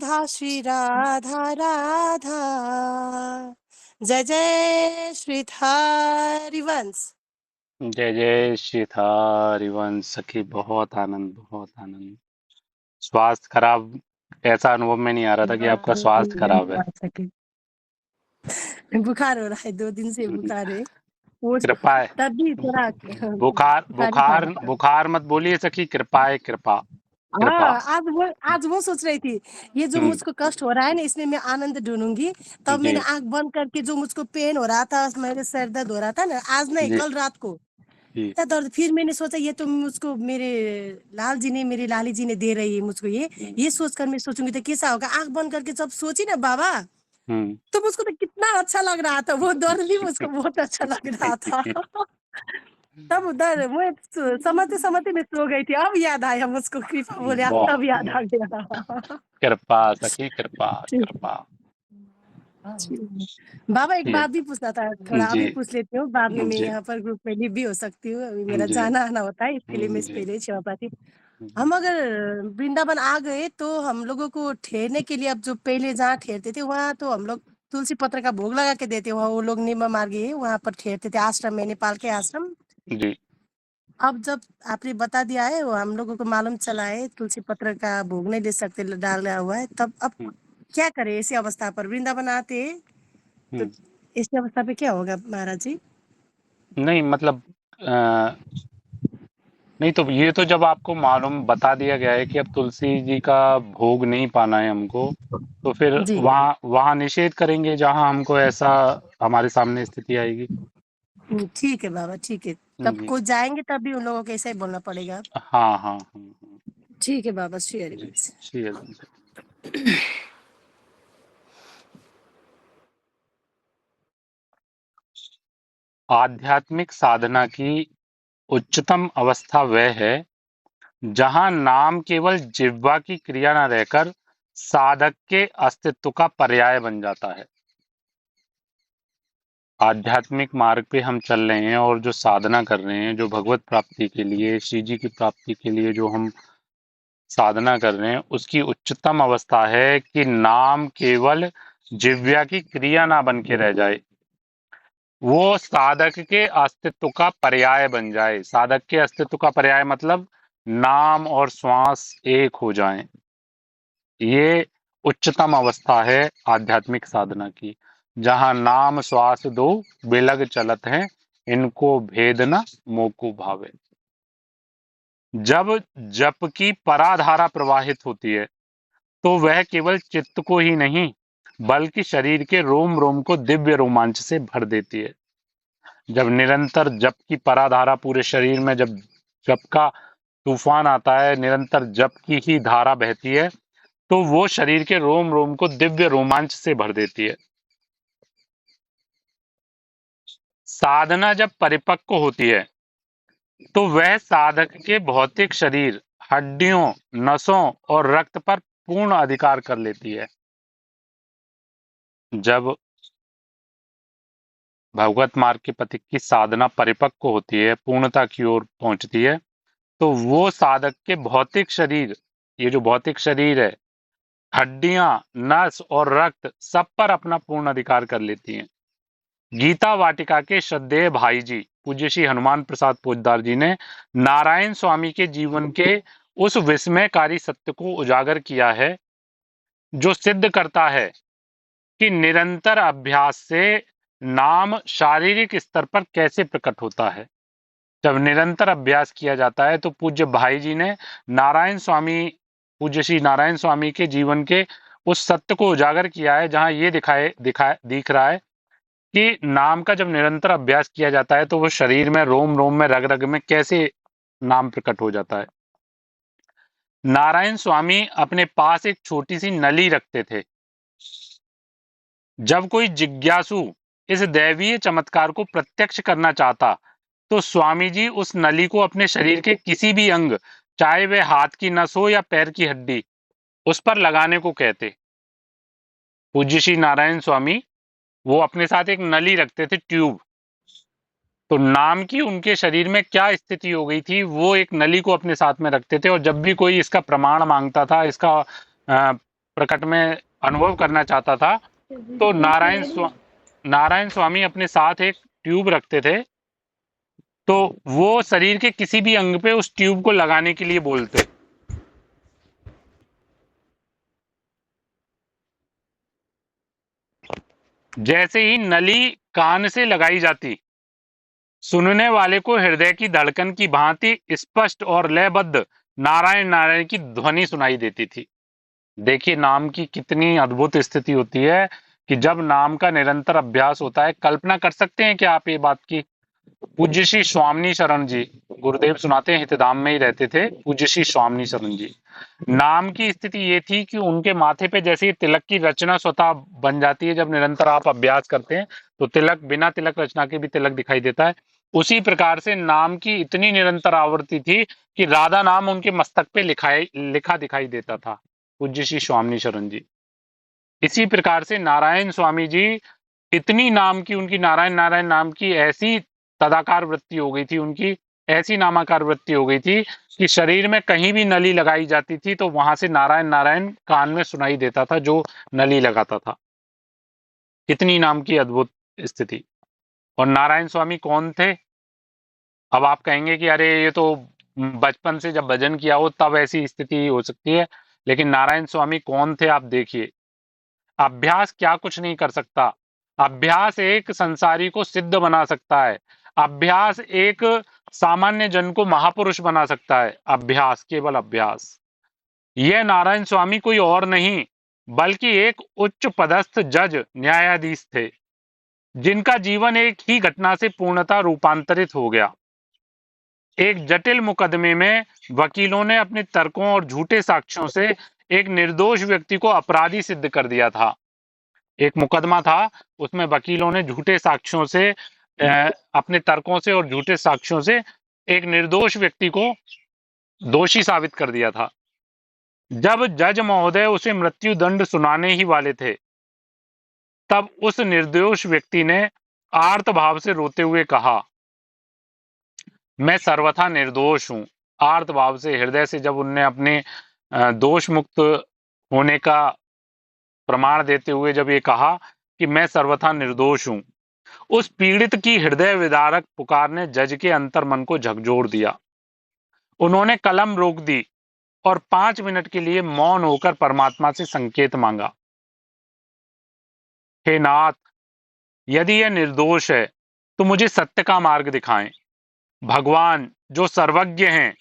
राधा श्री राधा राधा। जय जय श्री हरिवंश। जय जय श्री हरिवंश सखी। बहुत आनंद, बहुत आनंद। स्वास्थ्य खराब, ऐसा अनुभव में नहीं आ रहा था कि आपका स्वास्थ्य खराब है। बुखार हो रहा है, 2 दिन से बुखार है। वो कृपा है। तभी थोड़ा बुखार खाली बुखार खाली। बुखार मत बोलिए सखी, कृपा है, कृपा कृपा। हाँ, आज वो सोच रही थी, ये जो हम्म। मुझको कष्ट हो रहा है ना, इसमें मैं आनंद ढूंढूंगी। तब मैंने जी आंख बंद करके, जो मुझको पेन हो रहा था, मेरे सर दर्द हो रहा था ना, आज नहीं, जी कल रात को जी। इतना दर्द। फिर मैंने सोचा, ये तो मुझको मेरे लाल जी ने, मेरी लाली जी ने दे रही है मुझको ये सोचकर मैं सोचूंगी तो कैसा होगा। आंख बंद करके जब सोची ना बाबा, हम्म। तो मुझको तो कितना अच्छा लग रहा था, वो दर्द भी मुझको बहुत अच्छा लग रहा था। तब उधर मैं समझते समझते मैं सो गई थी। अब याद आया मुझको, कृपा बोले आप, तब याद आ बहुत गया। कृपा सखी, कृपा ठीक। कृपा। ठीक। बाबा, एक ठीक। बात भी पूछना था, थोड़ा जी अभी पूछ लेती हूँ, बाद में मैं जी यहाँ पर ग्रुप में भी हो सकती हूँ। अभी मेरा जी। जाना आना होता है, इसके लिए मैं जी पहले ही क्षमा प्रार्थी। जी। हम अगर वृंदावन आ गए, तो हम लोगों को ठहरने के लिए, अब जो पहले जहाँ ठहरते थे, वहाँ तो हम लोग तुलसी पत्र का भोग लगा के देते, वहाँ वो लोग नीमा मार्गी है, वहाँ पर ठहरते थे, आश्रम में, नेपाल के आश्रम। जी। अब जब आपने बता दिया है, वो हम लोगों को मालूम चला है, तुलसी पत्र का भोग नहीं दे सकते, डाला हुआ है, तब अब हम्म। क्या करें ऐसी अवस्था पर? वृंदावन आते तो हम्म। ऐसी अवस्था पे क्या होगा महाराज जी? नहीं मतलब नहीं तो ये तो जब आपको मालूम बता दिया गया है कि अब तुलसी जी का भोग नहीं पाना है हमको, तो फिर जी। वहाँ वहाँ निषेध करेंगे जहाँ हमको ऐसा हमारे सामने स्थिति आएगी। ठीक है बाबा, ठीक है। तब जी। को जाएंगे तब भी उन लोगों को ऐसा ही बोलना पड़ेगा। हाँ हाँ हाँ हाँ। ठीक है बाबा, श्री जी। हरिवंश। श्री हरि। आध्यात्मिक साधना की उच्चतम अवस्था वह है जहाँ नाम केवल जिह्वा की क्रिया न रहकर साधक के अस्तित्व का पर्याय बन जाता है। आध्यात्मिक मार्ग पे हम चल रहे हैं और जो साधना कर रहे हैं, जो भगवत प्राप्ति के लिए, श्री जी की प्राप्ति के लिए जो हम साधना कर रहे हैं, उसकी उच्चतम अवस्था है कि नाम केवल जिह्वा की क्रिया ना बन के रह जाए, वो साधक के अस्तित्व का पर्याय बन जाए। साधक के अस्तित्व का पर्याय मतलब नाम और श्वास एक हो जाएं। ये उच्चतम अवस्था है आध्यात्मिक साधना की, जहां नाम श्वास दो बिलग चलत हैं, इनको भेद न मोकु भावे। जब जप की पराधारा प्रवाहित होती है, तो वह केवल चित्त को ही नहीं बल्कि शरीर के रोम रोम को दिव्य रोमांच से भर देती है। जब निरंतर जप की पराधारा पूरे शरीर में, जब जप का तूफान आता है, निरंतर जप की ही धारा बहती है, तो वो शरीर के रोम रोम को दिव्य रोमांच से भर देती है। साधना जब परिपक्व होती है, तो वह साधक के भौतिक शरीर, हड्डियों, नसों और रक्त पर पूर्ण अधिकार कर लेती है। जब भगवत मार्ग के पथिक की साधना परिपक्व होती है, पूर्णता की ओर पहुंचती है, तो वो साधक के भौतिक शरीर, ये जो भौतिक शरीर है, हड्डियां, नस और रक्त सब पर अपना पूर्ण अधिकार कर लेती हैं। गीता वाटिका के श्रद्धेय भाई जी पूज्य श्री हनुमान प्रसाद पोद्दार जी ने नारायण स्वामी के जीवन के उस विस्मयकारी सत्य को उजागर किया है, जो सिद्ध करता है कि निरंतर अभ्यास से नाम शारीरिक स्तर पर कैसे प्रकट होता है। जब निरंतर अभ्यास किया जाता है, तो पूज्य भाई जी ने नारायण स्वामी पूज्य श्री नारायण स्वामी के जीवन के उस सत्य को उजागर किया है, जहां ये दिखाए दिखाए दिख रहा है कि नाम का जब निरंतर अभ्यास किया जाता है, तो वो शरीर में, रोम रोम में, रग रग में कैसे नाम प्रकट हो जाता है। नारायण स्वामी अपने पास एक छोटी सी नली रखते थे। जब कोई जिज्ञासु इस दैवीय चमत्कार को प्रत्यक्ष करना चाहता, तो स्वामी जी उस नली को अपने शरीर के किसी भी अंग, चाहे वह हाथ की नस हो या पैर की हड्डी, उस पर लगाने को कहते। पूज्य श्री नारायण स्वामी वो अपने साथ एक नली रखते थे, ट्यूब। तो नाम की उनके शरीर में क्या स्थिति हो गई थी, वो एक नली को अपने साथ में रखते थे, और जब भी कोई इसका प्रमाण मांगता था, इसका प्रकट में अनुभव करना चाहता था, तो नारायण स्वामी अपने साथ एक ट्यूब रखते थे, तो वो शरीर के किसी भी अंग पे उस ट्यूब को लगाने के लिए बोलते। जैसे ही नली कान से लगाई जाती, सुनने वाले को हृदय की धड़कन की भांति स्पष्ट और लयबद्ध नारायण नारायण की ध्वनि सुनाई देती थी। देखिए नाम की कितनी अद्भुत स्थिति होती है कि जब नाम का निरंतर अभ्यास होता है। कल्पना कर सकते हैं क्या आप ये बात की? पूज्य श्री स्वामी शरण जी, गुरुदेव सुनाते हैं, हितधाम में ही रहते थे पूज्य श्री स्वामी शरण जी। नाम की स्थिति ये थी कि उनके माथे पे जैसे ही तिलक की रचना स्वतः बन जाती है, जब निरंतर आप अभ्यास करते हैं तो तिलक, बिना तिलक रचना के भी तिलक दिखाई देता है। उसी प्रकार से नाम की इतनी निरंतर आवृत्ति थी कि राधा नाम उनके मस्तक पे लिखा दिखाई देता था, पूज्य श्री स्वामी शरण जी। इसी प्रकार से नारायण स्वामी जी, इतनी नाम की उनकी, नारायण नारायण नाम की ऐसी तदाकार वृत्ति हो गई थी उनकी, ऐसी नामाकार वृत्ति हो गई थी कि शरीर में कहीं भी नली लगाई जाती थी तो वहां से नारायण नारायण कान में सुनाई देता था जो नली लगाता था। कितनी नाम की अद्भुत स्थिति। और नारायण स्वामी कौन थे? अब आप कहेंगे कि अरे ये तो बचपन से जब भजन किया हो तब ऐसी स्थिति हो सकती है, लेकिन नारायण स्वामी कौन थे आप देखिए। अभ्यास क्या कुछ नहीं कर सकता। अभ्यास एक संसारी को सिद्ध बना सकता है। अभ्यास एक सामान्य जन को महापुरुष बना सकता है। अभ्यास, केवल अभ्यास। यह नारायण स्वामी कोई और नहीं बल्कि एक उच्च पदस्थ जज, न्यायाधीश थे, जिनका जीवन एक ही घटना से पूर्णतः रूपांतरित हो गया। एक जटिल मुकदमे में वकीलों ने अपने तर्कों और झूठे साक्ष्यों से एक निर्दोष व्यक्ति को अपराधी सिद्ध कर दिया था। एक मुकदमा था, उसमें वकीलों ने झूठे साक्ष्यों से, अपने तर्कों से और झूठे साक्ष्यों से एक निर्दोष व्यक्ति को दोषी साबित कर दिया था। जब जज महोदय उसे मृत्यु दंड सुनाने ही वाले थे, तब उस निर्दोष व्यक्ति ने आर्त भाव से रोते हुए कहा, मैं सर्वथा निर्दोष हूं। आर्त भाव से, हृदय से जब उनने अपने दोष मुक्त होने का प्रमाण देते हुए जब ये कहा कि मैं सर्वथा निर्दोष हूं, उस पीड़ित की हृदय विदारक पुकार ने जज के अंतर्मन को झकझोर दिया। उन्होंने कलम रोक दी और 5 मिनट के लिए मौन होकर परमात्मा से संकेत मांगा, हे नाथ, यदि यह निर्दोष है तो मुझे सत्य का मार्ग दिखाएं। भगवान जो सर्वज्ञ हैं,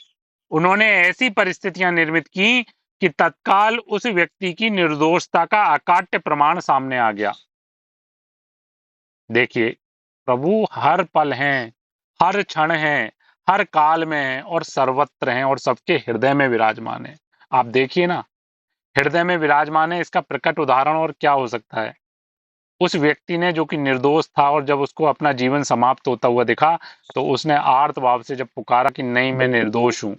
उन्होंने ऐसी परिस्थितियां निर्मित की कि तत्काल उस व्यक्ति की निर्दोषता का अकाट्य प्रमाण सामने आ गया। देखिए, प्रभु हर पल हैं, हर क्षण हैं, हर काल में हैं और सर्वत्र हैं और सबके हृदय में विराजमान है। आप देखिए ना, हृदय में विराजमान है, इसका प्रकट उदाहरण और क्या हो सकता है? उस व्यक्ति ने, जो कि निर्दोष था, और जब उसको अपना जीवन समाप्त होता हुआ दिखा तो उसने आर्त भाव से जब पुकारा कि नहीं, मैं निर्दोष हूं,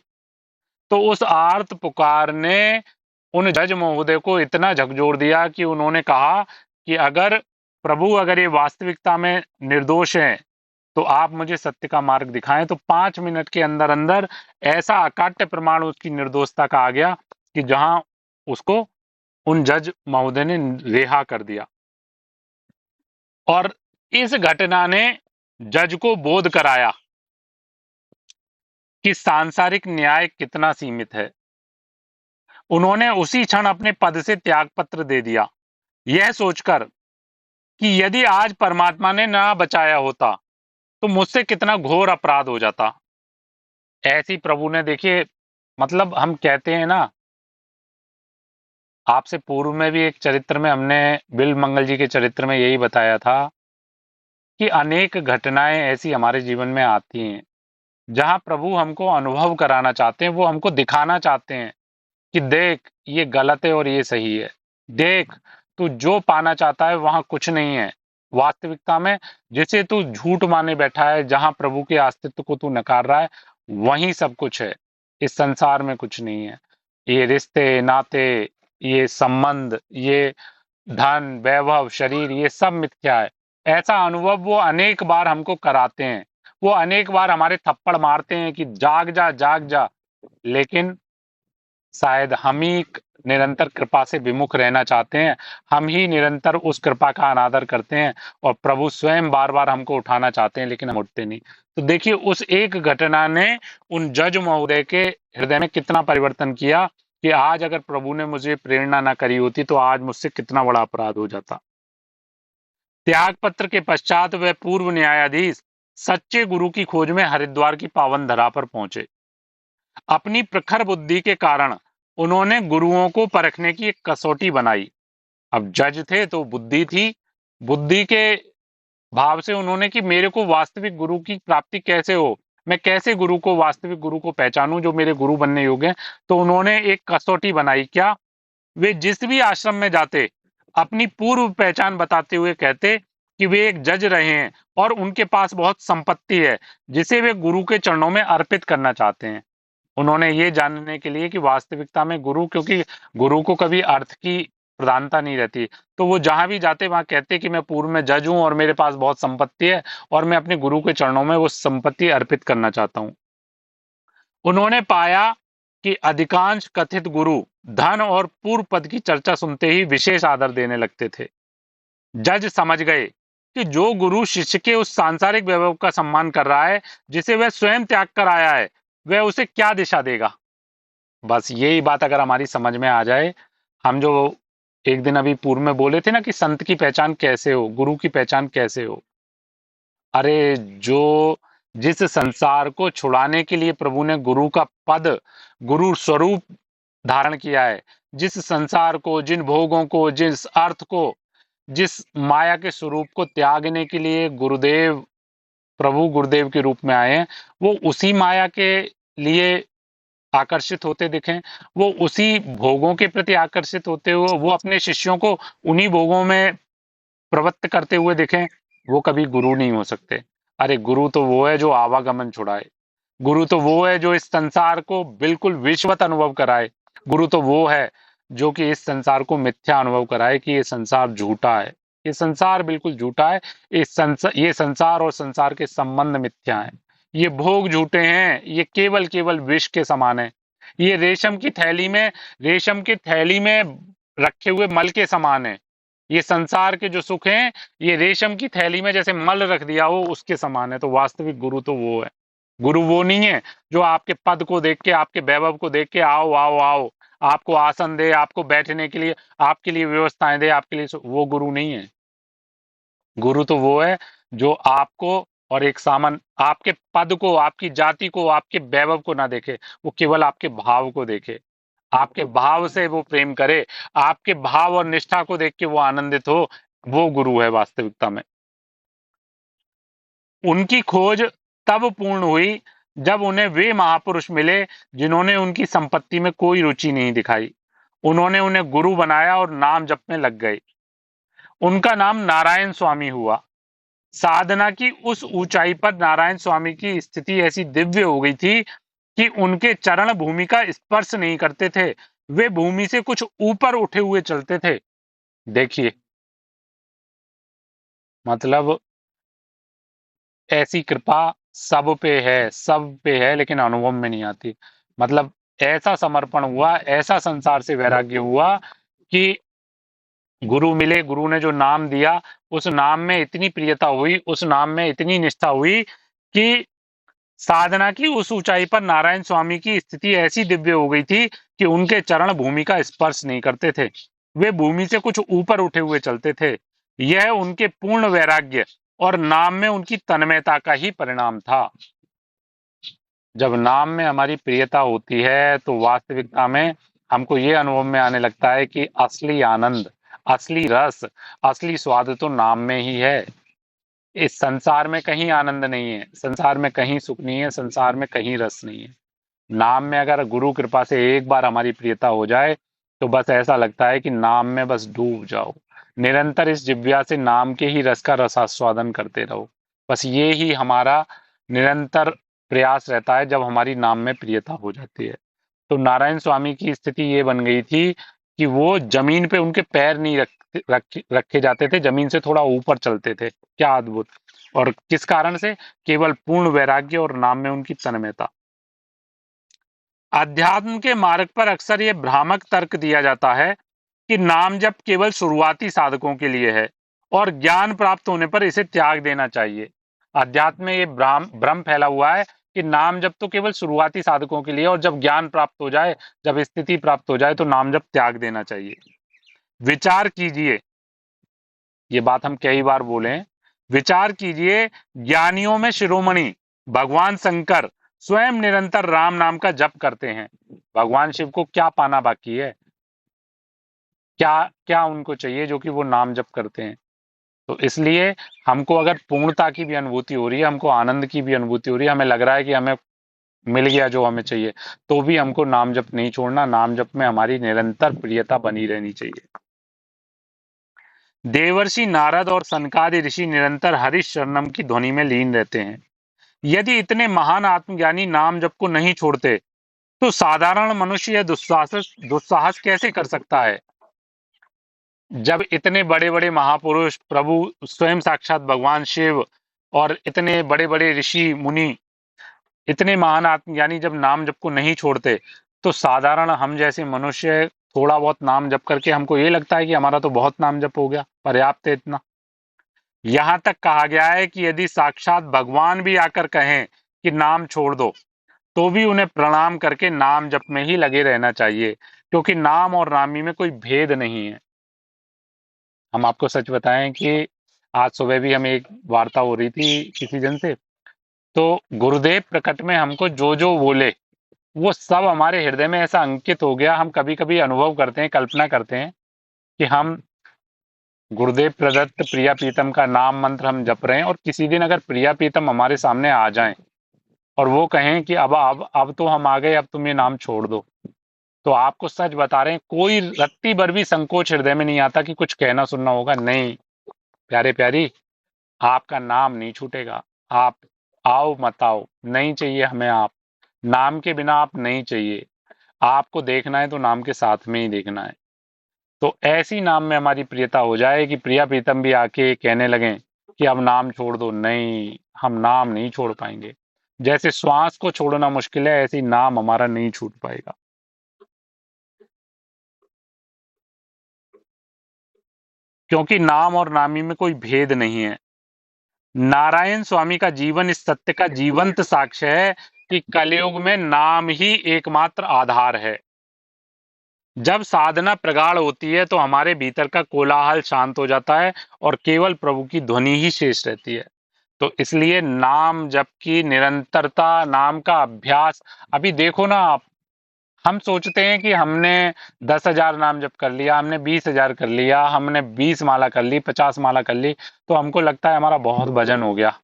तो उस आर्त पुकार ने उन जज महोदय को इतना झकझोर दिया कि उन्होंने कहा कि अगर प्रभु, अगर ये वास्तविकता में निर्दोष हैं तो आप मुझे सत्य का मार्ग दिखाएं। तो 5 मिनट के अंदर अंदर ऐसा अकाट्य प्रमाण उसकी निर्दोषता का आ गया कि जहां उसको उन जज महोदय ने रिहा कर दिया। और इस घटना ने जज को बोध कराया कि सांसारिक न्याय कितना सीमित है। उन्होंने उसी क्षण अपने पद से त्यागपत्र दे दिया, यह सोचकर कि यदि आज परमात्मा ने ना बचाया होता तो मुझसे कितना घोर अपराध हो जाता। ऐसी प्रभु ने, देखिए, मतलब हम कहते हैं ना, आपसे पूर्व में भी एक चरित्र में हमने बिल मंगल जी के चरित्र में यही बताया था कि अनेक घटनाएं ऐसी हमारे जीवन में आती हैं जहां प्रभु हमको अनुभव कराना चाहते हैं, वो हमको दिखाना चाहते हैं कि देख, ये गलत है और ये सही है। देख, तू जो पाना चाहता है वहां कुछ नहीं है वास्तविकता में। जिसे तू झूठ माने बैठा है, जहां प्रभु के अस्तित्व को तू नकार रहा है, वहीं सब कुछ है। इस संसार में कुछ नहीं है। ये रिश्ते नाते, ये संबंध, ये धन वैभव शरीर, ये सब मिथ्या है। ऐसा अनुभव वो अनेक बार हमको कराते हैं। वो अनेक बार हमारे थप्पड़ मारते हैं कि जाग जा, जाग जा। लेकिन शायद हम ही निरंतर कृपा से विमुख रहना चाहते हैं, हम ही निरंतर उस कृपा का अनादर करते हैं और प्रभु स्वयं बार बार हमको उठाना चाहते हैं लेकिन हम उठते नहीं। तो देखिए उस एक घटना ने उन जज महोदय के हृदय में कितना परिवर्तन किया कि आज अगर प्रभु ने मुझे प्रेरणा ना करी होती तो आज मुझसे कितना बड़ा अपराध हो जाता। त्याग पत्र के पश्चात वह पूर्व न्यायाधीश सच्चे गुरु की खोज में हरिद्वार की पावन धरा पर पहुंचे। अपनी प्रखर बुद्धि के कारण उन्होंने गुरुओं को परखने की एक कसौटी बनाई। अब जज थे तो बुद्धि थी, बुद्धि के भाव से उन्होंने कि मेरे को वास्तविक गुरु की प्राप्ति कैसे हो, मैं कैसे गुरु को वास्तविक गुरु को पहचानूं जो मेरे गुरु बनने योग्य हैं। तो उन्होंने एक कसौटी बनाई। क्या? वे जिस भी आश्रम में जाते अपनी पूर्व पहचान बताते हुए कहते कि वे एक जज रहे हैं और उनके पास बहुत संपत्ति है जिसे वे गुरु के चरणों में अर्पित करना चाहते हैं। उन्होंने ये जानने के लिए कि वास्तविकता में गुरु, क्योंकि गुरु को कभी अर्थ की प्रधानता नहीं रहती, तो वो जहां भी जाते वहां कहते कि मैं पूर्व में जज हूं और मेरे पास बहुत संपत्ति है और मैं अपने गुरु के चरणों में वो संपत्ति अर्पित करना चाहता हूं। उन्होंने पाया कि अधिकांश कथित गुरु धन और पूर्व पद की चर्चा सुनते ही विशेष आदर देने लगते थे। जज समझ गए कि जो गुरु शिष्य के उस सांसारिक वैभव का सम्मान कर रहा है जिसे वह स्वयं त्याग कर आया है, वह उसे क्या दिशा देगा। बस यही बात अगर हमारी समझ में आ जाए, हम जो एक दिन अभी पूर्व में बोले थे ना कि संत की पहचान कैसे हो, गुरु की पहचान कैसे हो। अरे जो जिस संसार को छुड़ाने के लिए प्रभु ने गुरु का पद, गुरु स्वरूप धारण किया है, जिस संसार को, जिन भोगों को, जिस अर्थ को, जिस माया के स्वरूप को त्यागने के लिए गुरुदेव, प्रभु गुरुदेव के रूप में आए हैं, वो उसी माया के लिए आकर्षित होते दिखें, वो उसी भोगों के प्रति आकर्षित होते हुए वो अपने शिष्यों को उन्हीं भोगों में प्रवृत्त करते हुए दिखें, वो कभी गुरु नहीं हो सकते। अरे गुरु तो वो है जो आवागमन छुड़ाए, गुरु तो वो है जो इस संसार को बिल्कुल विश्वत अनुभव कराए, गुरु तो वो है जो कि इस संसार को मिथ्या अनुभव कराए कि ये संसार झूठा है, ये संसार बिल्कुल झूठा है, ये संसार और संसार के संबंध मिथ्या हैं, ये भोग झूठे हैं, ये केवल केवल विष के समान है, ये रेशम की थैली में रखे हुए मल के समान है, ये संसार के जो सुख हैं ये रेशम की थैली में जैसे मल रख दिया हो उसके समान है। तो वास्तविक गुरु तो वो है। गुरु वो नहीं है जो आपके पद को देख के, आपके वैभव को देख के आओ आओ आओ, आपको आसन दे, आपको बैठने के लिए, आपके लिए व्यवस्थाएं दे, आपके लिए, वो गुरु नहीं है। गुरु तो वो है जो आपको और एक सामान, आपके पद को, आपकी जाति को, आपके वैभव को ना देखे, वो केवल आपके भाव को देखे, आपके भाव से वो प्रेम करे, आपके भाव और निष्ठा को देख के वो आनंदित हो, वो गुरु है वास्तविकता में। उनकी खोज तब पूर्ण हुई जब उन्हें वे महापुरुष मिले जिन्होंने उनकी संपत्ति में कोई रुचि नहीं दिखाई। उन्होंने उन्हें गुरु बनाया और नाम जप में लग गए। उनका नाम नारायण स्वामी हुआ। साधना की उस ऊंचाई पर नारायण स्वामी की स्थिति ऐसी दिव्य हो गई थी कि उनके चरण भूमि का स्पर्श नहीं करते थे, वे भूमि से कुछ ऊपर उठे हुए चलते थे। देखिए, मतलब ऐसी कृपा सब पे है लेकिन अनुभव में नहीं आती। मतलब ऐसा समर्पण हुआ, ऐसा संसार से वैराग्य हुआ कि गुरु मिले, गुरु ने जो नाम दिया, उस नाम में इतनी प्रियता हुई, उस नाम में इतनी निष्ठा हुई कि साधना की उस ऊंचाई पर नारायण स्वामी की स्थिति ऐसी दिव्य हो गई थी कि उनके चरण भूमि का स्पर्श नहीं करते थे, वे भूमि से कुछ ऊपर उठे हुए चलते थे। यह उनके पूर्ण वैराग्य और नाम में उनकी तन्मयता का ही परिणाम था। जब नाम में हमारी प्रियता होती है तो वास्तविकता में हमको ये अनुभव में आने लगता है कि असली आनंद, असली रस, असली स्वाद तो नाम में ही है। इस संसार में कहीं आनंद नहीं है, संसार में कहीं सुख नहीं है, संसार में कहीं रस नहीं है। नाम में अगर गुरु कृपा से एक बार हमारी प्रियता हो जाए तो बस ऐसा लगता है कि नाम में बस डूब जाओ, निरंतर इस जिव्या से नाम के ही रस का रसास्वादन करते रहो। बस ये ही हमारा निरंतर प्रयास रहता है जब हमारी नाम में प्रियता हो जाती है। तो नारायण स्वामी की स्थिति ये बन गई थी कि वो जमीन पे उनके पैर नहीं रखे जाते थे, जमीन से थोड़ा ऊपर चलते थे। क्या अद्भुत! और किस कारण से? केवल पूर्ण वैराग्य और नाम में उनकी तन्मयता। अध्यात्म के मार्ग पर अक्सर ये भ्रामक तर्क दिया जाता है कि नाम जप केवल शुरुआती साधकों के लिए है और ज्ञान प्राप्त होने पर इसे त्याग देना चाहिए। अध्यात्म में ये भ्रम फैला हुआ है कि नाम जप तो केवल शुरुआती साधकों के लिए और जब ज्ञान प्राप्त हो जाए, जब स्थिति प्राप्त हो जाए तो नाम जप त्याग देना चाहिए। विचार कीजिए, ये बात हम कई बार बोले हैं, विचार कीजिए, ज्ञानियों में शिरोमणि भगवान शंकर स्वयं निरंतर राम नाम का जप करते हैं। भगवान शिव को क्या पाना बाकी है? क्या क्या उनको चाहिए जो कि वो नाम जप करते हैं? तो इसलिए हमको अगर पूर्णता की भी अनुभूति हो रही है, हमको आनंद की भी अनुभूति हो रही है, हमें लग रहा है कि हमें मिल गया जो हमें चाहिए, तो भी हमको नाम जप नहीं छोड़ना। नाम जप में हमारी निरंतर प्रियता बनी रहनी चाहिए। देवर्षि नारद और सनकादि ऋषि निरंतर हरिश शरणम की ध्वनि में लीन रहते हैं। यदि इतने महान आत्मज्ञानी नाम जप को नहीं छोड़ते तो साधारण मनुष्य यह दुस्साहस कैसे कर सकता है? जब इतने बड़े बड़े महापुरुष, प्रभु स्वयं साक्षात भगवान शिव और इतने बड़े बड़े ऋषि मुनि, इतने महान आत्मज्ञानी जब नाम जप को नहीं छोड़ते, तो साधारण हम जैसे मनुष्य थोड़ा बहुत नाम जप करके हमको ये लगता है कि हमारा तो बहुत नाम जप हो गया, पर्याप्त है इतना। यहां तक कहा गया है कि यदि साक्षात भगवान भी आकर कहें कि नाम छोड़ दो, तो भी उन्हें प्रणाम करके नाम जप में ही लगे रहना चाहिए, क्योंकि नाम और नामी में कोई भेद नहीं है। हम आपको सच बताएं कि आज सुबह भी हमें एक वार्ता हो रही थी किसी जन से, तो गुरुदेव प्रकट में हमको जो जो बोले वो सब हमारे हृदय में ऐसा अंकित हो गया। हम कभी कभी अनुभव करते हैं, कल्पना करते हैं कि हम गुरुदेव प्रदत्त प्रिया प्रीतम का नाम मंत्र हम जप रहे हैं और किसी दिन अगर प्रिया प्रीतम हमारे सामने आ जाएं और वो कहें कि अब तो हम आ गए, अब तुम ये नाम छोड़ दो, तो आपको सच बता रहे हैं, कोई रत्ती भर भी संकोच हृदय में नहीं आता कि कुछ कहना सुनना होगा। नहीं प्यारे प्यारी, आपका नाम नहीं छूटेगा। आप आओ मत आओ, नहीं चाहिए हमें आप। नाम के बिना आप नहीं चाहिए। आपको देखना है तो नाम के साथ में ही देखना है। तो ऐसी नाम में हमारी प्रियता हो जाए कि प्रिया प्रीतम भी आके कहने लगें कि अब नाम छोड़ दो। नहीं, हम नाम नहीं छोड़ पाएंगे। जैसे श्वास को छोड़ना मुश्किल है, ऐसी नाम हमारा नहीं छूट पाएगा। क्योंकि नाम और नामी में कोई भेद नहीं है। नारायण स्वामी का जीवन इस सत्य का जीवंत साक्ष्य है कि कलयुग में नाम ही एकमात्र आधार है। जब साधना प्रगाढ़ होती है तो हमारे भीतर का कोलाहल शांत हो जाता है और केवल प्रभु की ध्वनि ही शेष रहती है। तो इसलिए नाम जप की निरंतरता, नाम का अभ्यास। अभी देखो ना आप, हम सोचते हैं कि हमने 10,000 नाम जप कर लिया, हमने 20,000 कर लिया, हमने 20 माला कर ली, 50 माला कर ली, तो हमको लगता है हमारा बहुत भजन हो गया।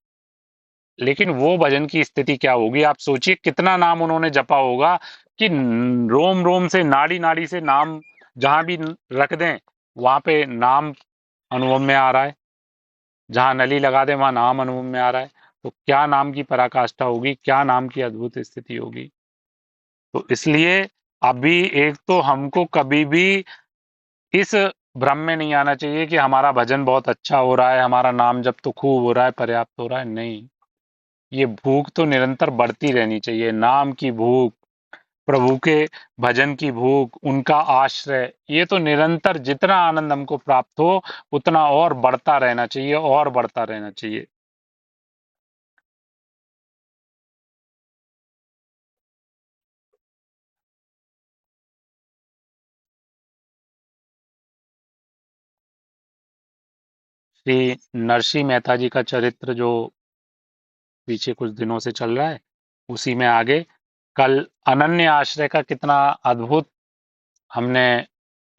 लेकिन वो भजन की स्थिति क्या होगी? आप सोचिए कितना नाम उन्होंने जपा होगा कि रोम रोम से, नाड़ी नाड़ी से नाम जहां भी रख दें वहां पे नाम अनुभव में आ रहा है, जहां नली लगा दें वहां नाम अनुभव में आ रहा है। तो क्या नाम की पराकाष्ठा होगी, क्या नाम की अद्भुत स्थिति होगी। तो इसलिए अभी एक तो हमको कभी भी इस भ्रम में नहीं आना चाहिए कि हमारा भजन बहुत अच्छा हो रहा है, हमारा नाम जप तो खूब हो रहा है, पर्याप्त हो रहा है। नहीं, ये भूख तो निरंतर बढ़ती रहनी चाहिए। नाम की भूख, प्रभु के भजन की भूख, उनका आश्रय, ये तो निरंतर जितना आनंद हमको प्राप्त हो उतना और बढ़ता रहना चाहिए, और बढ़ता रहना चाहिए। श्री नरसिंह मेहता जी का चरित्र जो पीछे कुछ दिनों से चल रहा है, उसी में आगे कल अनन्य आश्रय का कितना अद्भुत हमने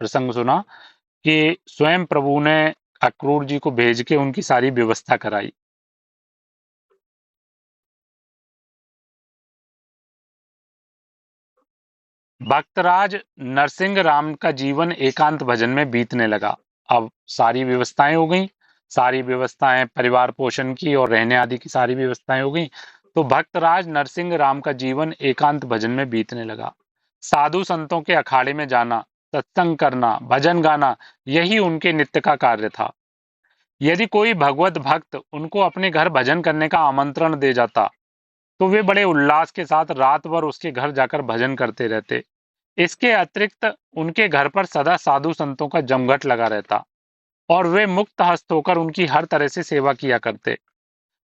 प्रसंग सुना कि स्वयं प्रभु ने अक्रूर जी को भेज के उनकी सारी व्यवस्था कराई। भक्तराज नरसिंह राम का जीवन एकांत भजन में बीतने लगा। अब सारी व्यवस्थाएं हो गई, सारी व्यवस्थाएं परिवार पोषण की और रहने आदि की सारी व्यवस्थाएं हो गई, तो भक्तराज नरसिंह राम का जीवन एकांत भजन में बीतने लगा। साधु संतों के अखाड़े में जाना, सत्संग करना, भजन गाना, यही उनके नित्य का कार्य था। यदि कोई भगवत भक्त उनको अपने घर भजन करने का आमंत्रण दे जाता तो वे बड़े उल्लास के साथ रात भर उसके घर जाकर भजन करते रहते। इसके अतिरिक्त उनके घर पर सदा साधु संतों का जमघट लगा रहता और वे मुक्त हस्त होकर उनकी हर तरह से सेवा किया करते।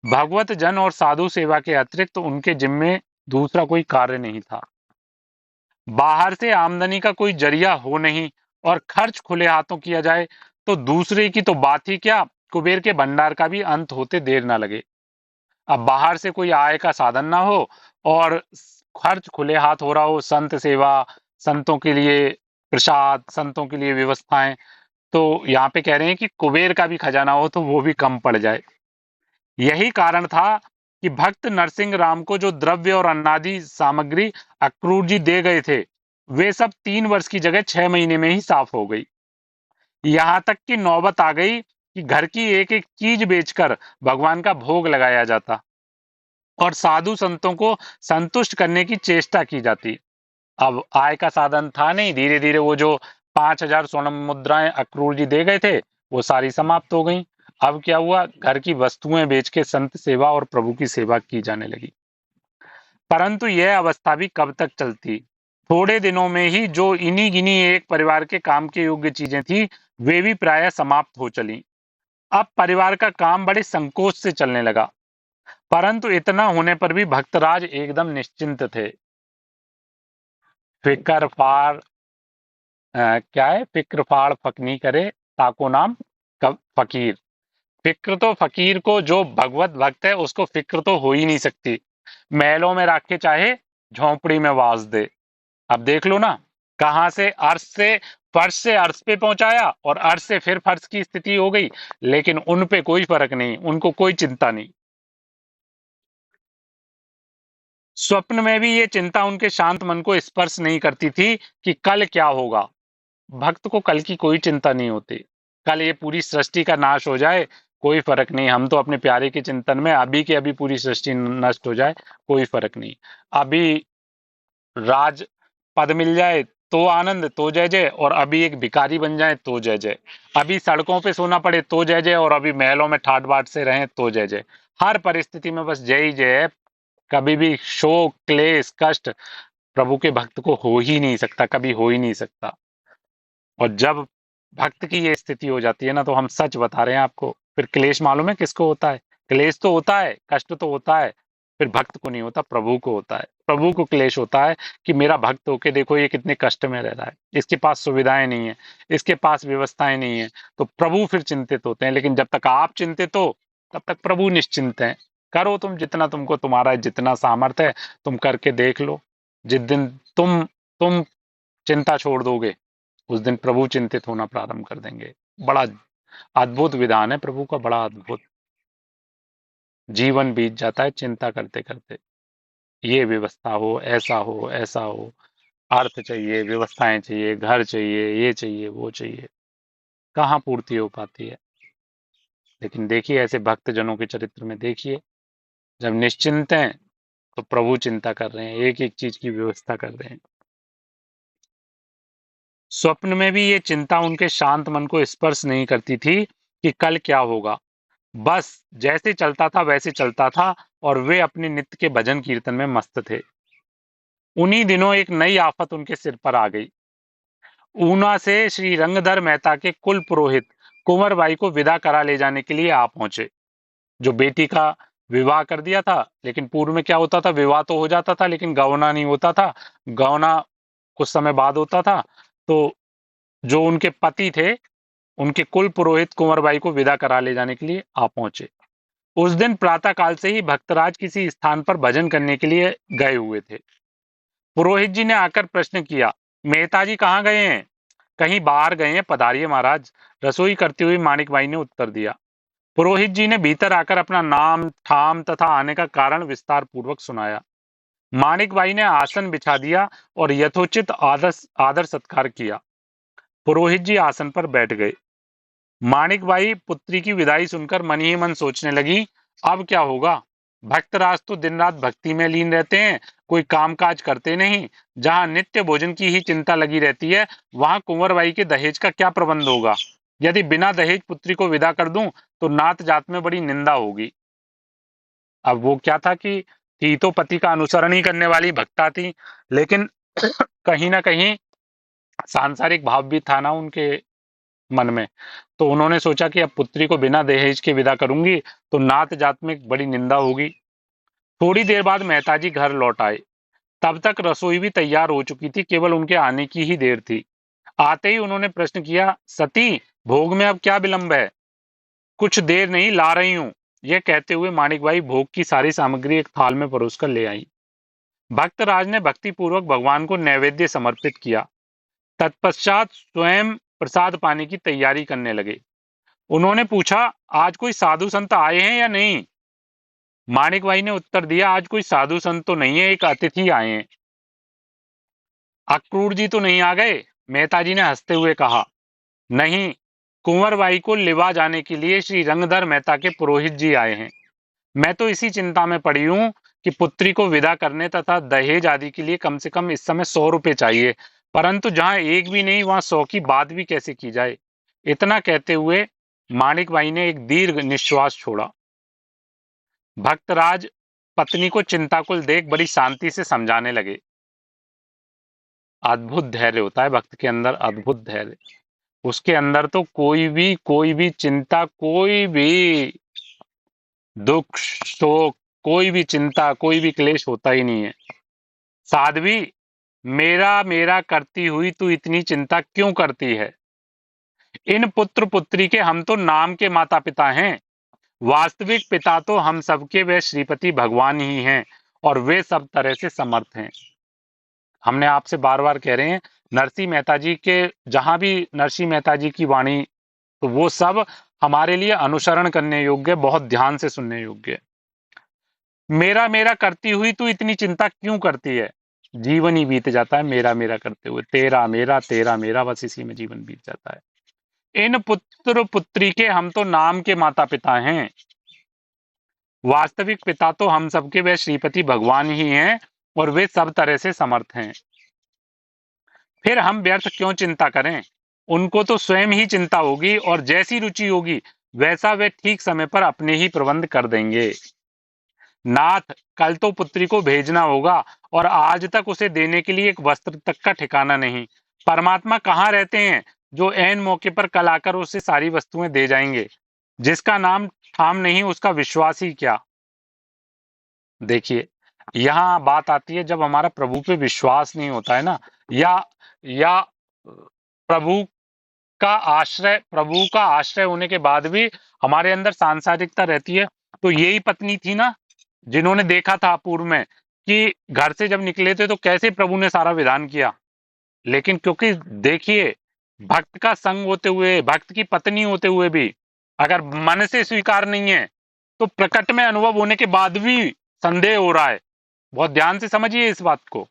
भगवत जन और साधु सेवा के अतिरिक्त उनके जिम्मे दूसरा कोई कार्य नहीं था। बाहर से आमदनी का कोई जरिया हो नहीं और खर्च खुले हाथों किया जाए तो दूसरे की तो बात ही क्या, कुबेर के भंडार का भी अंत होते देर ना लगे। अब बाहर से कोई आय का साधन ना हो और खर्च खुले हाथ हो रहा हो, संत सेवा, संतों के लिए प्रसाद, संतों के लिए व्यवस्थाएं, तो यहाँ पे कह रहे हैं कि कुबेर का भी खजाना हो तो वो भी कम पड़ जाए। यही कारण था कि भक्त नरसिंह राम को जो द्रव्य और अन्नादि सामग्री अक्रूर जी दे गए थे, वे सब 3 वर्ष की जगह 6 महीने में ही साफ हो गई। यहां तक कि नौबत आ गई कि घर की एक एक चीज बेचकर भगवान का भोग लगाया जाता और साधु संतों को संतुष्ट करने की चेष्टा की जाती। अब आय का साधन था नहीं, धीरे धीरे वो जो 5,000 स्वर्ण मुद्राएं अक्रूर जी दे गए थे वो सारी समाप्त हो गई। अब क्या हुआ, घर की वस्तुएं बेच के संत सेवा और प्रभु की सेवा की जाने लगी। परंतु यह अवस्था भी कब तक चलती। थोड़े दिनों में ही जो इन्हीं गिनी एक परिवार के काम के योग्य चीजें थी वे भी प्रायः समाप्त हो चली। अब परिवार का काम बड़े संकोच से चलने लगा, परंतु इतना होने पर भी भक्तराज एकदम निश्चिंत थे। फिकर फाड़ क्या है, फिक्र फाड़ फकनी करे ताको नाम फकीर। फिक्र तो फकीर को, जो भगवत भक्त है उसको फिक्र तो हो ही नहीं सकती। महलों में रख के चाहे झोंपड़ी में वास दे। अब देख लो ना, कहां से अर्श से फर्श से अर्श पे पहुंचाया और अर्श से फिर फर्श की स्थिति हो गई, लेकिन उन पे कोई फर्क नहीं, उनको कोई चिंता नहीं। स्वप्न में भी ये चिंता उनके शांत मन को स्पर्श नहीं करती थी कि कल क्या होगा। भक्त को कल की कोई चिंता नहीं होती। कल ये पूरी सृष्टि का नाश हो जाए कोई फर्क नहीं, हम तो अपने प्यारे के चिंतन में, अभी के अभी पूरी सृष्टि नष्ट हो जाए कोई फर्क नहीं। अभी राज पद मिल जाए तो आनंद, तो जय जय, और अभी एक भिखारी बन जाए तो जय जय। अभी सड़कों पे सोना पड़े तो जय जय, और अभी महलों में ठाट बाट से रहें तो जय जय। हर परिस्थिति में बस जय ही जय है। कभी भी शोक क्लेश कष्ट प्रभु के भक्त को हो ही नहीं सकता, कभी हो ही नहीं सकता। और जब भक्त की ये स्थिति हो जाती है ना, तो हम सच बता रहे हैं आपको, फिर क्लेश मालूम है किसको होता है? क्लेश तो होता है, कष्ट तो होता है, फिर भक्त को नहीं होता, प्रभु को होता है। प्रभु को क्लेश होता है कि मेरा भक्त होके देखो ये कितने कष्ट में रह रहा है, इसके पास सुविधाएं नहीं है, इसके पास व्यवस्थाएं नहीं है, तो प्रभु फिर चिंतित होते हैं। लेकिन जब तक आप चिंतित हो तब तक प्रभु निश्चिंत है। करो तुम जितना तुमको, तुम्हारा जितना सामर्थ्य है तुम करके देख लो। जिस दिन तुम चिंता छोड़ दोगे उस दिन प्रभु चिंतित होना प्रारंभ कर देंगे। बड़ा अद्भुत विधान है प्रभु का, बड़ा अद्भुत। जीवन बीत जाता है चिंता करते करते, ये व्यवस्था हो, ऐसा हो, ऐसा हो, अर्थ चाहिए, व्यवस्थाएं चाहिए, घर चाहिए, ये चाहिए, वो चाहिए, कहाँ पूर्ति हो पाती है। लेकिन देखिए ऐसे भक्त जनों के चरित्र में देखिए, जब निश्चिंत हैं तो प्रभु चिंता कर रहे हैं, एक एक चीज की व्यवस्था कर रहे हैं। स्वप्न में भी ये चिंता उनके शांत मन को स्पर्श नहीं करती थी कि कल क्या होगा। बस जैसे चलता था वैसे चलता था और वे अपने नित्य के भजन कीर्तन में मस्त थे। उन्हीं दिनों एक नई आफत उनके सिर पर आ गई। ऊना से श्री रंगधर मेहता के कुल पुरोहित कुंवर बाई को विदा करा ले जाने के लिए आ पहुंचे। जो बेटी का विवाह कर दिया था, लेकिन पूर्व में क्या होता था, विवाह तो हो जाता था लेकिन गौना नहीं होता था, गौना कुछ समय बाद होता था। तो जो उनके पति थे, उनके कुल पुरोहित कुंवर बाई को विदा करा ले जाने के लिए आ पहुंचे। उस दिन प्रातः काल से ही भक्तराज किसी स्थान पर भजन करने के लिए गए हुए थे। पुरोहित जी ने आकर प्रश्न किया, मेहता जी कहाँ गए हैं? कहीं बाहर गए हैं, पधारिए महाराज, रसोई करती हुई माणिकबाई ने उत्तर दिया। पुरोहित जी ने भीतर आकर अपना नाम ठाम तथा आने का कारण विस्तार पूर्वक सुनाया। माणिकबाई ने आसन बिछा दिया और यथोचित आदर सत्कार किया। पुरोहित जी आसन पर बैठ गए। माणिकबाई पुत्री की विदाई सुनकर मन ही मन सोचने लगी, अब क्या होगा? भक्तराज तो दिन रात भक्ति में लीन रहते हैं, कोई कामकाज करते नहीं। जहां नित्य भोजन की ही चिंता लगी रहती है, वहां कुंवरबाई के दहेज का क्या प्रबंध होगा? यदि बिना दहेज पुत्री को विदा कर दूं तो नात जात में बड़ी निंदा होगी। अब वो क्या था कि थी तो पति का अनुसरण ही करने वाली भक्ता थी, लेकिन कहीं ना कहीं सांसारिक भाव भी था ना उनके मन में। तो उन्होंने सोचा कि अब पुत्री को बिना दहेज के विदा करूंगी तो नात जात में एक बड़ी निंदा होगी। थोड़ी देर बाद मेहता जी घर लौट आए। तब तक रसोई भी तैयार हो चुकी थी, केवल उनके आने की ही देर थी। आते ही उन्होंने प्रश्न किया, सती, भोग में अब क्या विलंब है? कुछ देर नहीं, ला रही हूं। यह कहते हुए माणिकबाई भोग की सारी सामग्री एक थाल में परोसकर ले आई। भक्तराज ने भक्तिपूर्वक भगवान को नैवेद्य समर्पित किया। तत्पश्चात स्वयं प्रसाद पाने की तैयारी करने लगे। उन्होंने पूछा, आज कोई साधु संत आए हैं या नहीं? माणिकबाई ने उत्तर दिया, आज कोई साधु संत तो नहीं है, एक अतिथि आए हैं। अक्रूर जी तो नहीं आ गए? मेहताजी ने हंसते हुए कहा। नहीं, कुंवर बाई को लिवा जाने के लिए श्री रंगधर मेहता के पुरोहित जी आए हैं। मैं तो इसी चिंता में पड़ी हूं कि पुत्री को विदा करने तथा दहेज आदि के लिए कम से कम इस समय 100 रुपए चाहिए, परंतु जहां एक भी नहीं वहां 100 की बात भी कैसे की जाए। इतना कहते हुए माणिकबाई ने एक दीर्घ निश्वास छोड़ा। भक्तराज पत्नी को चिंताकुल देख बड़ी शांति से समझाने लगे। अद्भुत धैर्य होता है भक्त के अंदर, अद्भुत धैर्य। उसके अंदर तो कोई भी चिंता, कोई भी दुख शोक, कोई भी चिंता, कोई भी क्लेश होता ही नहीं है। साध्वी, मेरा मेरा करती हुई तू इतनी चिंता क्यों करती है? इन पुत्र पुत्री के हम तो नाम के माता पिता हैं, वास्तविक पिता तो हम सबके वे श्रीपति भगवान ही हैं, और वे सब तरह से समर्थ हैं। हमने आपसे बार बार कह रहे हैं, नरसिंह मेहता जी के, जहां भी नरसिंह मेहता जी की वाणी, तो वो सब हमारे लिए अनुसरण करने योग्य, बहुत ध्यान से सुनने योग्य। मेरा मेरा करती हुई तू इतनी चिंता क्यों करती है? जीवन ही बीत जाता है मेरा मेरा करते हुए, तेरा मेरा, बस इसी में जीवन बीत जाता है। इन पुत्र पुत्री के हम तो नाम के माता पिता हैं, वास्तविक पिता तो हम सबके वे श्रीपति भगवान ही हैं, और वे सब तरह से समर्थ हैं। फिर हम व्यर्थ क्यों चिंता करें? उनको तो स्वयं ही चिंता होगी, और जैसी रुचि होगी वैसा वे ठीक समय पर अपने ही प्रबंध कर देंगे। नाथ, कल तो पुत्री को भेजना होगा, और आज तक उसे देने के लिए एक वस्त्र तक का ठिकाना नहीं। परमात्मा कहाँ रहते हैं जो ऐन मौके पर कल आकर उसे सारी वस्तुएं दे जाएंगे? जिसका नाम ठाम नहीं उसका विश्वास ही क्या। देखिए, यहाँ बात आती है, जब हमारा प्रभु पे विश्वास नहीं होता है ना, या प्रभु प्रभु का आश्रय होने के बाद भी हमारे अंदर सांसारिकता रहती है। तो यही पत्नी थी ना जिन्होंने देखा था पूर्व में कि घर से जब निकले थे तो कैसे प्रभु ने सारा विधान किया, लेकिन क्योंकि देखिए, भक्त का संग होते हुए, भक्त की पत्नी होते हुए भी अगर मन से स्वीकार नहीं है तो प्रकट में अनुभव होने के बाद भी संदेह हो रहा है। बहुत ध्यान से समझिए इस बात को।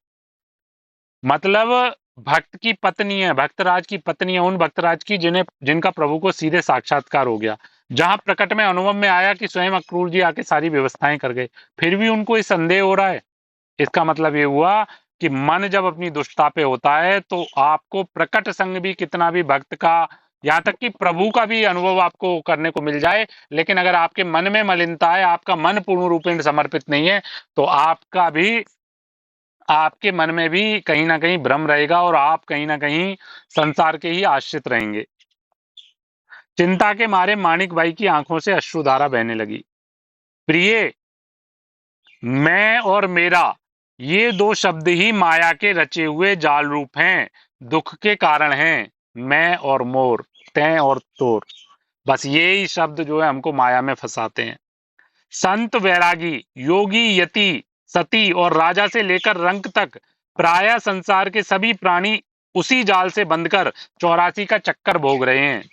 मतलब भक्त की पत्नी है, भक्तराज की पत्नी है, उन भक्तराज की जिनका प्रभु को सीधे साक्षात्कार हो गया। जहां प्रकट में अनुभव में आया कि स्वयं अक्रूर जी आके सारी व्यवस्थाएं कर गए, फिर भी उनको ये संदेह हो रहा है। इसका मतलब ये हुआ कि मन जब अपनी दुष्टता पे होता है तो आपको प्रकट संग भी, कितना भी भक्त का, यहाँ तक कि प्रभु का भी अनुभव आपको करने को मिल जाए, लेकिन अगर आपके मन में मलिनता है, आपका मन पूर्ण रूपेण समर्पित नहीं है, तो आपके मन में भी कहीं ना कहीं भ्रम रहेगा, और आप कहीं ना कहीं संसार के ही आश्रित रहेंगे। चिंता के मारे माणिकबाई की आंखों से अश्रुधारा बहने लगी। प्रिय, मैं और मेरा, ये दो शब्द ही माया के रचे हुए जाल रूप हैं, दुख के कारण हैं। मैं और मोर, तैं और तोर, बस यही शब्द जो है हमको माया में फंसाते हैं। संत, वैरागी, योगी, यति, सती और राजा से लेकर रंक तक प्रायः संसार के सभी प्राणी उसी जाल से बंधकर 84 का चक्कर भोग रहे हैं।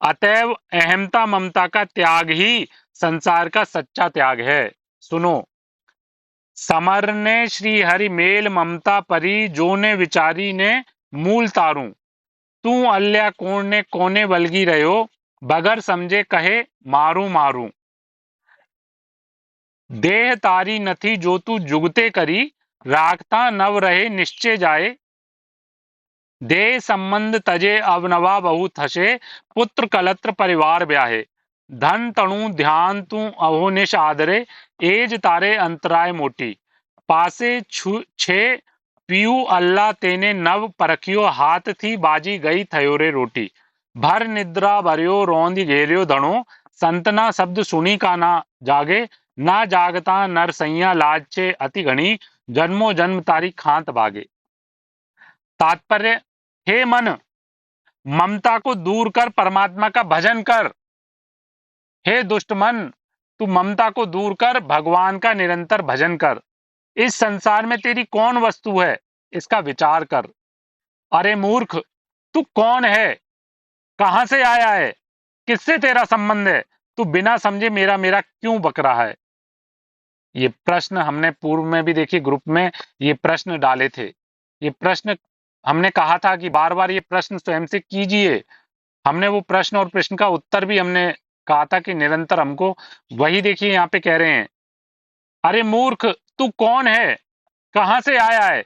अतएव अहमता ममता का त्याग ही संसार का सच्चा त्याग है। सुनो, समरने श्री हरि मेल ममता परी, जो ने विचारी ने मूल तारू, तू अल्या कोण ने कोने बलगी रहो, बगर समझे कहे मारू मारू। देह तारी नथी जो तू जुगते करी, राखता नव रहे निश्चय जाए। देह संबंध तजे अवनवा बहुत हसे, पुत्र कलत्र परिवार ब्याहे। धन तणु ध्यान तू अहोनिश आदरे, एज तारे अंतराय मोटी, पासे छे पीयू अल्लाह तेने नव परखियो, हाथ थी बाजी गई थयो रे रोटी, भर निद्रा भरियो रोंद घेरियो धणो, संतना शब्द सुनी का ना जागे, ना जागता नर सैया लाज छे अति घनी, जन्मो जन्म तारी खांत भागे। तात्पर्य, हे मन, ममता को दूर कर, परमात्मा का भजन कर। हे दुष्ट मन, तू ममता को दूर कर, भगवान का निरंतर भजन कर। इस संसार में तेरी कौन वस्तु है, इसका विचार कर। अरे मूर्ख, तू कौन है, कहां से आया है, किससे तेरा संबंध है, तू बिना समझे मेरा मेरा क्यों बक रहा है। ये प्रश्न हमने पूर्व में भी देखिए ग्रुप में ये प्रश्न डाले थे। ये प्रश्न हमने कहा था कि बार बार ये प्रश्न स्वयं से कीजिए। हमने वो प्रश्न और प्रश्न का उत्तर भी हमने कहा था कि निरंतर हमको वही देखिए यहाँ पे कह रहे हैं। अरे मूर्ख, तू कौन है, कहां से आया है,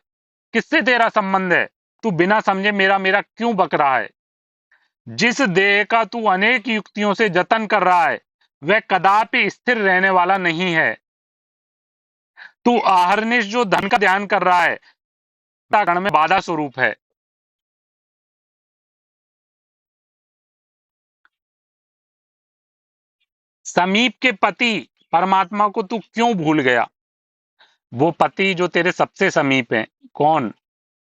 किससे तेरा संबंध है, तू बिना समझे मेरा मेरा क्यों बक रहा है। जिस देह का तू अनेक युक्तियों से जतन कर रहा है वह कदापि स्थिर रहने वाला नहीं है। तू आहरनिश जो धन का ध्यान कर रहा है गण में बाधा स्वरूप है। समीप के पति परमात्मा को तू क्यों भूल गया। वो पति जो तेरे सबसे समीप है, कौन,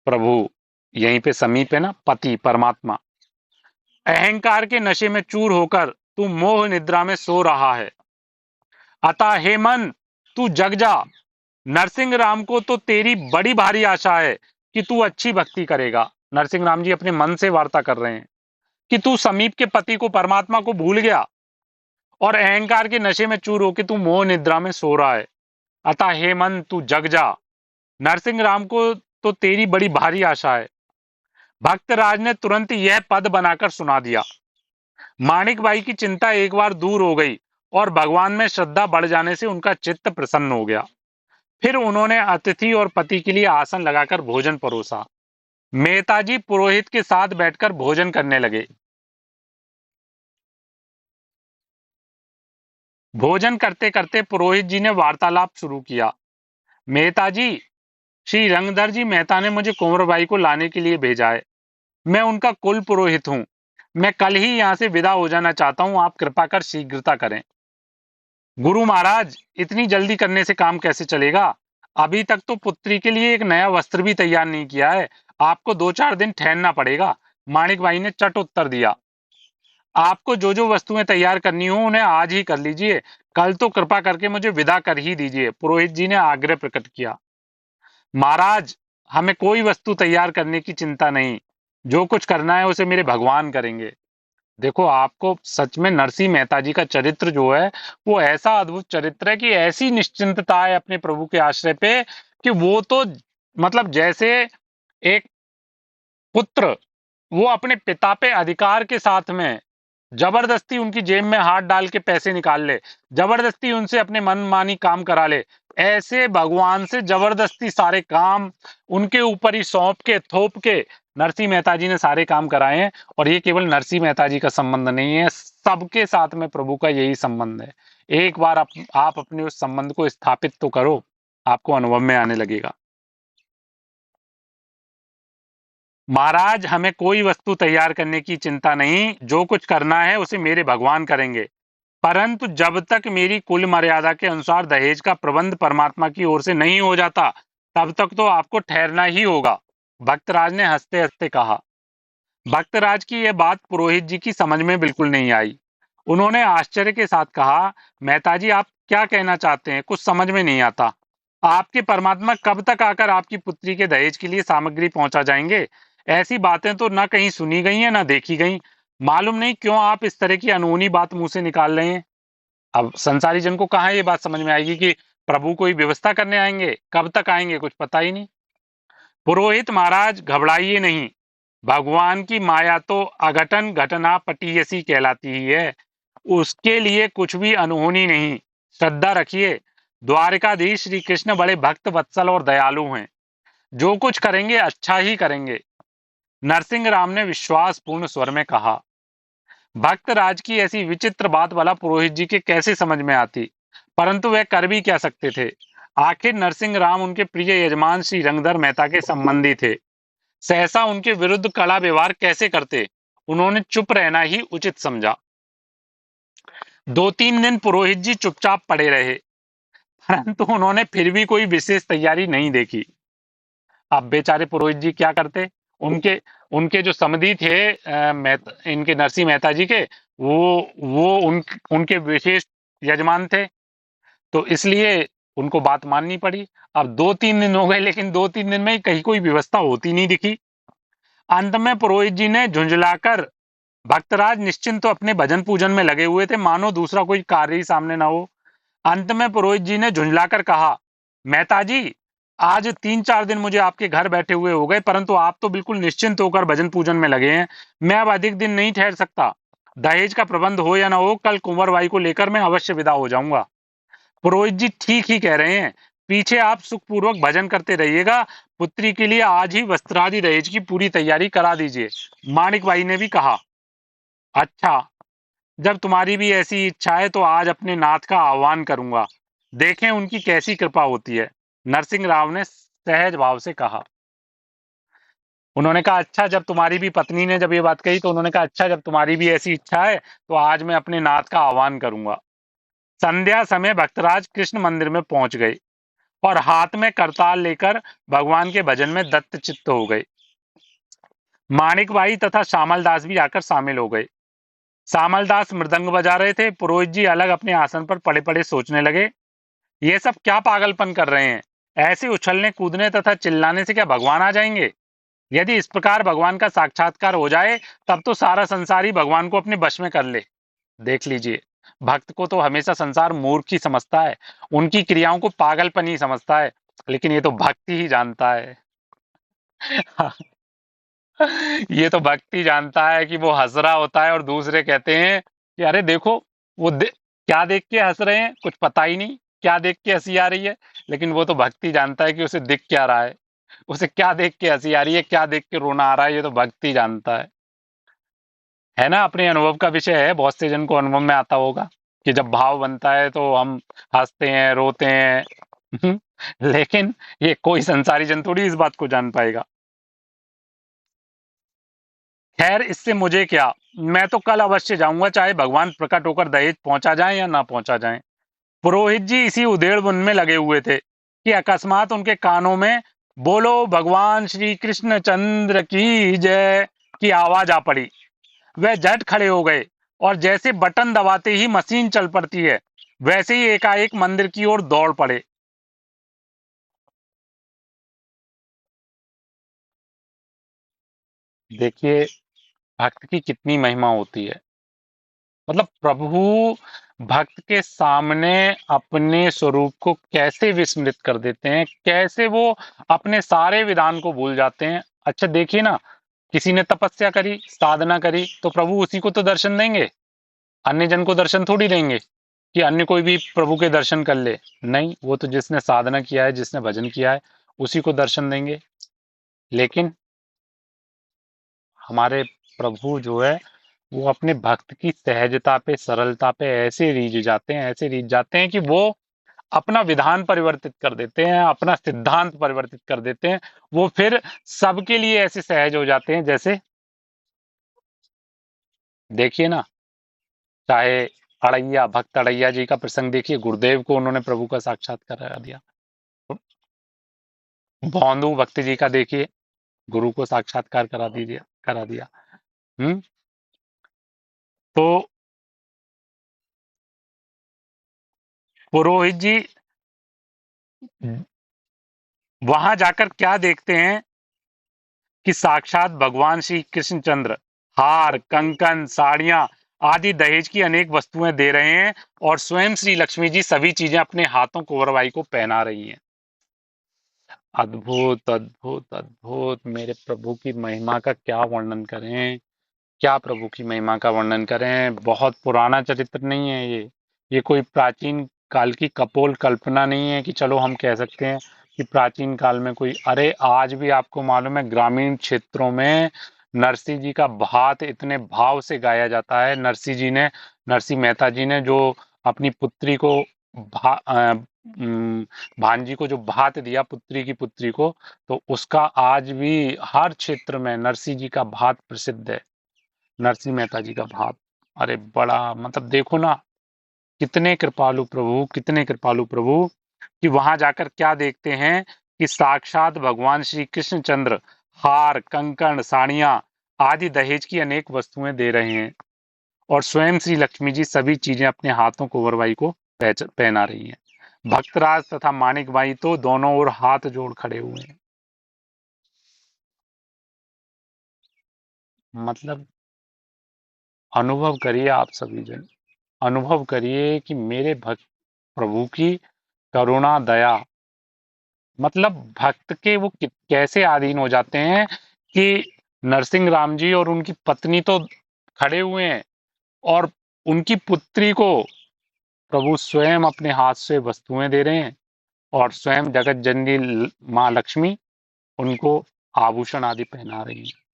प्रभु, यहीं पे समीप है ना, पति परमात्मा। अहंकार के नशे में चूर होकर तू मोह निद्रा में सो रहा है। अतः हे मन, तू जग जा। नरसिंह राम को तो तेरी बड़ी भारी आशा है कि तू अच्छी भक्ति करेगा। नरसिंह राम जी अपने मन से वार्ता कर रहे हैं कि तू समीप के पति को परमात्मा को भूल गया और अहंकार के नशे में चूर होकर तू मोह निद्रा में सो रहा है। अतः हे मन, तू जग जा। नरसिंह राम को तो तेरी बड़ी भारी आशा है। भक्तराज ने तुरंत यह पद बनाकर सुना दिया। माणिक बाई की चिंता एक बार दूर हो गई और भगवान में श्रद्धा बढ़ जाने से उनका चित्त प्रसन्न हो गया। फिर उन्होंने अतिथि और पति के लिए आसन लगाकर भोजन परोसा। मेहताजी पुरोहित के साथ बैठकर भोजन करने लगे। भोजन करते करते पुरोहित जी ने वार्तालाप शुरू किया। मेहताजी, श्री रंगधर जी मेहता ने मुझे कुंवरबाई को लाने के लिए भेजा है। मैं उनका कुल पुरोहित हूं। मैं कल ही यहां से विदा हो जाना चाहता हूं। आप कृपा कर शीघ्रता करें। गुरु महाराज, इतनी जल्दी करने से काम कैसे चलेगा। अभी तक तो पुत्री के लिए एक नया वस्त्र भी तैयार नहीं किया है। आपको 2-4 दिन ठहरना पड़ेगा। माणिक भाई ने चट उत्तर दिया। आपको जो जो वस्तुएं तैयार करनी हो उन्हें आज ही कर लीजिए। कल तो कृपा करके मुझे विदा कर ही दीजिए, पुरोहित जी ने आग्रह प्रकट किया। महाराज, हमें कोई वस्तु तैयार करने की चिंता नहीं। जो कुछ करना है उसे मेरे भगवान करेंगे। देखो, आपको सच में नरसिंह मेहता जी का चरित्र जो है वो ऐसा अद्भुत चरित्र है कि ऐसी निश्चिंतता है अपने प्रभु के आश्रय पे कि वो तो मतलब जैसे एक पुत्र वो अपने पिता पे अधिकार के साथ में जबरदस्ती उनकी जेब में हाथ डाल के पैसे निकाल ले, जबरदस्ती उनसे अपने मनमानी काम करा ले, ऐसे भगवान से जबरदस्ती सारे काम उनके ऊपर ही सौंप के थोप के नरसिंह मेहता जी ने सारे काम कराए हैं। और ये केवल नरसिंह मेहता जी का संबंध नहीं है, सबके साथ में प्रभु का यही संबंध है। एक बार आप अपने उस संबंध को स्थापित तो करो, आपको अनुभव में आने लगेगा। महाराज, हमें कोई वस्तु तैयार करने की चिंता नहीं। जो कुछ करना है उसे मेरे भगवान करेंगे। परंतु जब तक मेरी कुल मर्यादा के अनुसार दहेज का प्रबंध परमात्मा की ओर से नहीं हो जाता तब तक तो आपको ठहरना ही होगा, भक्तराज ने हंसते हंसते कहा। भक्तराज की यह बात पुरोहित जी की समझ में बिल्कुल नहीं आई। उन्होंने आश्चर्य के साथ कहा, मेहताजी, आप क्या कहना चाहते हैं, कुछ समझ में नहीं आता। आपके परमात्मा कब तक आकर आपकी पुत्री के दहेज के लिए सामग्री पहुंचा जाएंगे। ऐसी बातें तो ना कहीं सुनी गई हैं ना देखी गई। मालूम नहीं क्यों आप इस तरह की अनहोनी बात मुंह से निकाल रहे हैं। अब संसारी जन को कहाँ ये बात समझ में आएगी कि प्रभु कोई व्यवस्था करने आएंगे, कब तक आएंगे कुछ पता ही नहीं। पुरोहित महाराज, घबराइए नहीं। भगवान की माया तो अघटन घटना पटीयसी कहलाती ही है। उसके लिए कुछ भी अनहोनी नहीं। श्रद्धा रखिए। द्वारकाधीश श्री कृष्ण बड़े भक्त वत्सल और दयालु हैं। जो कुछ करेंगे अच्छा ही करेंगे। नरसिंह राम ने विश्वासपूर्ण स्वर में कहा। भक्तराज की ऐसी विचित्र बात वाला पुरोहित जी के कैसे समझ में आती, परंतु वह कर भी क्या सकते थे। आखिर नरसिंह राम उनके प्रिय यजमान श्री रंगधर मेहता के संबंधी थे, सहसा उनके विरुद्ध कड़ा व्यवहार कैसे करते। उन्होंने चुप रहना ही उचित समझा। 2-3 दिन पुरोहित जी चुपचाप पड़े रहे, परंतु उन्होंने फिर भी कोई विशेष तैयारी नहीं देखी। अब बेचारे पुरोहित जी क्या करते, उनके उनके जो समधी थे इनके नरसिंह मेहता जी के, वो उनके विशेष यजमान थे, तो इसलिए उनको बात माननी पड़ी। अब 2-3 दिन हो गए, लेकिन 2-3 दिन में ही कहीं कोई व्यवस्था होती नहीं दिखी। अंत में पुरोहित जी ने झुंझलाकर, भक्तराज निश्चिंत तो अपने भजन पूजन में लगे हुए थे, मानो दूसरा कोई कार्य ही सामने ना हो। अंत में पुरोहित जी ने झुंझलाकर कहा, मेहता जी, आज 3-4 दिन मुझे आपके घर बैठे हुए हो गए, परंतु आप तो बिल्कुल निश्चिंत होकर भजन पूजन में लगे हैं। मैं अब अधिक दिन नहीं ठहर सकता। दहेज का प्रबंध हो या ना हो, कल कुंवर बाई को लेकर मैं अवश्य विदा हो जाऊंगा। पुरोहित जी ठीक ही कह रहे हैं, पीछे आप सुखपूर्वक भजन करते रहिएगा। पुत्री के लिए आज ही वस्त्रादि दहेज की पूरी तैयारी करा दीजिए। माणिक बाई ने भी कहा, अच्छा, जब तुम्हारी भी ऐसी इच्छा है तो आज अपने नाथ का आह्वान करूंगा, देखें उनकी कैसी कृपा होती है। नरसिंह राव ने सहज भाव से कहा। उन्होंने कहा, अच्छा, जब तुम्हारी भी पत्नी ने जब ये बात कही तो उन्होंने कहा, अच्छा, जब तुम्हारी भी ऐसी इच्छा है तो आज मैं अपने नाथ का आह्वान करूंगा। संध्या समय भक्तराज कृष्ण मंदिर में पहुंच गए और हाथ में करताल लेकर भगवान के भजन में दत्त चित्त हो गए। माणिक बाई तथा श्यामल दास भी आकर शामिल हो गए। श्यामल दास मृदंग बजा रहे थे। पुरोहित जी अलग अपने आसन पर पड़े पड़े सोचने लगे, ये सब क्या पागलपन कर रहे हैं। ऐसे उछलने कूदने तथा चिल्लाने से क्या भगवान आ जाएंगे। यदि इस प्रकार भगवान का साक्षात्कार हो जाए तब तो सारा संसार ही भगवान को अपने वश में कर ले। देख लीजिए, भक्त को तो हमेशा संसार मूर्ख ही समझता है, उनकी क्रियाओं को पागलपन ही समझता है, लेकिन ये तो भक्ति ही जानता है। ये तो भक्ति जानता है कि वो हंस रहा होता है और दूसरे कहते हैं कि अरे देखो, क्या देख के हंस रहे हैं, कुछ पता ही नहीं क्या देख के हंसी आ रही है। लेकिन वो तो भक्ति जानता है कि उसे दिख क्या रहा है, उसे क्या देख के हंसी आ रही है, क्या देख के रोना आ रहा है, ये तो भक्ति जानता है ना। अपने अनुभव का विषय है, बहुत से जन को अनुभव में आता होगा कि जब भाव बनता है तो हम हंसते हैं, रोते हैं। लेकिन ये कोई संसारी जन थोड़ी इस बात को जान पाएगा। खैर, इससे मुझे क्या, मैं तो कल अवश्य जाऊंगा, चाहे भगवान प्रकट होकर दहेज पहुंचा जाए या ना पहुंचा जाए। पुरोहित जी इसी उधेड़ बुन में लगे हुए थे कि अकस्मात उनके कानों में बोलो भगवान श्री कृष्ण चंद्र की जय की आवाज आ पड़ी। वह झट खड़े हो गए और जैसे बटन दबाते ही मशीन चल पड़ती है, वैसे ही एकाएक मंदिर की ओर दौड़ पड़े। देखिए, भक्त की कितनी महिमा होती है। मतलब प्रभु भक्त के सामने अपने स्वरूप को कैसे विस्मृत कर देते हैं, कैसे वो अपने सारे विधान को भूल जाते हैं। अच्छा देखिए ना, किसी ने तपस्या करी, साधना करी, तो प्रभु उसी को तो दर्शन देंगे, अन्य जन को दर्शन थोड़ी देंगे कि अन्य कोई भी प्रभु के दर्शन कर ले। नहीं, वो तो जिसने साधना किया है, जिसने भजन किया है, उसी को दर्शन देंगे। लेकिन हमारे प्रभु जो है, वो अपने भक्त की सहजता पे, सरलता पे ऐसे रीझ जाते हैं, ऐसे रीझ जाते हैं कि वो अपना विधान परिवर्तित कर देते हैं, अपना सिद्धांत परिवर्तित कर देते हैं। वो फिर सबके लिए ऐसे सहज हो जाते हैं। जैसे देखिए ना, चाहे अड़ैया, भक्त अड़ैया जी का प्रसंग देखिए, गुरुदेव को उन्होंने प्रभु का साक्षात्कार करा दिया। भौंदू भक्त जी का देखिए, गुरु को साक्षात्कार करा दिया। हम्म। तो पुरोहित जी वहां जाकर क्या देखते हैं कि साक्षात भगवान श्री कृष्णचंद्र हार, कंकन, साड़ियां आदि दहेज की अनेक वस्तुएं दे रहे हैं और स्वयं श्री लक्ष्मी जी सभी चीजें अपने हाथों कुंवरबाई को पहना रही हैं। अद्भुत अद्भुत अद्भुत, मेरे प्रभु की महिमा का क्या वर्णन करें, क्या प्रभु की महिमा का वर्णन करें। बहुत पुराना चरित्र नहीं है ये कोई प्राचीन काल की कपोल कल्पना नहीं है कि चलो हम कह सकते हैं कि प्राचीन काल में कोई, अरे आज भी आपको मालूम है ग्रामीण क्षेत्रों में नरसिंह जी का भात इतने भाव से गाया जाता है। नरसिंह मेहता जी ने जो अपनी पुत्री को भांजी को जो भात दिया, पुत्री की पुत्री को, तो उसका आज भी हर क्षेत्र में नरसिंह जी का भात प्रसिद्ध है। नरसिंह मेहता जी का भात, अरे बड़ा मतलब देखो ना, कितने कृपालु प्रभु, कितने कृपालु प्रभु, कि वहां जाकर क्या देखते हैं कि साक्षात भगवान श्री कृष्णचंद्र हार, कंकण, साड़ियां आदि दहेज की अनेक वस्तुएं दे रहे हैं और स्वयं श्री लक्ष्मी जी सभी चीजें अपने हाथों को वरवाई को पहना रही हैं। भक्तराज तथा मानिक बाई तो दोनों ओर हाथ जोड़ खड़े हुए हैं। मतलब अनुभव करिए आप सभी जन, अनुभव करिए कि मेरे भक्त प्रभु की करुणा, दया, मतलब भक्त के वो कैसे अधीन हो जाते हैं कि नरसिंह राम जी और उनकी पत्नी तो खड़े हुए हैं और उनकी पुत्री को प्रभु स्वयं अपने हाथ से वस्तुएं दे रहे हैं और स्वयं जगत जननी माँ लक्ष्मी उनको आभूषण आदि पहना रही हैं।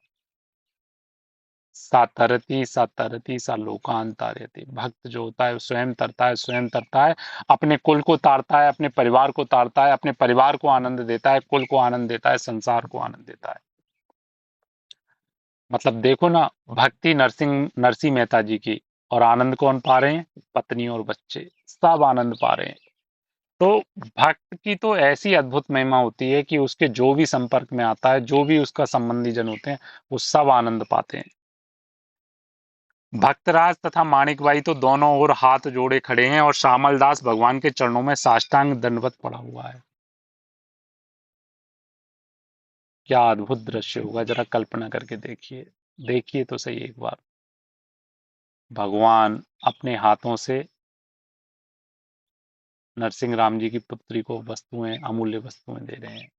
सा तरती सा तरती सा लोकान तारयति, भक्त जो होता है स्वयं तरता है, स्वयं तरता है, अपने कुल को तारता है, अपने परिवार को तारता है, अपने परिवार को आनंद देता है, कुल को आनंद देता है, संसार को आनंद देता है। मतलब देखो ना, भक्ति नरसिंह मेहता जी की, और आनंद कौन पा रहे हैं? पत्नी और बच्चे सब आनंद पा रहे हैं। तो भक्त की तो ऐसी अद्भुत महिमा होती है कि उसके जो भी संपर्क में आता है, जो भी उसका संबंधी जन होते हैं, वो सब आनंद पाते हैं। भक्तराज तथा माणिकबाई तो दोनों ओर हाथ जोड़े खड़े हैं और श्यामल दास भगवान के चरणों में साष्टांग दंडवत पड़ा हुआ है। क्या अद्भुत दृश्य होगा, जरा कल्पना करके देखिए, देखिए तो सही एक बार। भगवान अपने हाथों से नरसिंह राम जी की पुत्री को वस्तुएं, अमूल्य वस्तुएं दे रहे हैं।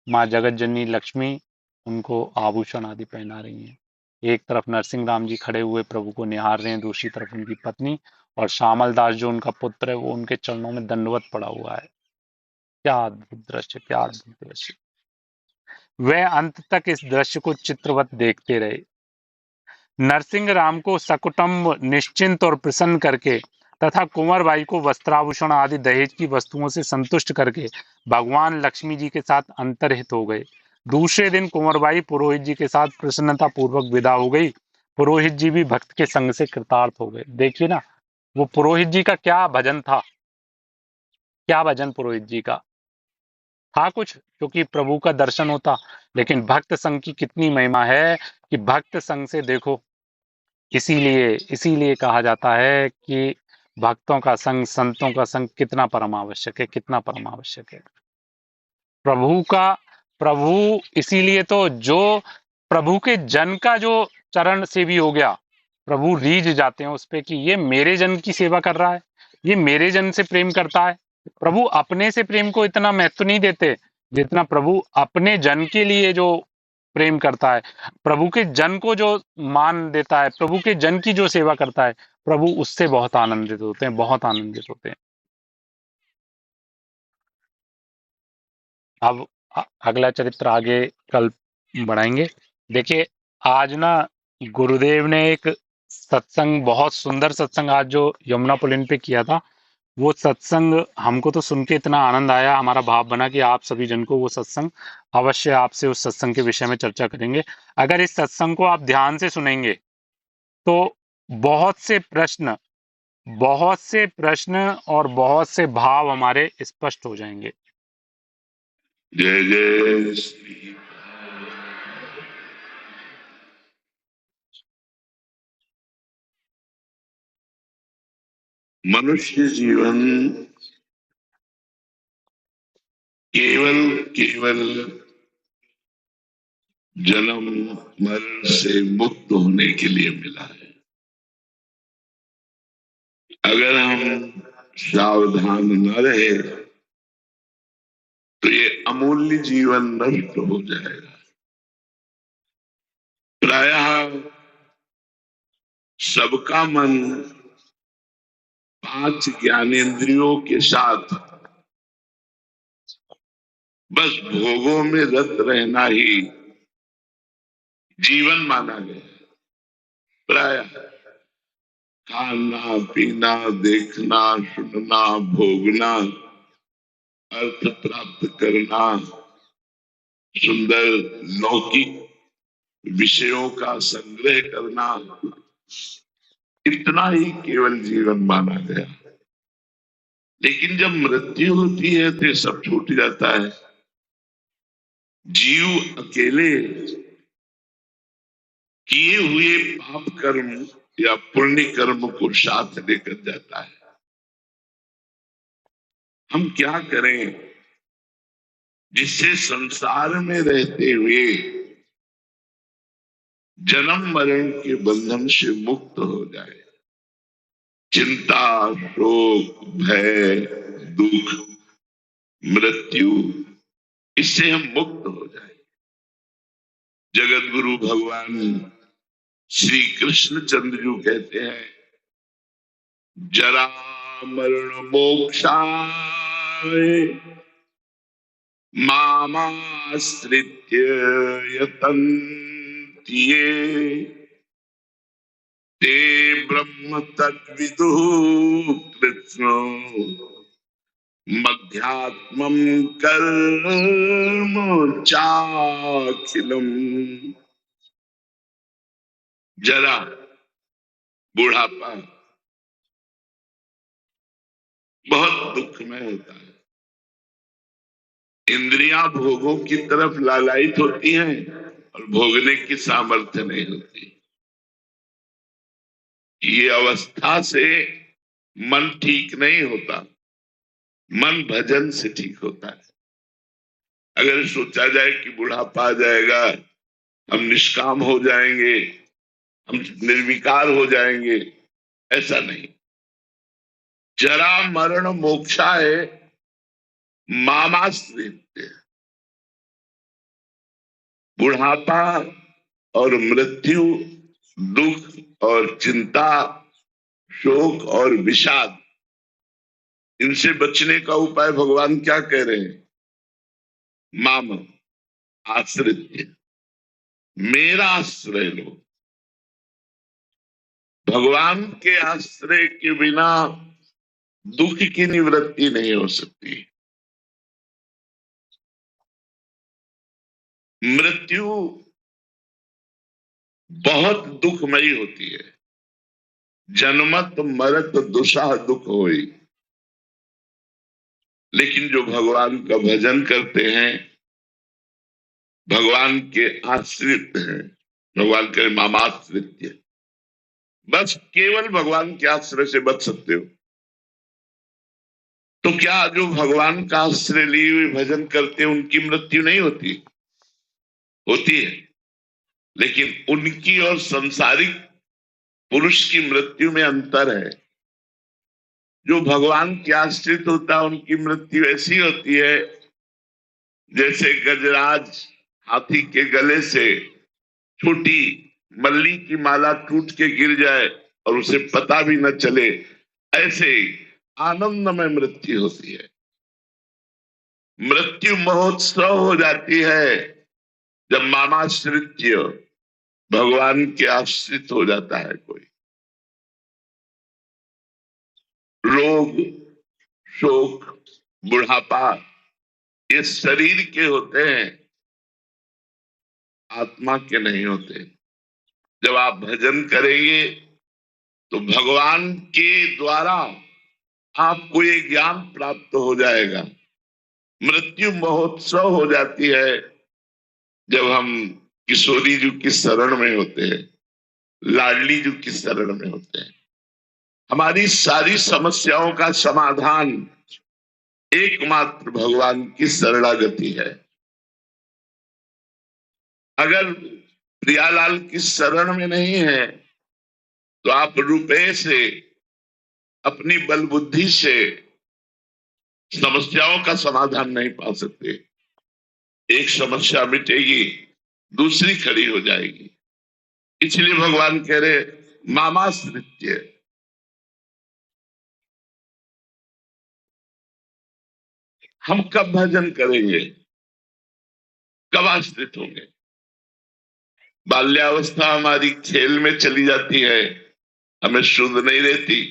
माँ जगत जननी लक्ष्मी उनको आभूषण आदि पहना रही हैं। एक तरफ नरसिंह राम जी खड़े हुए प्रभु को निहार रहे हैं, दूसरी तरफ उनकी पत्नी, और श्यामल दास जो उनका पुत्र है वो उनके चरणों में दंडवत पड़ा हुआ है। क्या अद्भुत दृश्य, क्या अद्भुत दृश्य। वह अंत तक इस दृश्य को चित्रवत देखते रहे। नरसिंह राम को सकुटुम्ब, निश्चिंत और प्रसन्न करके तथा कुंवर बाई को वस्त्राभूषण आदि दहेज की वस्तुओं से संतुष्ट करके भगवान लक्ष्मी जी के साथ अंतर्हित हो गए। दूसरे दिन कुंवर बाई पुरोहित जी के साथ प्रसन्नता पूर्वक विदा हो गई। पुरोहित जी भी भक्त के संग से कृतार्थ हो गए। देखिए ना, वो पुरोहित जी का क्या भजन था, क्या भजन पुरोहित जी का था कुछ, क्योंकि प्रभु का दर्शन होता। लेकिन भक्त संघ की कितनी महिमा है कि भक्त संघ से देखो, इसीलिए इसीलिए कहा जाता है कि भक्तों का संग, संतों का संग कितना परम आवश्यक है, कितना परम आवश्यक है। प्रभु का, प्रभु, इसीलिए तो जो प्रभु के जन का जो चरण से भी हो गया, प्रभु रीझ जाते हैं उस पे कि ये मेरे जन की सेवा कर रहा है, ये मेरे जन से प्रेम करता है। प्रभु अपने से प्रेम को इतना महत्व नहीं देते जितना प्रभु अपने जन के लिए जो प्रेम करता है, प्रभु के जन को जो मान देता है, प्रभु के जन की जो सेवा करता है, प्रभु उससे बहुत आनंदित होते हैं, बहुत आनंदित होते हैं। अब अगला चरित्र आगे कल बढ़ाएंगे। देखिए, आज ना गुरुदेव ने एक सत्संग, बहुत सुंदर सत्संग आज जो यमुना पुलिन पे किया था, वो सत्संग हमको तो सुन के इतना आनंद आया, हमारा भाव बना कि आप सभी जन को वो सत्संग अवश्य, आपसे उस सत्संग के विषय में चर्चा करेंगे। अगर इस सत्संग को आप ध्यान से सुनेंगे तो बहुत से प्रश्न, बहुत से प्रश्न और बहुत से भाव हमारे स्पष्ट हो जाएंगे। जय जय श्री मनुष्य जीवन केवल केवल जन्म मरण से मुक्त होने के लिए मिला है। अगर हम सावधान न रहे तो ये अमूल्य जीवन नष्ट हो जाएगा। प्रायः सबका मन 5 ज्ञानेंद्रियों के साथ बस भोगों में रत रहना ही जीवन माना गया। प्राय खाना पीना, देखना, सुनना, भोगना, अर्थ प्राप्त करना, सुंदर लौकिक विषयों का संग्रह करना, इतना ही केवल जीवन माना गया। लेकिन जब मृत्यु होती है तो सब छूट जाता है। जीव अकेले किए हुए पाप कर्म या पुण्य कर्म को साथ लेकर जाता है। हम क्या करें जिससे संसार में रहते हुए जन्म मरण के बंधन से मुक्त हो जाए। चिंता, शोक, भय, दुख, मृत्यु, इससे हम मुक्त हो जाए। जगत गुरु भगवान श्री कृष्ण चंद्र कहते हैं, जरा मरण मोक्षाय मामाश्रित्य यतन्ति ये, ते ब्रह्म तद्विदुः कृष्णो मध्यात्मं कर्म चाखिलम्। जरा, बुढ़ापा बहुत दुखमय होता है। इंद्रियां भोगों की तरफ लालायित होती हैं और भोगने की सामर्थ्य नहीं होती। ये अवस्था से मन ठीक नहीं होता, मन भजन से ठीक होता है। अगर सोचा जाए कि बुढ़ापा आ जाएगा, हम निष्काम हो जाएंगे, हम निर्विकार हो जाएंगे, ऐसा नहीं। जरा मरण मोक्षाय मामाश्रित्य, बुढ़ापा और मृत्यु, दुख और चिंता, शोक और विषाद, इनसे बचने का उपाय भगवान क्या कह रहे हैं? माम आश्रित्य, मेरा आश्रय लो। भगवान के आश्रय के बिना दुख की निवृत्ति नहीं हो सकती। मृत्यु बहुत दुखमयी होती है। जन्मत मरत दुसाह दुख होई। लेकिन जो भगवान का भजन करते हैं, भगवान के आश्रित हैं, भगवान के मामाश्रित्य, बस केवल भगवान के आश्रय से बच सकते हो। तो क्या जो भगवान का आश्रय लिए हुए भजन करते हैं उनकी मृत्यु नहीं होती? होती है। लेकिन उनकी और संसारिक पुरुष की मृत्यु में अंतर है। जो भगवान के आश्रित होता है उनकी मृत्यु ऐसी होती है जैसे गजराज हाथी के गले से छोटी मल्ली की माला टूट के गिर जाए और उसे पता भी न चले, ऐसे आनंद में मृत्यु होती है। मृत्यु महोत्सव हो जाती है जब मामाश्रित्य, भगवान के आश्रित हो जाता है कोई। रोग, शोक, बुढ़ापा ये शरीर के होते हैं, आत्मा के नहीं होते। जब आप भजन करेंगे तो भगवान के द्वारा आपको ये ज्ञान प्राप्त हो जाएगा। मृत्यु महोत्सव हो जाती है जब हम किशोरी जी की शरण में होते हैं, लाडली जी की शरण में होते हैं। हमारी सारी समस्याओं का समाधान एकमात्र भगवान की शरणागति है। अगर प्रियालाल की शरण में नहीं है तो आप रुपए से, अपनी बल बुद्धि से समस्याओं का समाधान नहीं पा सकते। एक समस्या मिटेगी, दूसरी खड़ी हो जाएगी। इसलिए भगवान कह रहे मामाश्रित्य। हम कब भजन करेंगे, कब आश्रित होंगे? बाल्यावस्था हमारी खेल में चली जाती है, हमें शुद्ध नहीं रहती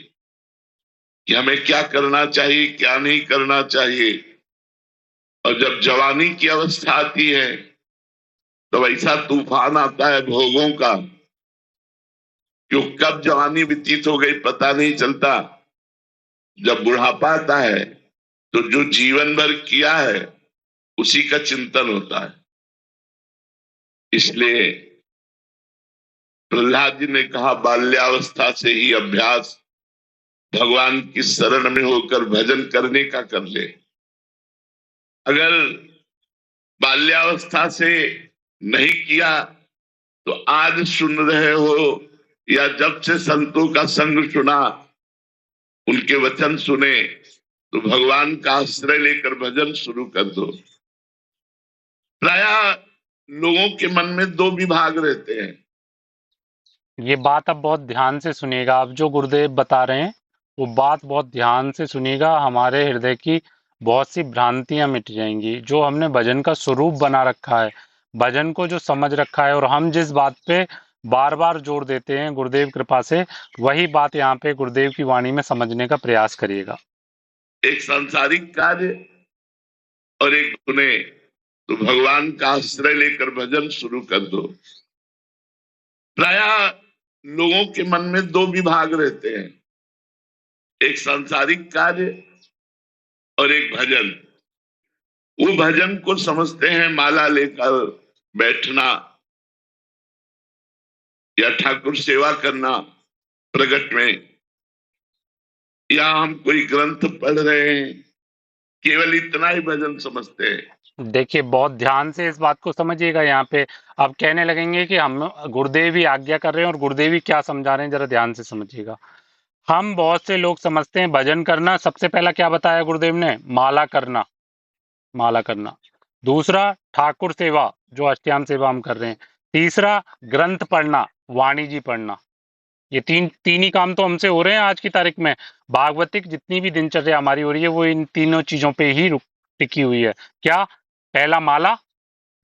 कि हमें क्या करना चाहिए क्या नहीं करना चाहिए। और जब जवानी की अवस्था आती है तो ऐसा तूफान आता है भोगों का, क्यों कब जवानी व्यतीत हो गई पता नहीं चलता। जब बुढ़ापा आता है तो जो जीवन भर किया है उसी का चिंतन होता है। इसलिए प्रहलाद जी ने कहा बाल्यावस्था से ही अभ्यास भगवान की शरण में होकर भजन करने का कर ले। अगर बाल्यावस्था से नहीं किया तो आज सुन रहे हो या जब से संतों का संग सुना, उनके वचन सुने, तो भगवान का आश्रय लेकर भजन शुरू कर दो। प्रायः लोगों के मन में दो विभाग रहते हैं। ये बात आप बहुत ध्यान से सुनिएगा। आप जो गुरुदेव बता रहे हैं वो बात बहुत ध्यान से सुनिएगा। हमारे हृदय की बहुत सी भ्रांतियां मिट जाएंगी। जो हमने भजन का स्वरूप बना रखा है, भजन को जो समझ रखा है, और हम जिस बात पे बार बार जोर देते हैं गुरुदेव कृपा से, वही बात यहाँ पे गुरुदेव की वाणी में समझने का प्रयास करिएगा। एक सांसारिक कार्य और एक सुने, तो भगवान का आश्रय लेकर भजन शुरू कर दो। प्रायः लोगों के मन में दो विभाग रहते हैं, एक सांसारिक कार्य और एक भजन। वो भजन को समझते हैं माला लेकर बैठना या ठाकुर सेवा करना प्रगट में, या हम कोई ग्रंथ पढ़ रहे हैं, केवल इतना ही भजन समझते हैं। देखिए बहुत ध्यान से इस बात को समझिएगा। यहाँ पे अब कहने लगेंगे कि हम गुरुदेव ही आज्ञा कर रहे हैं और गुरुदेव ही क्या समझा रहे हैं, जरा ध्यान से समझिएगा। हम बहुत से लोग समझते हैं भजन करना, सबसे पहला क्या बताया गुरुदेव ने? माला करना, माला करना। दूसरा ठाकुर सेवा, जो अष्टयाम सेवा हम कर रहे हैं। तीसरा ग्रंथ पढ़ना, वाणी जी पढ़ना। ये तीन ही काम तो हमसे हो रहे हैं आज की तारीख में। भागवतिक जितनी भी दिनचर्या हमारी हो रही है वो इन तीनों चीजों पे ही टिकी हुई है। क्या? पहला माला,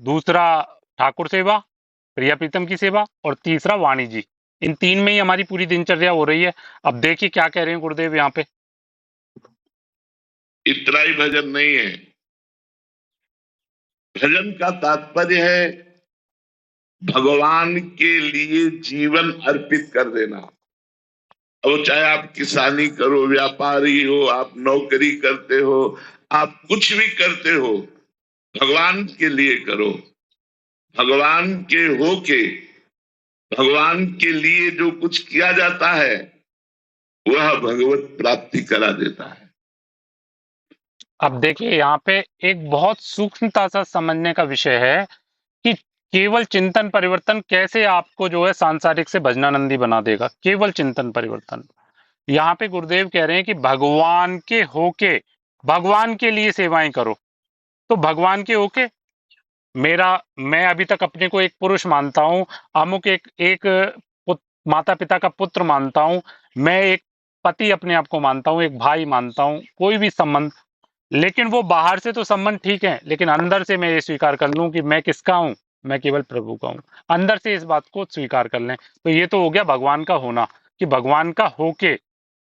दूसरा ठाकुर सेवा, प्रिया प्रीतम की सेवा, और तीसरा वाणी जी। इन तीन में ही हमारी पूरी दिनचर्या हो रही है। अब देखिए क्या कह रहे हैं गुरुदेव यहाँ पे। इतना ही भजन नहीं है। भजन का तात्पर्य है भगवान के लिए जीवन अर्पित कर देना। अब चाहे आप किसानी करो, व्यापारी हो, आप नौकरी करते हो, आप कुछ भी करते हो, भगवान के लिए करो। भगवान के होके भगवान के लिए जो कुछ किया जाता है वह भगवत प्राप्ति करा देता है। अब देखिए यहाँ पे एक बहुत सूक्ष्मता सा समझने का विषय है कि केवल चिंतन परिवर्तन कैसे आपको जो है सांसारिक से भजनानंदी बना देगा। केवल चिंतन परिवर्तन। यहाँ पे गुरुदेव कह रहे हैं कि भगवान के होके भगवान के लिए सेवाएं करो। तो भगवान के होके मैं अभी तक अपने को एक पुरुष मानता हूं, अमुक एक माता पिता का पुत्र मानता हूं, मैं एक पति अपने आप को मानता हूं, एक भाई मानता हूं, कोई भी संबंध। लेकिन वो बाहर से तो संबंध ठीक है, लेकिन अंदर से मैं ये स्वीकार कर लूं कि मैं किसका हूं? मैं केवल प्रभु का हूं। अंदर से इस बात को स्वीकार कर लें तो ये तो हो गया भगवान का होना, कि भगवान का होके।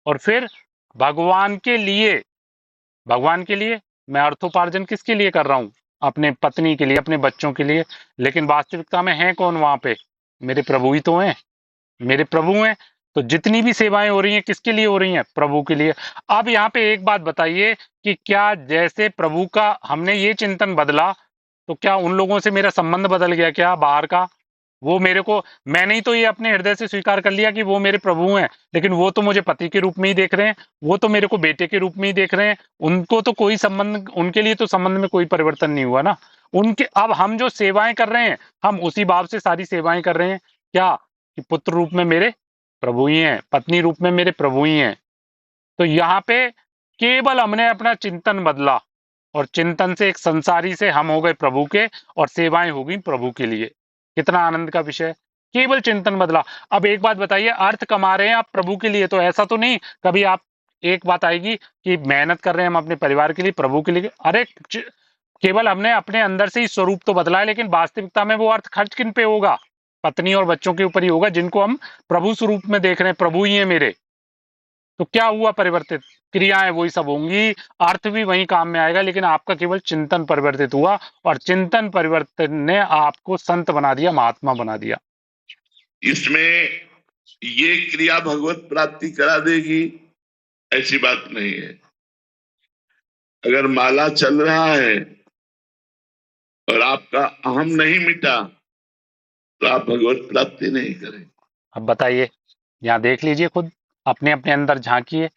और फिर भगवान के लिए, भगवान के लिए मैं अर्थोपार्जन किसके लिए कर रहा हूं? अपने पत्नी के लिए, अपने बच्चों के लिए। लेकिन वास्तविकता में है कौन वहां पे? मेरे प्रभु ही तो हैं, मेरे प्रभु हैं। तो जितनी भी सेवाएं हो रही हैं किसके लिए हो रही हैं? प्रभु के लिए। अब यहाँ पे एक बात बताइए कि क्या जैसे प्रभु का हमने ये चिंतन बदला तो क्या उन लोगों से मेरा संबंध बदल गया क्या बाहर का? वो मेरे को, मैंने ही तो ये अपने हृदय से स्वीकार कर लिया कि वो मेरे प्रभु हैं, लेकिन वो तो मुझे पति के रूप में ही देख रहे हैं, वो तो मेरे को बेटे के रूप में ही देख रहे हैं। उनको तो कोई संबंध, उनके लिए तो संबंध में कोई परिवर्तन नहीं हुआ ना उनके। अब हम जो सेवाएं कर रहे हैं हम उसी भाव से सारी सेवाएं कर रहे हैं। क्या? कि पुत्र रूप में मेरे प्रभु ही हैं, पत्नी रूप में मेरे प्रभु ही हैं। तो यहाँ पे केवल हमने अपना चिंतन बदला, और चिंतन से एक संसारी से हम हो गए प्रभु के, और सेवाएं हो गई प्रभु के लिए। कितना आनंद का विषय। केवल चिंतन बदला। अब एक बात बताइए, अर्थ कमा रहे हैं आप प्रभु के लिए, तो ऐसा तो नहीं कभी आप, एक बात आएगी कि मेहनत कर रहे हैं हम अपने परिवार के लिए, प्रभु के लिए। अरे केवल हमने अपने अंदर से ही स्वरूप तो बदला है, लेकिन वास्तविकता में वो अर्थ खर्च किन पे होगा? पत्नी और बच्चों के ऊपर ही होगा जिनको हम प्रभु स्वरूप में देख रहे हैं, प्रभु ही है मेरे। तो क्या हुआ परिवर्तित? क्रियाएं वही सब होंगी, अर्थ भी वही काम में आएगा, लेकिन आपका केवल चिंतन परिवर्तित हुआ और चिंतन परिवर्तन ने आपको संत बना दिया, महात्मा बना दिया। इसमें ये क्रिया भगवत प्राप्ति करा देगी ऐसी बात नहीं है। अगर माला चल रहा है और आपका अहम नहीं मिटा तो आप भगवत प्राप्ति नहीं करें। अब बताइए, यहाँ देख लीजिए, खुद अपने अपने अंदर झांकिए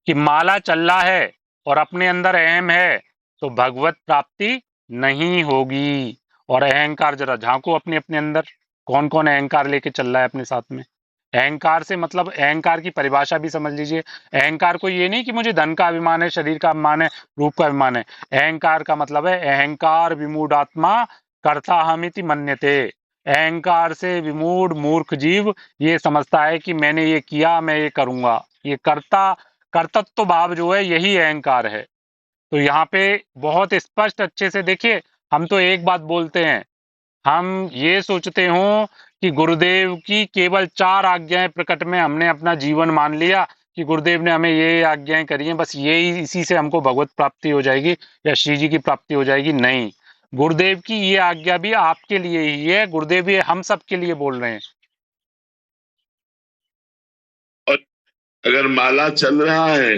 कि माला चल रहा है और अपने अंदर अहम है तो भगवत प्राप्ति नहीं होगी। और अहंकार जरा झांको अपने अपने अंदर, कौन कौन अहंकार लेके चल रहा है अपने साथ में। अहंकार से मतलब अहंकार की परिभाषा भी समझ लीजिए। अहंकार को ये नहीं कि मुझे धन का अभिमान है, शरीर का अभिमान है, रूप का अभिमान है। अहंकार का मतलब है अहंकार विमूढ़ात्मा कर्ता हमिति मन्यते। अहंकार से विमूढ़ मूर्ख जीव ये समझता है कि मैंने ये किया, मैं ये करूंगा। ये कर्तृत्व भाव जो है यही अहंकार है। तो यहाँ पे बहुत स्पष्ट अच्छे से देखिए, हम तो एक बात बोलते हैं, हम ये सोचते हो कि गुरुदेव की केवल 4 आज्ञाएं प्रकट में हमने अपना जीवन मान लिया कि गुरुदेव ने हमें ये आज्ञाएं करी हैं, बस यही, इसी से हमको भगवत प्राप्ति हो जाएगी या श्री जी की प्राप्ति हो जाएगी। नहीं, गुरुदेव की ये आज्ञा भी आपके लिए ही है, गुरुदेव ये हम सब के लिए बोल रहे हैं। और अगर माला चल रहा है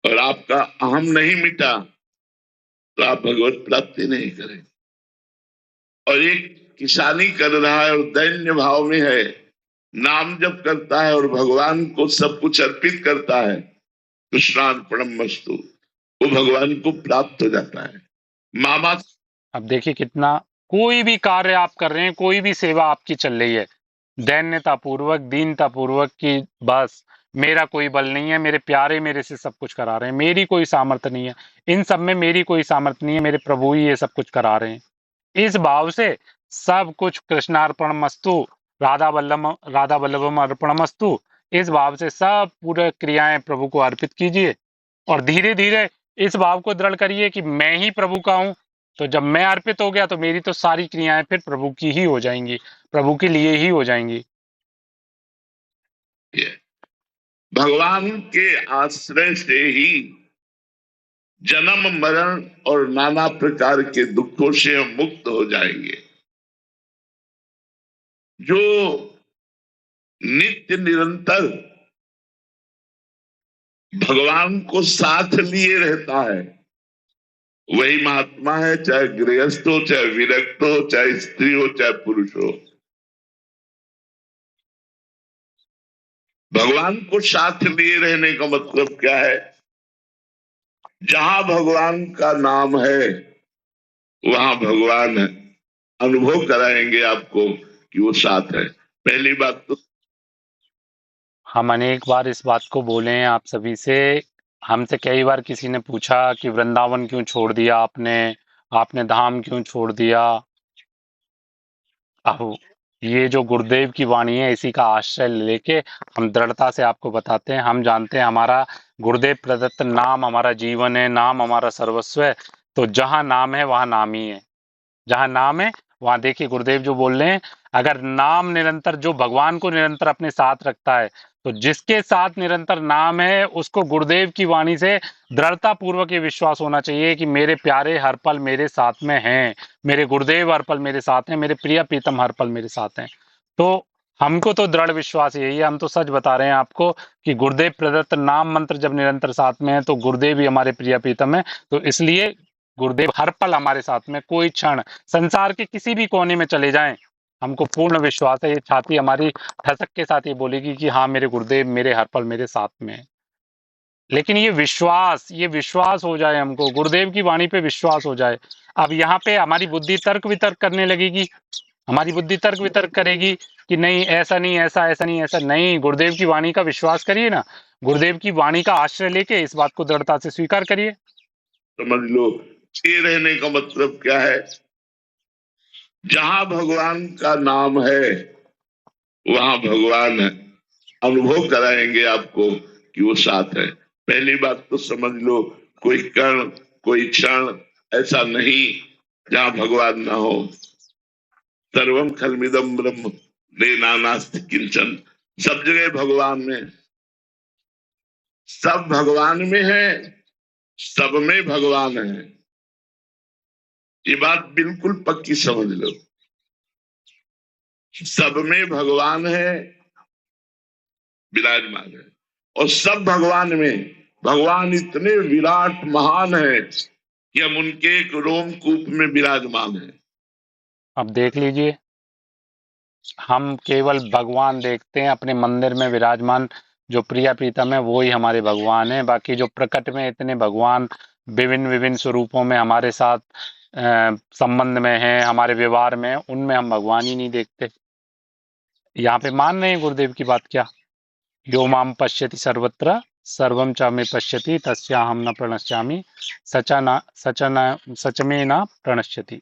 और आपका अहम नहीं मिटा तो आप भगवत प्राप्ति नहीं करें। और एक किसानी कर रहा है और दैन्य भाव में है, नाम जप करता है और भगवान को सब कुछ अर्पित करता है, कृष्णार्पणमस्तु, वो भगवान को प्राप्त हो जाता है। मामा, अब देखिए कितना, कोई भी कार्य आप कर रहे हैं, कोई भी सेवा आपकी चल रही है, दैन्यता पूर्वक, दीनता पूर्वक की बस मेरा कोई बल नहीं है, मेरे प्यारे मेरे से सब कुछ करा रहे हैं, मेरी कोई सामर्थ्य नहीं है, इन सब में मेरी कोई सामर्थ्य नहीं है, मेरे प्रभु ही ये सब कुछ करा रहे हैं। इस भाव से सब कुछ कृष्णार्पणमस्तु, राधा वल्लभम अर्पणमस्तु, इस भाव से सब पूरे क्रियाएं प्रभु को अर्पित कीजिए और धीरे धीरे इस भाव को दृढ़ करिए कि मैं ही प्रभु का हूं। तो जब मैं अर्पित हो गया तो मेरी तो सारी क्रियाएं फिर प्रभु की ही हो जाएंगी, प्रभु के लिए ही हो जाएंगी। भगवान के आश्रय से ही जन्म मरण और नाना प्रकार के दुखों से हम मुक्त हो जाएंगे। जो नित्य निरंतर भगवान को साथ लिए रहता है वही महात्मा है, चाहे गृहस्थ हो, चाहे विरक्त हो, चाहे स्त्री हो, चाहे पुरुष हो। भगवान को साथ लिए रहने का मतलब क्या है? जहां भगवान का नाम है वहां भगवान है, अनुभव कराएंगे आपको कि वो साथ है। पहली बात तो हम अनेक बार इस बात को बोले हैं आप सभी से। हमसे कई बार किसी ने पूछा कि वृंदावन क्यों छोड़ दिया आपने धाम क्यों छोड़ दिया। अब ये जो गुरुदेव की वाणी है इसी का आश्रय लेके हम दृढ़ता से आपको बताते हैं, हम जानते हैं हमारा गुरुदेव प्रदत्त नाम हमारा जीवन है, नाम हमारा सर्वस्व है। तो जहां नाम है वहां नाम ही है, जहां नाम है वहां देखिए गुरुदेव जो बोल रहे हैं, अगर नाम निरंतर, जो भगवान को निरंतर अपने साथ रखता है, तो जिसके साथ निरंतर नाम है उसको गुरुदेव की वाणी से दृढ़ता पूर्वक ये विश्वास होना चाहिए कि मेरे प्यारे हर पल मेरे साथ में हैं, मेरे गुरुदेव हर पल मेरे साथ हैं, मेरे प्रिय प्रीतम हर पल मेरे साथ हैं। तो हमको तो दृढ़ विश्वास यही है, हम तो सच बता रहे हैं आपको कि गुरुदेव प्रदत्त नाम मंत्र जब निरंतर साथ में है तो गुरुदेव ही हमारे प्रिय प्रीतम है। तो इसलिए गुरुदेव हर पल हमारे साथ में, कोई क्षण संसार के किसी भी कोने में चले जाएं, हमको पूर्ण विश्वास है, ये छाती हमारी ठसक के साथ ये बोलेगी कि हाँ मेरे गुरुदेव मेरे हर पल मेरे साथ में है। लेकिन ये विश्वास हो जाए, हमको गुरुदेव की वाणी पे विश्वास हो जाए। अब यहाँ पे हमारी बुद्धि तर्क वितर्क करने लगेगी, हमारी बुद्धि तर्क वितर्क करेगी कि नहीं ऐसा नहीं, ऐसा नहीं, ऐसा नहीं। गुरुदेव की वाणी का विश्वास करिए ना, गुरुदेव की वाणी का आश्रय लेके इस बात को दृढ़ता से स्वीकार करिए। समझ लो, ये रहने का मतलब क्या है? जहां भगवान का नाम है वहां भगवान है, अनुभव कराएंगे आपको कि वो साथ है। पहली बात तो समझ लो, कोई कण कोई क्षण ऐसा नहीं जहां भगवान ना हो। सर्वम खलमिदम ब्रह्म नेना नास्ति किंचन। सब जगह भगवान में, सब भगवान में है, सब में भगवान है। ये बात बिल्कुल पक्की समझ लो। सब में भगवान है, विराजमान है, और सब भगवान में भगवान इतने विराट महान है कि हम उनके एक रोमकूप में विराजमान है। अब देख लीजिए, हम केवल भगवान देखते हैं अपने मंदिर में विराजमान, जो प्रिया प्रीतम है वो ही हमारे भगवान है। बाकी जो प्रकट में इतने भगवान विभिन्न विभिन्न स्वरूपों में हमारे साथ संबंध में हैं, हमारे व्यवहार में, उनमें हम भगवान ही नहीं देखते। यहाँ पे मान रहे हैं गुरुदेव की बात क्या? यो माम पश्यति सर्वत्र सर्वम च मे पश्यति तस्याहम न प्रणश्यामि सच में न प्रणश्यति।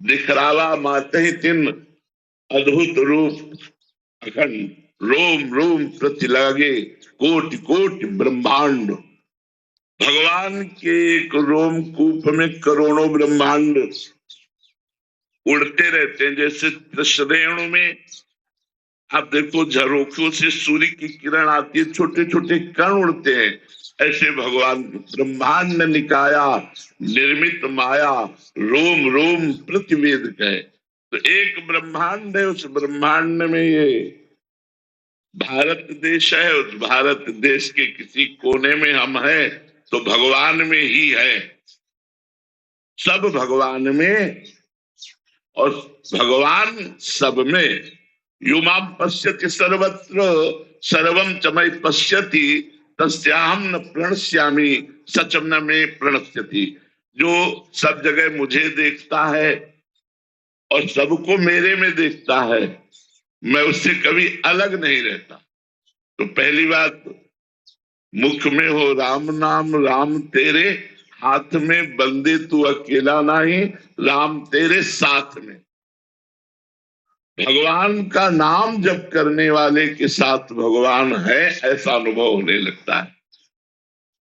दिखरावा माते ही तिन अद्भुत रूप अखंड रोम रोम प्रति लगे कोटि कोटि ब्रह्मांड। भगवान के एक रोमकूप में करोड़ों ब्रह्मांड उड़ते रहते हैं। जैसे त्रिशरेणु में आप देखो झरोखों से सूर्य की किरण आती है, छोटे छोटे कण उड़ते हैं। ऐसे भगवान ब्रह्मांड निकाया निर्मित माया रोम रोम प्रतिवेद है। तो एक ब्रह्मांड है, उस ब्रह्मांड में ये भारत देश है, उस भारत देश के किसी कोने में हम हैं तो भगवान में ही है। सब भगवान में और भगवान सब में। युमाम पश्यति सर्वत्र सर्वम च मयि पश्यति तस्याहम न प्रणश्यामि सचम न मे प्रणश्यति। जो सब जगह मुझे देखता है और सबको मेरे में देखता है, मैं उससे कभी अलग नहीं रहता। तो पहली बात, मुख में हो राम नाम राम तेरे हाथ में, बंदे तू अकेला नहीं राम तेरे साथ में। भगवान का नाम जप करने वाले के साथ भगवान है, ऐसा अनुभव होने लगता है।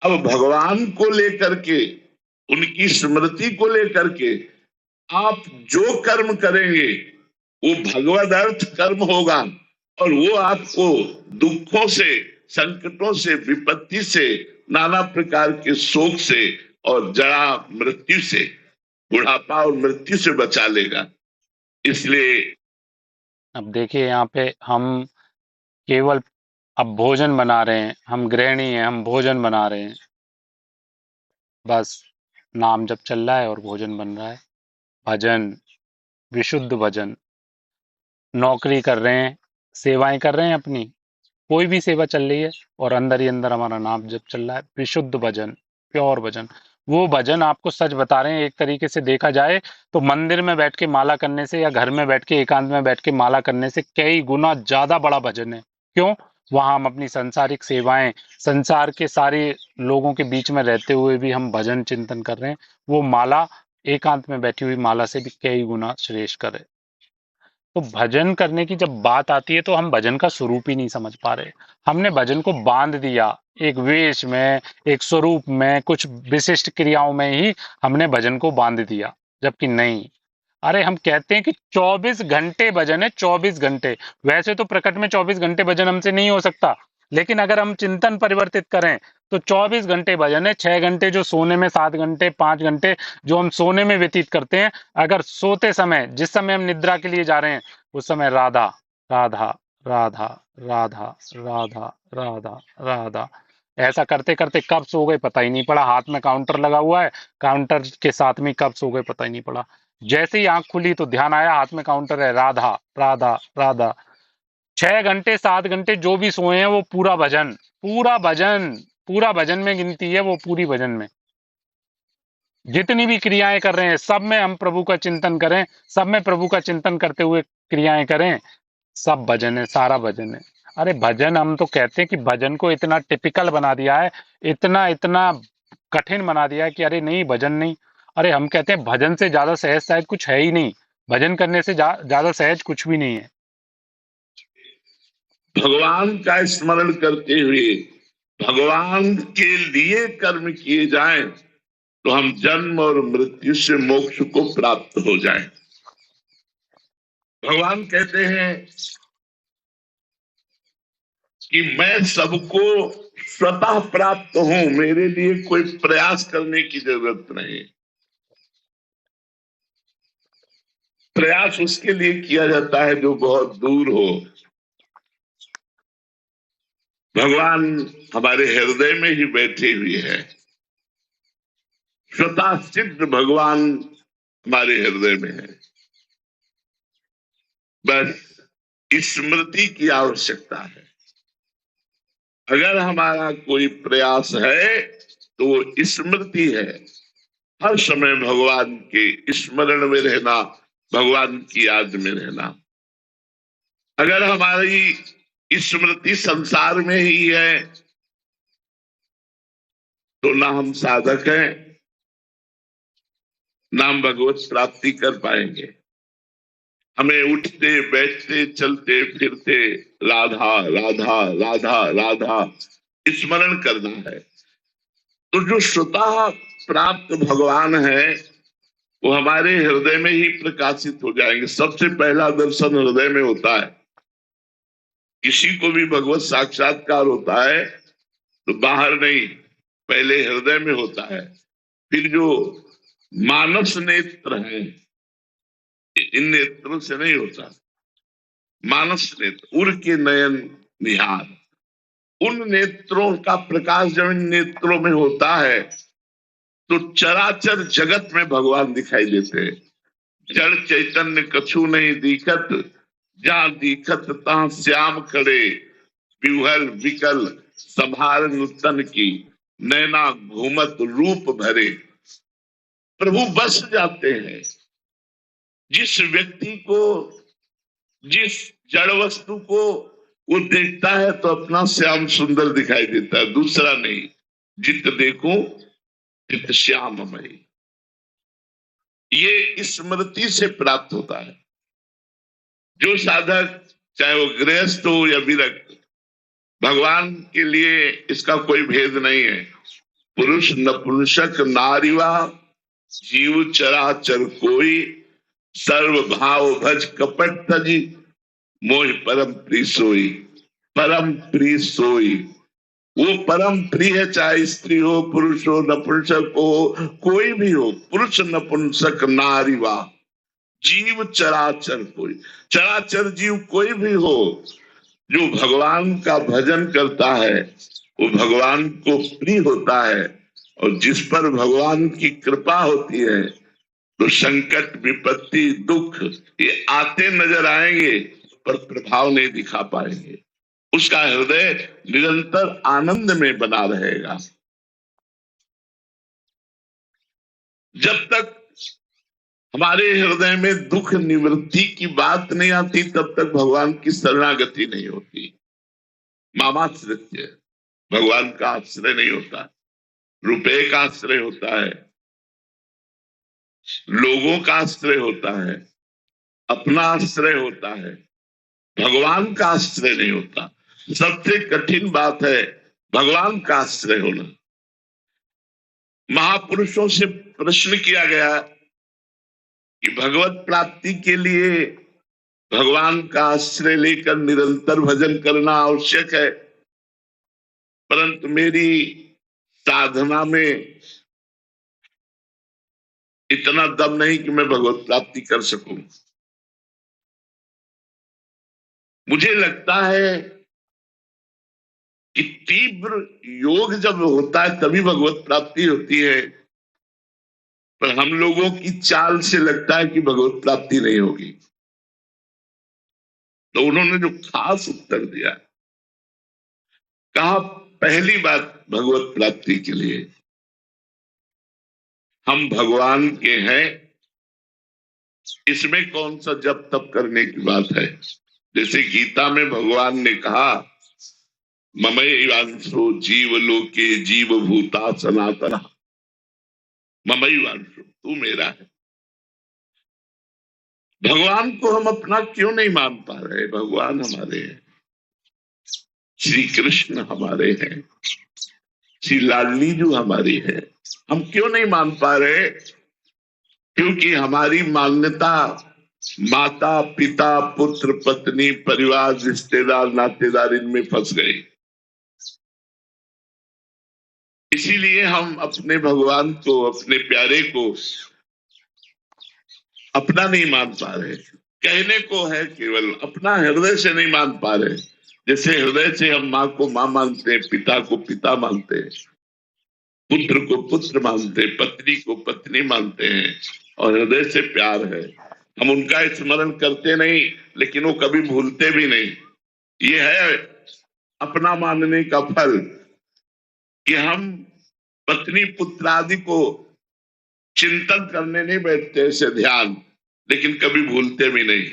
अब भगवान को लेकर के, उनकी स्मृति को लेकर के आप जो कर्म करेंगे वो भगवद अर्थ कर्म होगा, और वो आपको दुखों से, संकटों से, विपत्ति से, नाना प्रकार के शोक से और जड़ा मृत्यु से, बुढ़ापा और मृत्यु से बचा लेगा। इसलिए अब देखिए, यहाँ पे हम केवल अब भोजन बना रहे हैं, हम गृहिणी हैं, हम भोजन बना रहे हैं, बस नाम जब चल रहा है और भोजन बन रहा है। भजन, विशुद्ध भजन। नौकरी कर रहे हैं, सेवाएं कर रहे हैं अपनी, कोई भी सेवा चल रही है और अंदर ही अंदर हमारा नाम जब चल रहा है, विशुद्ध भजन, प्योर भजन। वो भजन आपको सच बता रहे हैं, एक तरीके से देखा जाए तो मंदिर में बैठ के माला करने से या घर में बैठ के एकांत में बैठ के माला करने से कई गुना ज्यादा बड़ा भजन है। क्यों? वहां हम अपनी सांसारिक सेवाएं, संसार के सारे लोगों के बीच में रहते हुए भी हम भजन चिंतन कर रहे हैं। वो माला एकांत में बैठी हुई माला से भी कई गुना श्रेष्ठ है। तो भजन करने की जब बात आती है तो हम भजन का स्वरूप ही नहीं समझ पा रहे। हमने भजन को बांध दिया एक वेश में, एक स्वरूप में, कुछ विशिष्ट क्रियाओं में ही हमने भजन को बांध दिया, जबकि नहीं। अरे हम कहते हैं कि 24 घंटे भजन है, 24 घंटे। वैसे तो प्रकट में 24 घंटे भजन हमसे नहीं हो सकता, लेकिन अगर हम चिंतन परिवर्तित करें तो 24 घंटे भजन है। 6 घंटे जो सोने में, 7 घंटे, 5 घंटे जो हम सोने में व्यतीत करते हैं, अगर सोते समय, जिस समय हम निद्रा के लिए जा रहे हैं, उस समय राधा राधा राधा राधा राधा राधा राधा ऐसा करते करते कब सो गए पता ही नहीं पड़ा। हाथ में काउंटर लगा हुआ है, काउंटर के साथ में कब सो गए पता ही नहीं पड़ा। जैसे ही आंख खुली तो ध्यान आया हाथ में काउंटर है, राधा राधा राधा। 6 घंटे 7 घंटे जो भी सोए हैं वो पूरा भजन, पूरा भजन, पूरा भजन में गिनती है वो, पूरी भजन में जितनी भी क्रियाएं कर रहे हैं सब में हम प्रभु का चिंतन करें, सब में प्रभु का चिंतन करते हुए क्रियाएं करें, सब भजन है, सारा भजन है। अरे भजन, हम तो कहते हैं कि भजन को इतना टिपिकल बना दिया है, इतना इतना कठिन बना दिया है कि अरे नहीं भजन नहीं। अरे हम कहते हैं भजन से ज्यादा सहज शायद कुछ है ही नहीं, भजन करने से ज्यादा सहज कुछ भी नहीं है। भगवान का स्मरण करते हुए भगवान के लिए कर्म किए जाएं तो हम जन्म और मृत्यु से मोक्ष को प्राप्त हो जाएं। भगवान कहते हैं कि मैं सबको स्वतः प्राप्त हूं, मेरे लिए कोई प्रयास करने की जरूरत नहीं। प्रयास उसके लिए किया जाता है जो बहुत दूर हो। भगवान हमारे हृदय में ही बैठे हुए हैं। स्वतः सिद्ध भगवान हमारे हृदय में है। बस स्मृति की आवश्यकता है। अगर हमारा कोई प्रयास है तो वो स्मृति है। हर समय भगवान के स्मरण में रहना, भगवान की याद में रहना। अगर हमारी स्मृति संसार में ही है तो ना हम साधक हैं, ना हम भगवत प्राप्ति कर पाएंगे। हमें उठते बैठते चलते फिरते राधा राधा राधा राधा स्मरण करना है। तो जो स्वतः प्राप्त भगवान है वो हमारे हृदय में ही प्रकाशित हो जाएंगे। सबसे पहला दर्शन हृदय में होता है। किसी को भी भगवत साक्षात्कार होता है तो बाहर नहीं, पहले हृदय में होता है। फिर जो मानस नेत्र है, इन नेत्रों से नहीं होता। मानस नेत्र, उर के नयन निहार, उन नेत्रों का प्रकाश जब इन नेत्रों में होता है तो चराचर जगत में भगवान दिखाई देते हैं। जड़ चैतन्य कछु नहीं दिखत, जहां दिखत तहां श्याम खड़े, विह्वल विकल संभार नूतन की, नैना घूमत रूप भरे। प्रभु बस जाते हैं। जिस व्यक्ति को, जिस जड़ वस्तु को वो देखता है तो अपना श्याम सुंदर दिखाई देता है, दूसरा नहीं। जित देखो चित श्याममय, ये स्मृति से प्राप्त होता है। जो साधक, चाहे वो गृहस्थ हो या विरक्त, भगवान के लिए इसका कोई भेद नहीं है। पुरुष नपुंसक नारीवा, जीव चराचर कोई, सर्व भाव भज कपट तजी, मोह परम प्रिय सोई। परम प्रिय सोई, वो परम प्रिय है, चाहे स्त्री हो, पुरुष हो, नपुंसक हो, कोई भी हो। पुरुष नपुंसक नारीवा, जीव चराचर कोई, चराचर जीव कोई भी हो, जो भगवान का भजन करता है वो भगवान को प्रिय होता है। और जिस पर भगवान की कृपा होती है तो संकट विपत्ति दुख ये आते नजर आएंगे पर प्रभाव नहीं दिखा पाएंगे। उसका हृदय निरंतर आनंद में बना रहेगा। जब तक हमारे हृदय में दुख निवृत्ति की बात नहीं आती तब तक भगवान की शरणागति नहीं होती। मामाश्रित्य, भगवान का आश्रय नहीं होता। रुपए का आश्रय होता है, लोगों का आश्रय होता है, अपना आश्रय होता है, भगवान का आश्रय नहीं होता। सबसे कठिन बात है भगवान का आश्रय होना। महापुरुषों से प्रश्न किया गया कि भगवत प्राप्ति के लिए भगवान का आश्रय लेकर निरंतर भजन करना आवश्यक है, परंतु मेरी साधना में इतना दम नहीं कि मैं भगवत प्राप्ति कर सकूं। मुझे लगता है कि तीव्र योग जब होता है तभी भगवत प्राप्ति होती है, पर हम लोगों की चाल से लगता है कि भगवत प्राप्ति नहीं होगी। तो उन्होंने जो खास उत्तर दिया, कहा पहली बात भगवत प्राप्ति के लिए हम भगवान के हैं, इसमें कौन सा जप तप करने की बात है। जैसे गीता में भगवान ने कहा ममैवांशो जीव लोके जीव भूता सनातन, ममैवांशो, तू मेरा है। भगवान को हम अपना क्यों नहीं मान पा रहे। भगवान हमारे हैं, श्री कृष्ण हमारे हैं, श्री लाडली जो हमारी है, हम क्यों नहीं मान पा रहे। क्योंकि हमारी मान्यता माता पिता पुत्र पत्नी परिवार रिश्तेदार नातेदार इनमें फंस गए। इसीलिए हम अपने भगवान को, अपने प्यारे को अपना नहीं मान पा रहे। कहने को है केवल, अपना हृदय से नहीं मान पा रहे। जैसे हृदय से हम माँ को माँ मानते हैं, पिता को पिता मानते हैं, पुत्र को पुत्र मानते हैं, पत्नी को पत्नी मानते हैं और हृदय से प्यार है। हम उनका स्मरण करते नहीं, लेकिन वो कभी भूलते भी नहीं। ये है अपना मानने का फल कि हम पत्नी पुत्र आदि को चिंतन करने नहीं बैठते ऐसे ध्यान, लेकिन कभी भूलते भी नहीं।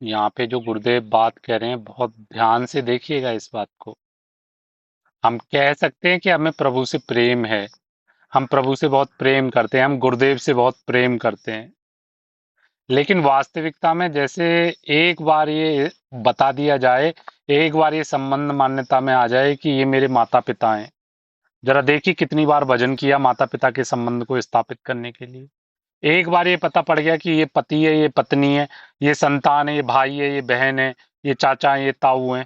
यहाँ पे जो गुरुदेव बात कह रहे हैं, बहुत ध्यान से देखिएगा इस बात को। हम कह सकते हैं कि हमें प्रभु से प्रेम है, हम प्रभु से बहुत प्रेम करते हैं, हम गुरुदेव से बहुत प्रेम करते हैं, लेकिन वास्तविकता में जैसे एक बार ये बता दिया जाए, एक बार ये संबंध मान्यता में आ जाए कि ये मेरे माता पिता हैं, जरा देखिए कितनी बार भजन किया माता पिता के संबंध को स्थापित करने के लिए। एक बार ये पता पड़ गया कि ये पति है, ये पत्नी है, ये संतान है, ये भाई है, ये बहन है, ये चाचा है, ये ताऊ है,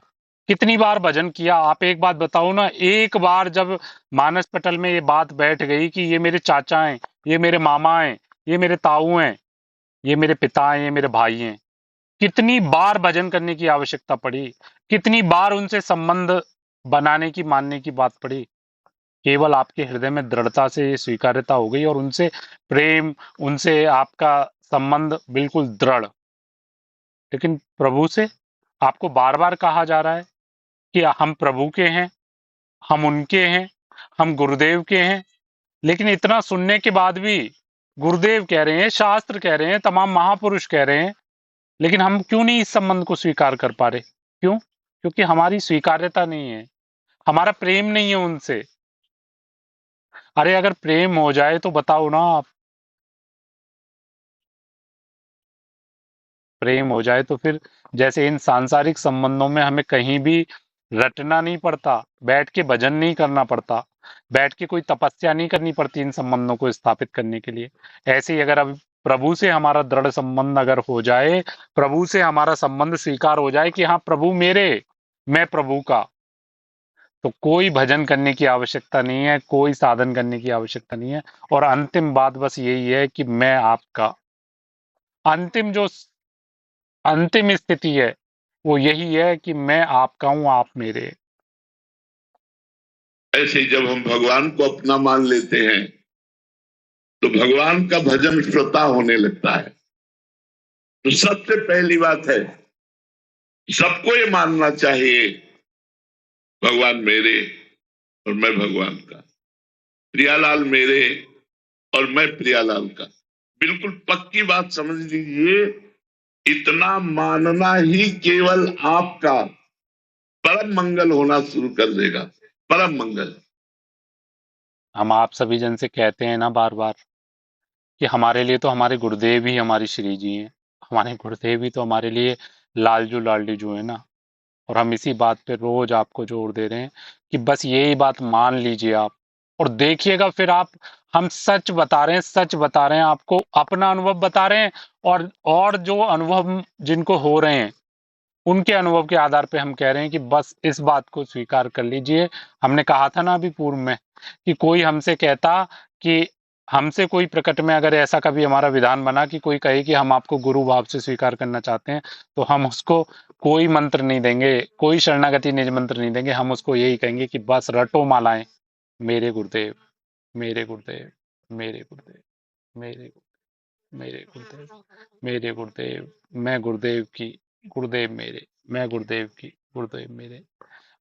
कितनी बार भजन किया। आप एक बात बताओ ना, एक बार जब मानस पटल में ये बात बैठ गई कि ये मेरे चाचा हैं, ये मेरे मामा हैं, ये मेरे ताऊ हैं, ये मेरे पिता हैं, ये मेरे भाई हैं, कितनी बार भजन करने की आवश्यकता पड़ी, कितनी बार उनसे संबंध बनाने की, मानने की बात पड़ी। केवल आपके हृदय में दृढ़ता से स्वीकार्यता हो गई और उनसे प्रेम, उनसे आपका संबंध बिल्कुल दृढ़। लेकिन प्रभु से आपको बार बार कहा जा रहा है कि हम प्रभु के हैं, हम उनके हैं, हम गुरुदेव के हैं, लेकिन इतना सुनने के बाद भी गुरुदेव कह रहे हैं, शास्त्र कह रहे हैं, तमाम महापुरुष कह रहे हैं, लेकिन हम क्यों नहीं इस संबंध को स्वीकार कर पा रहे? क्यों? क्योंकि हमारी स्वीकार्यता नहीं है, हमारा प्रेम नहीं है उनसे। अरे अगर प्रेम हो जाए तो बताओ ना आप, प्रेम हो जाए तो फिर जैसे इन सांसारिक संबंधों में हमें कहीं भी रटना नहीं पड़ता, बैठ के भजन नहीं करना पड़ता, बैठ के कोई तपस्या नहीं करनी पड़ती इन संबंधों को स्थापित करने के लिए। ऐसे ही अगर अब प्रभु से हमारा दृढ़ संबंध अगर हो जाए, प्रभु से हमारा संबंध स्वीकार हो जाए कि हाँ प्रभु मेरे, मैं प्रभु का, तो कोई भजन करने की आवश्यकता नहीं है, कोई साधन करने की आवश्यकता नहीं है। और अंतिम बात बस यही है कि मैं आपका, अंतिम जो अंतिम स्थिति है वो यही है कि मैं आपका हूं, आप मेरे। ऐसे जब हम भगवान को अपना मान लेते हैं तो भगवान का भजन श्रोता होने लगता है। तो सबसे पहली बात है, सबको ये मानना चाहिए भगवान मेरे और मैं भगवान का, प्रियालाल मेरे और मैं प्रियालाल का। बिल्कुल पक्की बात समझ लीजिए, इतना मानना ही केवल आपका परम मंगल होना शुरू कर देगा। परम मंगल। हम आप सभी जन से कहते हैं ना बार बार कि हमारे लिए तो हमारे गुरुदेव ही हमारी श्री जी हैं, हमारे गुरुदेव ही तो हमारे लिए लालजू लाडली जो है ना। और हम इसी बात पे रोज आपको जोर दे रहे हैं कि बस यही बात मान लीजिए आप, और देखिएगा फिर आप, हम सच बता रहे हैं, सच बता रहे हैं, आपको अपना अनुभव बता रहे हैं, और जो अनुभव जिनको हो रहे हैं उनके अनुभव के आधार पे हम कह रहे हैं कि बस इस बात को स्वीकार कर लीजिए। हमने कहा था ना अभी पूर्व में कि कोई हमसे कहता कि हमसे कोई प्रकट में अगर ऐसा कभी हमारा विधान बना कि कोई कहे कि हम आपको गुरु भाव से स्वीकार करना चाहते हैं, तो हम उसको कोई मंत्र नहीं देंगे, कोई शरणागति निज मंत्र नहीं देंगे। हम उसको यही कहेंगे कि बस रटो मालाएं, मेरे गुरुदेव, मेरे गुरुदेव, मेरे गुरुदेव, मेरे मेरे गुरुदेव, मेरे गुरुदेव, मैं गुरुदेव की, गुरुदेव मेरे, मैं गुरुदेव की, गुरुदेव मेरे।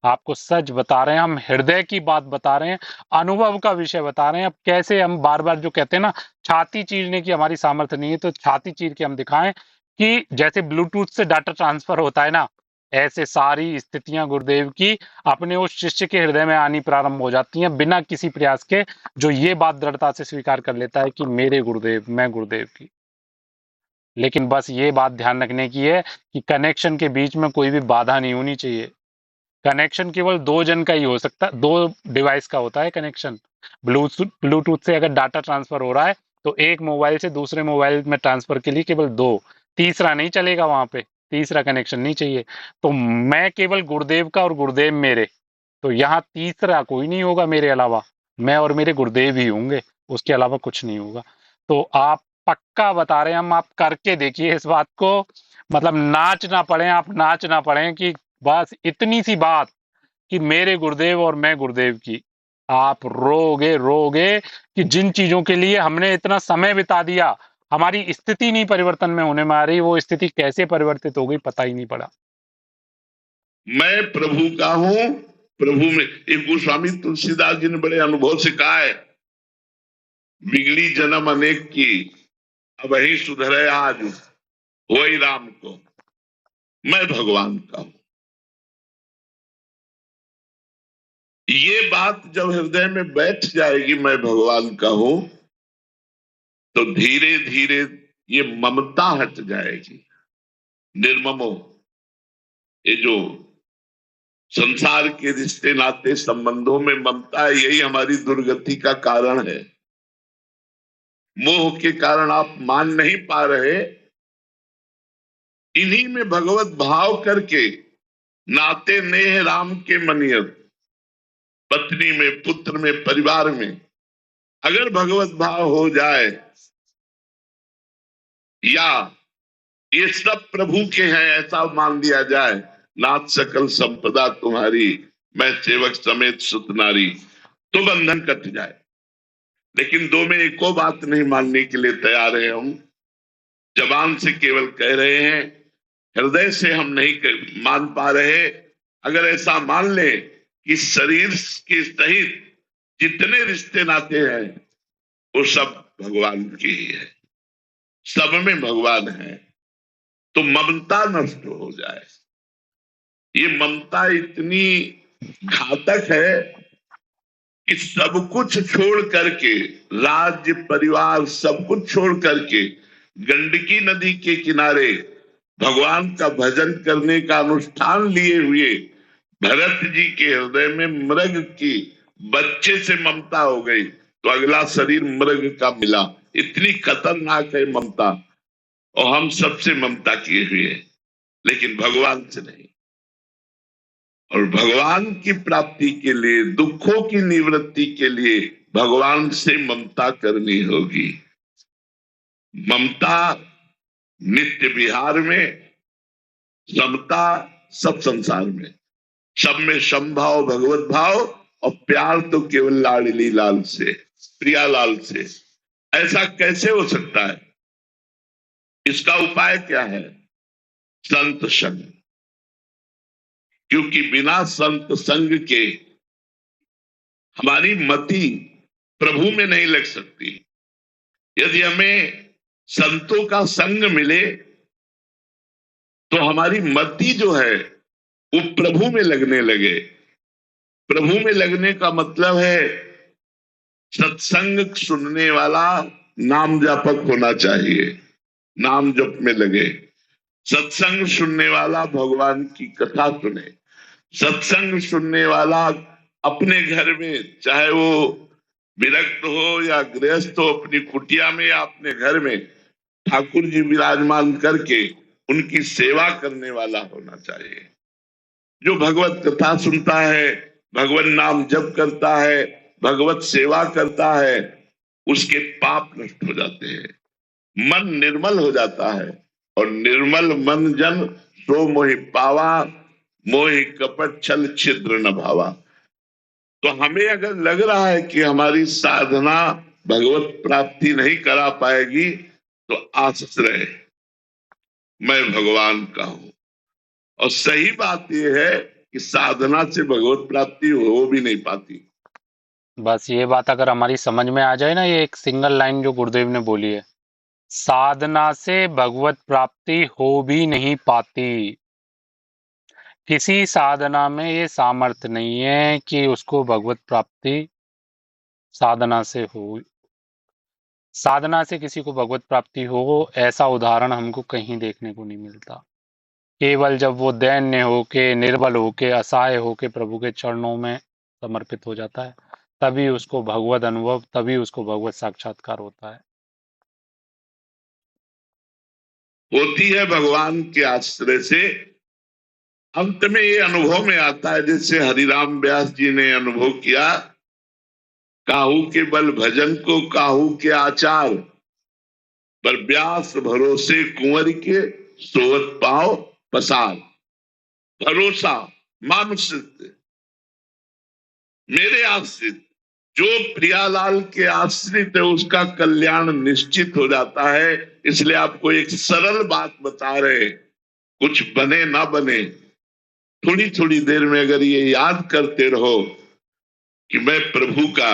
आपको सच बता रहे हैं, हम हृदय की बात बता रहे हैं, अनुभव का विषय बता रहे हैं। अब कैसे हम बार बार जो कहते हैं ना, छाती चीरने की हमारी सामर्थ्य नहीं है, तो छाती चीर के हम दिखाएं कि जैसे ब्लूटूथ से डाटा ट्रांसफर होता है ना, ऐसे सारी स्थितियां गुरुदेव की अपने उस शिष्य के हृदय में आनी प्रारंभ हो जाती हैं बिना किसी प्रयास के, जो ये बात दृढ़ता से स्वीकार कर लेता है कि मेरे गुरुदेव, मैं गुरुदेव की। लेकिन बस ये बात ध्यान रखने की है कि कनेक्शन के बीच में कोई भी बाधा नहीं होनी चाहिए। कनेक्शन केवल दो जन का ही हो सकता है, दो डिवाइस का होता है कनेक्शन। ब्लूटूथ से अगर डाटा ट्रांसफर हो रहा है तो एक मोबाइल से दूसरे मोबाइल में ट्रांसफर के लिए केवल दो, तीसरा नहीं चलेगा वहां पे, तीसरा कनेक्शन नहीं चाहिए। तो मैं केवल गुरुदेव का और गुरुदेव मेरे, तो यहाँ तीसरा कोई नहीं होगा मेरे अलावा, मैं और मेरे गुरुदेव ही होंगे, उसके अलावा कुछ नहीं होगा। तो आप पक्का बता रहे हैं हम, आप करके देखिए इस बात को, मतलब नाच ना पड़े, आप नाच ना पड़े कि बस इतनी सी बात कि मेरे गुरुदेव और मैं गुरुदेव की, आप रोगे रोगे कि जिन चीजों के लिए हमने इतना समय बिता दिया, हमारी स्थिति नहीं परिवर्तन में होने में आ रही, वो स्थिति कैसे परिवर्तित हो गई पता ही नहीं पड़ा। मैं प्रभु का हूं, प्रभु में। एक गोस्वामी तुलसीदास जी ने बड़े अनुभव से कहा है, बिगड़ी जन्म अनेक की, अब ही सुधरे आज, वही राम को। मैं भगवान का हूं। ये बात जब हृदय में बैठ जाएगी, मैं भगवान का हूं, तो धीरे धीरे ये ममता हट जाएगी। निर्ममो, ये जो संसार के रिश्ते नाते संबंधों में ममता है, यही हमारी दुर्गति का कारण है। मोह के कारण आप मान नहीं पा रहे, इन्हीं में भगवत भाव करके नाते नेह राम के मनियत, पत्नी में, पुत्र में, परिवार में अगर भगवत भाव हो जाए, या ये सब प्रभु के हैं ऐसा मान लिया जाए, नाथ सकल संपदा तुम्हारी, मैं सेवक समेत सुत नारी, तो बंधन कट जाए। लेकिन दो में एको बात नहीं मानने के लिए तैयार है हम। जबान से केवल कह रहे हैं, हृदय से हम नहीं मान पा रहे। अगर ऐसा मान ले कि शरीर के सहित जितने रिश्ते नाते हैं वो सब भगवान के ही है, सब में भगवान है, तो ममता नष्ट हो जाए। ये ममता इतनी घातक है कि सब कुछ छोड़ करके, राज्य परिवार सब कुछ छोड़ करके गंडकी नदी के किनारे भगवान का भजन करने का अनुष्ठान लिए हुए भरत जी के हृदय में मृग की बच्चे से ममता हो गई, तो अगला शरीर मृग का मिला। इतनी खतरनाक है ममता, और हम सबसे ममता किए हुए हैं, लेकिन भगवान से नहीं। और भगवान की प्राप्ति के लिए, दुखों की निवृत्ति के लिए भगवान से ममता करनी होगी। ममता नित्य विहार में, समता सब संसार में, सब में समभाव भगवत भाव, और प्यार तो केवल लाडली लाल से, प्रियालाल से। ऐसा कैसे हो सकता है? इसका उपाय क्या है? संत संग। क्योंकि बिना संत संग के हमारी मति प्रभु में नहीं लग सकती। यदि हमें संतों का संग मिले तो हमारी मति जो है वो प्रभु में लगने लगे। प्रभु में लगने का मतलब है सत्संग सुनने वाला नाम जापक होना चाहिए, नाम जप में लगे। सत्संग सुनने वाला भगवान की कथा सुने। सत्संग सुनने वाला अपने घर में, चाहे वो विरक्त हो या गृहस्थ हो, अपनी कुटिया में या अपने घर में ठाकुर जी विराजमान करके उनकी सेवा करने वाला होना चाहिए। जो भगवत कथा सुनता है, भगवत नाम जप करता है, भगवत सेवा करता है, उसके पाप नष्ट हो जाते हैं, मन निर्मल हो जाता है। और निर्मल मन जन सो मोहि पावा, मोहि कपट छल छिद्र न भावा। तो हमें अगर लग रहा है कि हमारी साधना भगवत प्राप्ति नहीं करा पाएगी, तो आश्रय मैं भगवान का हूं। और सही बात यह है कि साधना से भगवत प्राप्ति हो भी नहीं पाती। बस ये बात अगर हमारी समझ में आ जाए ना, ये एक सिंगल लाइन जो गुरुदेव ने बोली है, साधना से भगवत प्राप्ति हो भी नहीं पाती। किसी साधना में ये सामर्थ्य नहीं है कि उसको भगवत प्राप्ति साधना से हो, साधना से किसी को भगवत प्राप्ति हो, ऐसा उदाहरण हमको कहीं देखने को नहीं मिलता। केवल जब वो दैन्य होके, निर्बल होके, असहाय होके प्रभु के चरणों में समर्पित हो जाता है, तभी उसको भगवत अनुभव, तभी उसको भगवत साक्षात्कार होता है। होती है भगवान के आश्रय से। अंत में ये अनुभव में आता है, जैसे हरिराम व्यास जी ने अनुभव किया, काहू के बल भजन को काहू के आचार, पर व्यास भरोसे कुंवर के सोवत पाओ पसार। भरोसा मानुषित, मेरे आश्रित, जो प्रियालाल के आश्रित है उसका कल्याण निश्चित हो जाता है। इसलिए आपको एक सरल बात बता रहे, कुछ बने ना बने, थोड़ी थोड़ी देर में अगर ये याद करते रहो कि मैं प्रभु का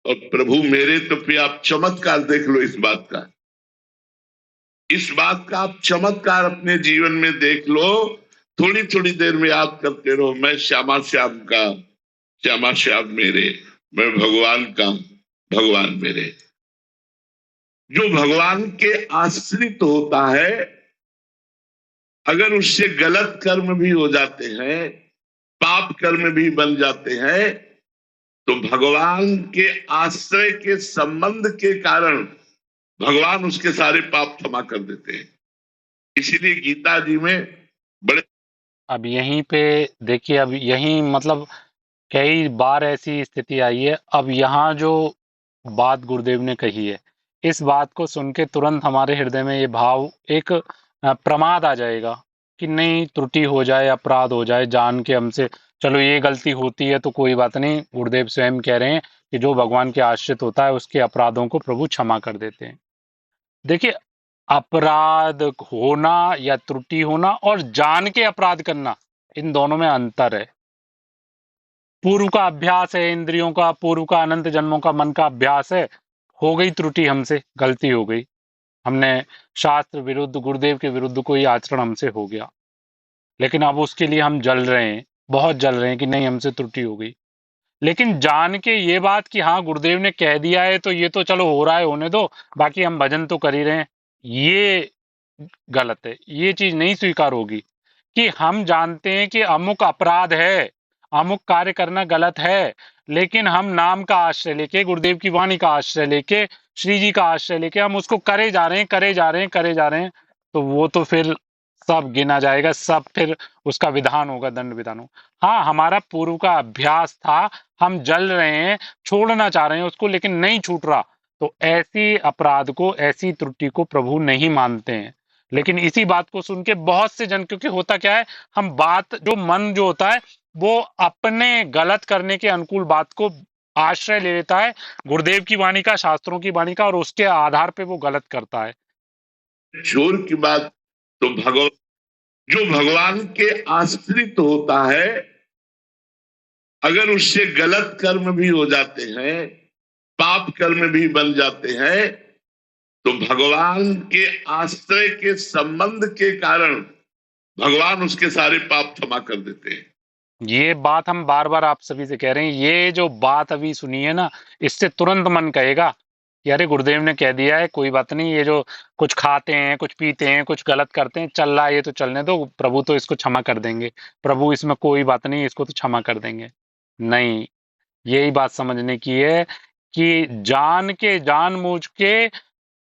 और प्रभु मेरे, तो फिर आप चमत्कार देख लो इस बात का। इस बात का आप चमत्कार अपने जीवन में देख लो। थोड़ी थोड़ी देर में याद करते रहो, मैं श्यामा श्याम का, श्यामा श्याम मेरे, मैं भगवान का, भगवान मेरे। जो भगवान के आश्रित होता है, अगर उससे गलत कर्म भी हो जाते हैं, पाप कर्म भी बन जाते हैं, तो भगवान के आश्रय के संबंध के कारण भगवान उसके सारे पाप क्षमा कर देते हैं। इसीलिए गीता जी में बड़े, अब यहीं पे देखिए, अब यहीं मतलब कई बार ऐसी स्थिति आई है। अब यहाँ जो बात गुरुदेव ने कही है, इस बात को सुन के तुरंत हमारे हृदय में ये भाव, एक प्रमाद आ जाएगा कि नहीं, त्रुटि हो जाए, अपराध हो जाए, जान के हमसे, चलो ये गलती होती है तो कोई बात नहीं। गुरुदेव स्वयं कह रहे हैं कि जो भगवान के आश्रित होता है उसके अपराधों को प्रभु क्षमा कर देते हैं। देखिए, अपराध होना या त्रुटि होना और जान के अपराध करना, इन दोनों में अंतर है। पूर्व का अभ्यास है, इंद्रियों का, पूर्व का अनंत जन्मों का मन का अभ्यास है। हो गई त्रुटि, हमसे गलती हो गई, हमने शास्त्र विरुद्ध, गुरुदेव के विरुद्ध कोई आचरण हमसे हो गया, लेकिन अब उसके लिए हम जल रहे हैं, बहुत जल रहे हैं कि नहीं, हमसे त्रुटि हो गई। लेकिन जान के ये बात कि हाँ गुरुदेव ने कह दिया है तो ये तो चलो हो रहा है, होने दो, बाकी हम भजन तो कर ही रहे हैं, ये गलत है। ये चीज नहीं स्वीकार होगी कि हम जानते हैं कि अमुक अपराध है, अमुक कार्य करना गलत है, लेकिन हम नाम का आश्रय लेके, गुरुदेव की वाणी का आश्रय लेके, श्री जी का आश्रय लेके हम उसको करे जा रहे हैं, करे जा रहे हैं, करे जा रहे हैं, तो वो तो फिर सब गिना जाएगा, सब फिर उसका विधान होगा, दंड विधान होगा। हाँ, हमारा पूर्व का अभ्यास था, हम जल रहे हैं, छोड़ना चाह रहे हैं उसको, लेकिन नहीं छूट रहा, तो ऐसी अपराध को, ऐसी त्रुटि को प्रभु नहीं मानते हैं। लेकिन इसी बात को सुन के बहुत से जन, क्योंकि होता क्या है, हम बात, जो मन जो होता है वो अपने गलत करने के अनुकूल बात को आश्रय ले लेता है, गुरुदेव की वाणी का, शास्त्रों की वाणी का, और उसके आधार पे वो गलत करता है। चोर की बात, तो जो भगवान के आश्रित होता है, अगर उससे गलत कर्म भी हो जाते हैं, पाप कर्म भी बन जाते हैं, तो भगवान के आश्रय के संबंध के कारण भगवान उसके सारे पाप क्षमा कर देते हैं। ये बात हम बार बार आप सभी से कह रहे हैं, ये जो बात अभी सुनी है ना, इससे तुरंत मन कहेगा कि अरे गुरुदेव ने कह दिया है, कोई बात नहीं, ये जो कुछ खाते हैं, कुछ पीते हैं, कुछ गलत करते हैं, चल रहा है, ये तो चलने दो, प्रभु तो इसको क्षमा कर देंगे, प्रभु इसमें कोई बात नहीं, इसको तो क्षमा कर देंगे। नहीं, यही बात समझने की है कि जानबूझ के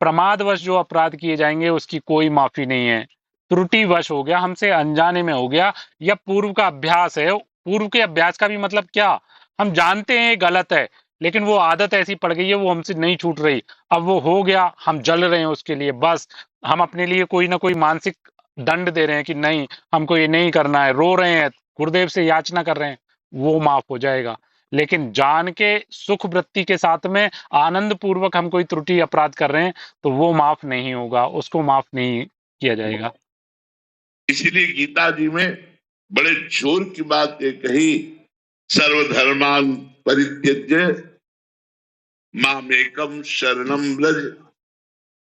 प्रमादवश जो अपराध किए जाएंगे उसकी कोई माफी नहीं है। त्रुटिवश हो गया, हमसे अनजाने में हो गया, या पूर्व का अभ्यास है। पूर्व के अभ्यास का भी मतलब क्या, हम जानते हैं ये गलत है, लेकिन वो आदत ऐसी पड़ गई है, वो हमसे नहीं छूट रही, अब वो हो गया, हम जल रहे हैं उसके लिए, बस हम अपने लिए कोई ना कोई मानसिक दंड दे रहे हैं कि नहीं, हमको ये नहीं करना है, रो रहे हैं, गुरुदेव से याचना कर रहे हैं, वो माफ हो जाएगा। लेकिन जान के सुख वृत्ति के साथ में आनंद पूर्वक हम कोई त्रुटि अपराध कर रहे हैं, तो वो माफ नहीं होगा, उसको माफ नहीं किया जाएगा। इसीलिए गीता जी में बड़े जोर की बात ये कही, सर्वधर्मान परित्यज्य मामेकम शरणम व्रज,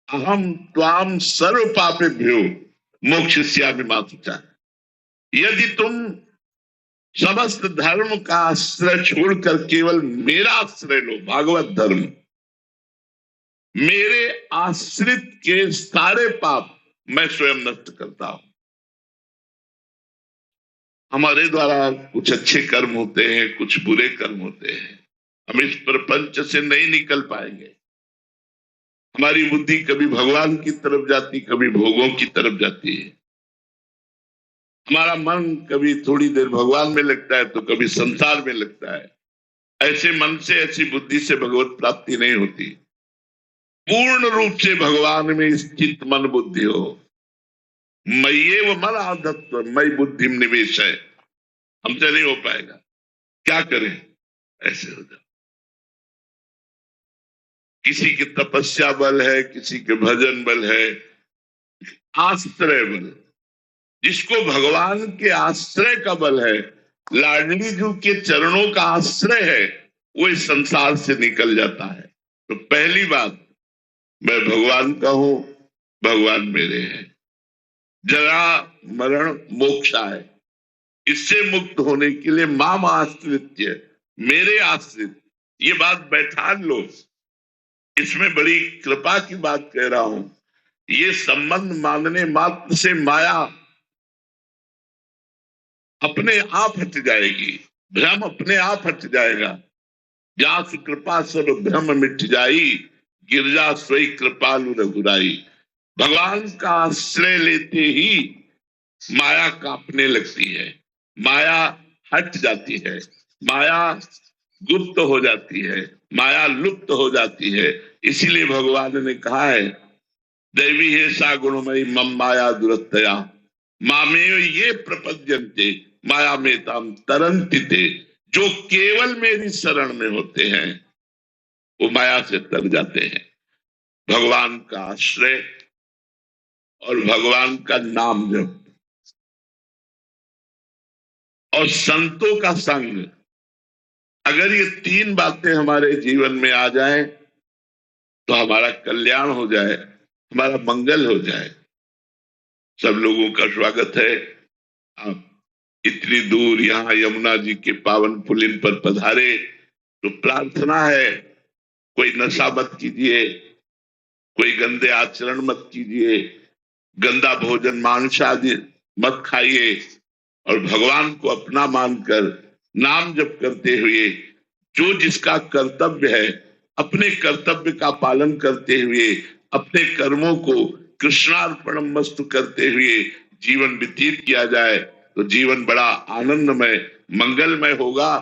अहम त्वाम सर्व पापेभ्यो मोक्षयिष्यामि मा शुचः। यदि तुम समस्त धर्म का आश्रय छोड़कर केवल मेरा आश्रय लो, भागवत धर्म, मेरे आश्रित के सारे पाप मैं स्वयं नष्ट करता हूं। हमारे द्वारा कुछ अच्छे कर्म होते हैं, कुछ बुरे कर्म होते हैं, हम इस प्रपंच से नहीं निकल पाएंगे। हमारी बुद्धि कभी भगवान की तरफ जाती, कभी भोगों की तरफ जाती है। हमारा मन कभी थोड़ी देर भगवान में लगता है तो कभी संसार में लगता है। ऐसे मन से, ऐसी बुद्धि से भगवत प्राप्ति नहीं होती। पूर्ण रूप से भगवान में स्थित मन बुद्धि हो। मय्येव मन आधत्व, मई बुद्धि निवेश है, हमसे नहीं हो पाएगा। क्या करें? ऐसे हो जाए। किसी की तपस्या बल है, किसी के भजन बल है, आश्रय बल। जिसको भगवान के आश्रय का बल है, लाडली जी के चरणों का आश्रय है, वो इस संसार से निकल जाता है। तो पहली बात, मैं भगवान का हूं, भगवान मेरे हैं। जरा मरण मोक्ष है, इससे मुक्त होने के लिए माम आश्रित्य, मेरे आश्रित, ये बात बैठा लो। इसमें बड़ी कृपा की बात कह रहा हूं। ये संबंध मानने मात्र से माया अपने आप हट जाएगी, भ्रम अपने आप हट जाएगा। जास कृपा सब भ्रम मिट जाई, गिरजा सोई कृपालु रघुराई। भगवान का आश्रय लेते ही माया कांपने लगती है, माया हट जाती है, माया गुप्त हो जाती है, माया लुप्त हो जाती है। इसीलिए भगवान ने कहा है, दैवी है सा गुणमयी मम माया दुरतया, मामेव ये प्रपद्यन्ते माया में ताम तरंति ते। जो केवल मेरी शरण में होते हैं वो माया से तर जाते हैं। भगवान का आश्रय और भगवान का नाम जप और संतों का संग, अगर ये तीन बातें हमारे जीवन में आ जाएं तो हमारा कल्याण हो जाए, हमारा मंगल हो जाए। सब लोगों का स्वागत है। आप इतनी दूर यहाँ यमुना जी के पावन पुलिन पर पधारे, तो प्रार्थना है, कोई नशा मत कीजिए, कोई गंदे आचरण मत कीजिए, गंदा भोजन मांसादि मत खाइए, और भगवान को अपना मानकर नाम जप करते हुए जो जिसका कर्तव्य है, अपने कर्तव्य का पालन करते हुए अपने कर्मों को कृष्णार्पणम मस्तु करते हुए जीवन व्यतीत किया जाए तो जीवन बड़ा आनंदमय मंगलमय होगा।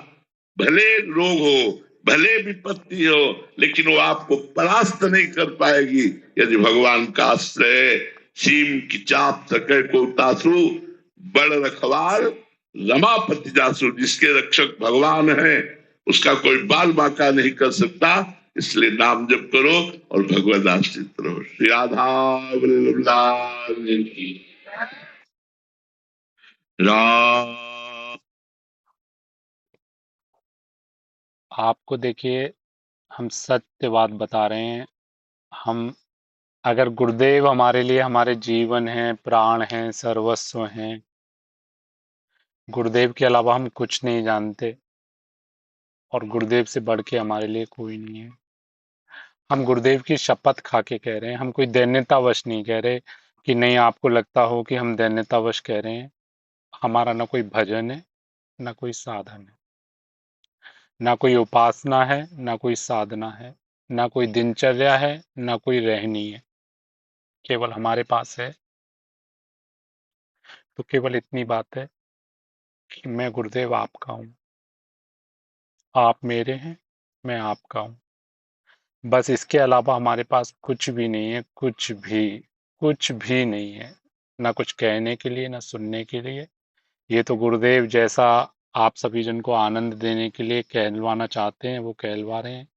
भले रोग हो, भले विपत्ति हो, लेकिन वो आपको परास्त नहीं कर पाएगी यदि भगवान का आश्रय। सीम की चाप सके को तासु, बड़ रखवार रमापति जासु। जिसके रक्षक भगवान है उसका कोई बाल बांका नहीं कर सकता। इसलिए नाम जप करो और भगवद आश्रित रहो। श्री राधा वल्लभ की राम। आपको देखिए, हम सत्य बात बता रहे हैं। हम अगर गुरुदेव हमारे लिए हमारे जीवन है, प्राण हैं, सर्वस्व हैं, गुरुदेव के अलावा हम कुछ नहीं जानते और गुरुदेव से बढ़ के हमारे लिए कोई नहीं है। हम गुरुदेव की शपथ खा के कह रहे हैं, हम कोई दैन्यतावश नहीं कह रहे कि नहीं आपको लगता हो कि हम दैन्यतावश कह रहे हैं। हमारा ना कोई भजन है, ना कोई साधन है, ना कोई उपासना है, ना कोई साधना है, ना कोई दिनचर्या है, ना कोई रहनी है। केवल हमारे पास है तो केवल इतनी बात है कि मैं गुरुदेव आपका हूं, आप मेरे हैं, मैं आपका हूं। बस इसके अलावा हमारे पास कुछ भी नहीं है, कुछ भी नहीं है। ना कुछ कहने के लिए, ना सुनने के लिए। ये तो गुरुदेव जैसा आप सभी जन को आनंद देने के लिए कहलवाना चाहते हैं वो कहलवा रहे हैं,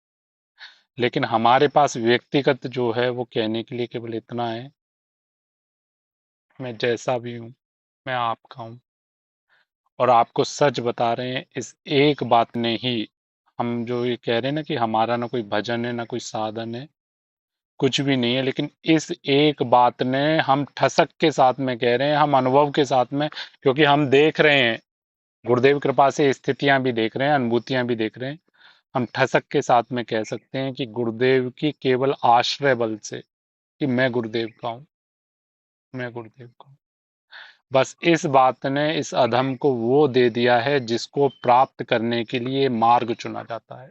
लेकिन हमारे पास व्यक्तिगत जो है वो कहने के लिए केवल इतना है, मैं जैसा भी हूं मैं आपका हूं। और आपको सच बता रहे हैं, इस एक बात ने ही, हम जो ये कह रहे हैं ना कि हमारा ना कोई भजन है, ना कोई साधन है, कुछ भी नहीं है, लेकिन इस एक बात ने, हम ठसक के साथ में कह रहे हैं, हम अनुभव के साथ में, क्योंकि हम देख रहे हैं, गुरुदेव कृपा से स्थितियां भी देख रहे हैं, अनुभूतियां भी देख रहे हैं। हम ठसक के साथ में कह सकते हैं कि गुरुदेव की केवल आश्रय बल से, कि मैं गुरुदेव का हूं, मैं गुरुदेव का हूं। बस इस बात ने इस अधम को वो दे दिया है जिसको प्राप्त करने के लिए मार्ग चुना जाता है,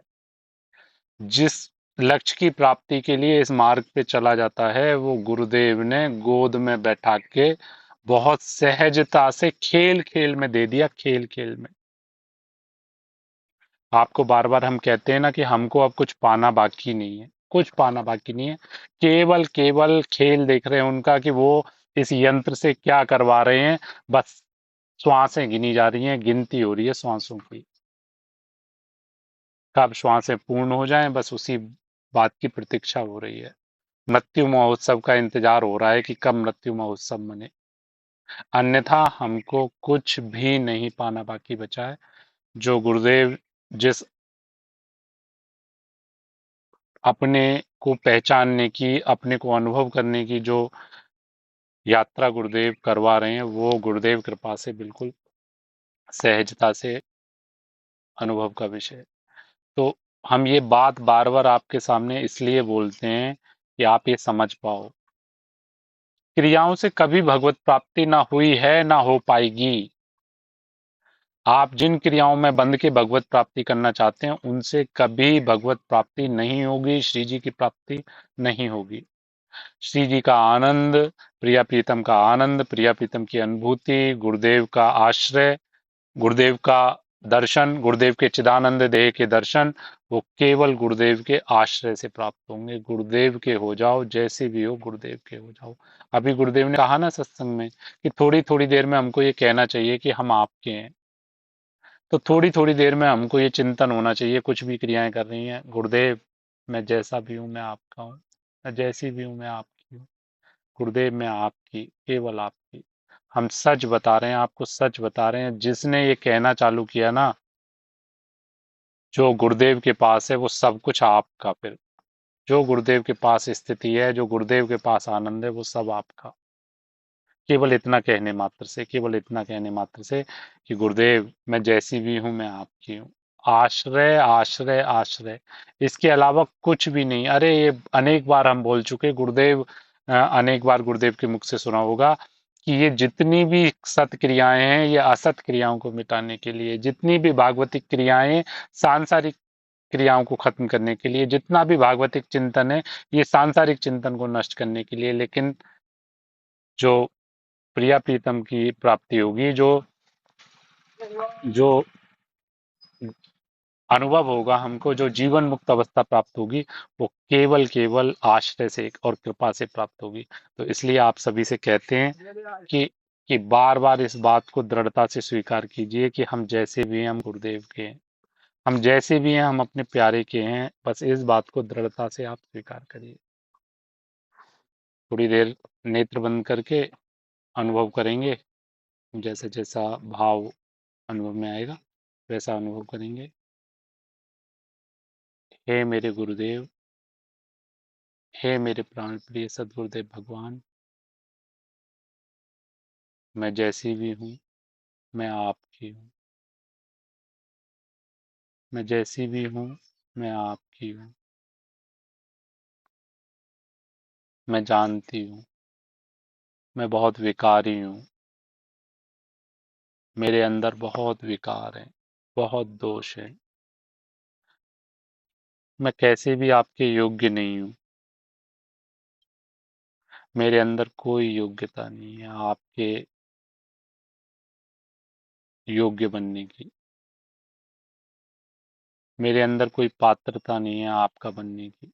जिस लक्ष्य की प्राप्ति के लिए इस मार्ग पे चला जाता है, वो गुरुदेव ने गोद में बैठा के बहुत सहजता से खेल खेल में दे दिया, खेल खेल में। आपको बार बार हम कहते हैं ना कि हमको अब कुछ पाना बाकी नहीं है, कुछ पाना बाकी नहीं है, केवल केवल खेल देख रहे हैं उनका कि वो इस यंत्र से क्या करवा रहे हैं। बस श्वासें गिनी जा रही हैं, गिनती हो रही है श्वासों की, कब श्वासें पूर्ण हो जाएं, बस उसी बात की प्रतीक्षा हो रही है। मृत्यु महोत्सव का इंतजार हो रहा है कि कब मृत्यु महोत्सव मने, अन्यथा हमको कुछ भी नहीं पाना बाकी बचा है। जो गुरुदेव जिस अपने को पहचानने की, अपने को अनुभव करने की जो यात्रा गुरुदेव करवा रहे हैं, वो गुरुदेव कृपा से बिल्कुल सहजता से अनुभव का विषय है। तो हम ये बात बार बार आपके सामने इसलिए बोलते हैं कि आप ये समझ पाओ, क्रियाओं से कभी भगवत प्राप्ति ना हुई है ना हो पाएगी। आप जिन क्रियाओं में बंध के भगवत प्राप्ति करना चाहते हैं, उनसे कभी भगवत प्राप्ति नहीं होगी, श्री जी की प्राप्ति नहीं होगी। श्री जी का आनंद, प्रिया प्रीतम का आनंद, प्रिया प्रीतम की अनुभूति, गुरुदेव का आश्रय, गुरुदेव का दर्शन, गुरुदेव के चिदानंद देह के दर्शन, वो केवल गुरुदेव के आश्रय से प्राप्त होंगे। गुरुदेव के हो जाओ, जैसे भी हो गुरुदेव के हो जाओ। अभी गुरुदेव ने कहा ना सत्संग में कि थोड़ी थोड़ी देर में हमको ये कहना चाहिए कि हम आपके हैं। तो थोड़ी थोड़ी देर में हमको ये चिंतन होना चाहिए, कुछ भी क्रियाएं कर रही हैं, गुरुदेव मैं जैसा भी हूं मैं आपका हूं, मैं जैसी भी हूं मैं आपकी हूँ। गुरुदेव मैं आपकी, केवल आपकी। हम सच बता रहे हैं, आपको सच बता रहे हैं। जिसने ये कहना चालू किया ना, जो गुरुदेव के पास है वो सब कुछ आपका। फिर जो गुरुदेव के पास स्थिति है, जो गुरुदेव के पास आनंद है, वो सब आपका। केवल इतना कहने मात्र से, केवल इतना कहने मात्र से कि गुरुदेव मैं जैसी भी हूं मैं आपकी हूँ। आश्रय आश्रय आश्रय, इसके अलावा कुछ भी नहीं। अरे ये अनेक बार हम बोल चुके गुरुदेव, अनेक बार गुरुदेव के मुख से सुना होगा कि ये जितनी भी सत क्रियाएं हैं, ये असत क्रियाओं को मिटाने के लिए, जितनी भी भागवतिक क्रियाएं सांसारिक क्रियाओं को खत्म करने के लिए, जितना भी भागवतिक चिंतन है ये सांसारिक चिंतन को नष्ट करने के लिए। लेकिन जो प्रिया प्रीतम की प्राप्ति होगी, जो जो अनुभव होगा हमको, जो जीवन मुक्त अवस्था प्राप्त होगी, वो केवल केवल आश्रय से और कृपा से प्राप्त होगी। तो इसलिए आप सभी से कहते हैं कि बार बार इस बात को दृढ़ता से स्वीकार कीजिए कि हम जैसे भी हैं हम गुरुदेव के हैं, हम जैसे भी हैं हम अपने प्यारे के हैं। बस इस बात को दृढ़ता से आप स्वीकार करिए। थोड़ी देर नेत्र बंद करके अनुभव करेंगे, जैसे जैसा भाव अनुभव में आएगा वैसा अनुभव करेंगे। हे मेरे गुरुदेव, हे मेरे प्राण प्रिय सदगुरुदेव भगवान, मैं जैसी भी हूँ मैं आपकी हूँ, मैं जैसी भी हूँ मैं आपकी हूँ। मैं जानती हूँ मैं बहुत विकारी हूँ, मेरे अंदर बहुत विकार हैं, बहुत दोष हैं। मैं कैसे भी आपके योग्य नहीं हूँ, मेरे अंदर कोई योग्यता नहीं है आपके योग्य बनने की, मेरे अंदर कोई पात्रता नहीं है आपका बनने की।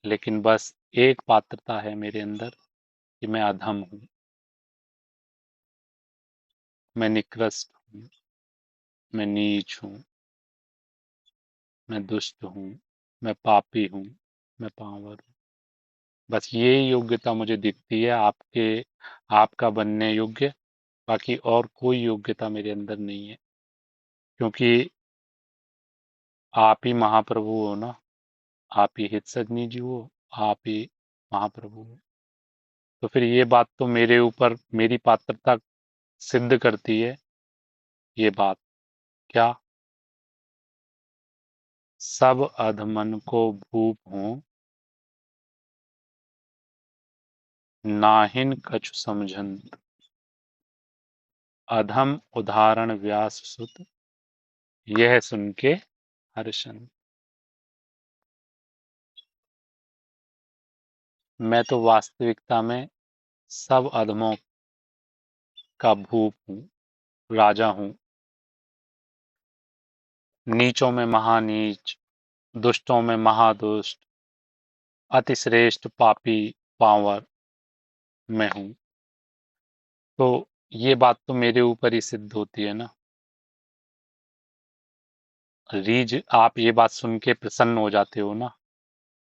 लेकिन बस एक पात्रता है मेरे अंदर कि मैं अधम हूँ, मैं निकृष्ट हूँ, मैं नीच हूँ, मैं दुष्ट हूँ, मैं पापी हूँ, मैं पांवर हूँ। बस ये योग्यता मुझे दिखती है आपके, आपका बनने योग्य। बाकी और कोई योग्यता मेरे अंदर नहीं है, क्योंकि आप ही महाप्रभु हो ना, आप ही हित सजनी जी हो, आप ही महाप्रभु हो। तो फिर ये बात तो मेरे ऊपर मेरी पात्रता सिद्ध करती है। ये बात क्या, सब अधमन को भूप हूँ, नाहिन कछु समझंत, अधम उदाहरण व्यास सुत, यह सुन के हरिश्चंद्र। मैं तो वास्तविकता में सब अधमों का भूप हूँ, राजा हूँ। नीचों में महानीच, दुष्टों में महादुष्ट, अतिश्रेष्ठ पापी पांवर मैं हूँ। तो ये बात तो मेरे ऊपर ही सिद्ध होती है ना। रीज आप ये बात सुन के प्रसन्न हो जाते हो ना।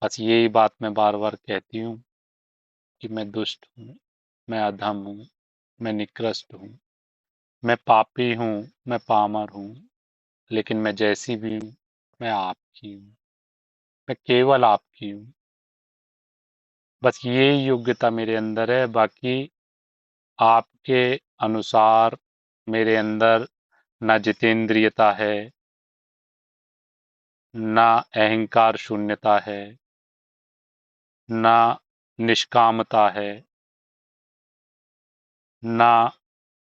बस यही बात मैं बार बार कहती हूँ कि मैं दुष्ट हूँ, मैं अधम हूँ, मैं निकृष्ट हूँ, मैं पापी हूँ, मैं पामर हूँ, लेकिन मैं जैसी भी हूँ मैं आपकी हूँ, मैं केवल आपकी हूँ। बस ये योग्यता मेरे अंदर है। बाकी आपके अनुसार मेरे अंदर न जितेंद्रियता है, न अहंकार शून्यता है, न निष्कामता है, न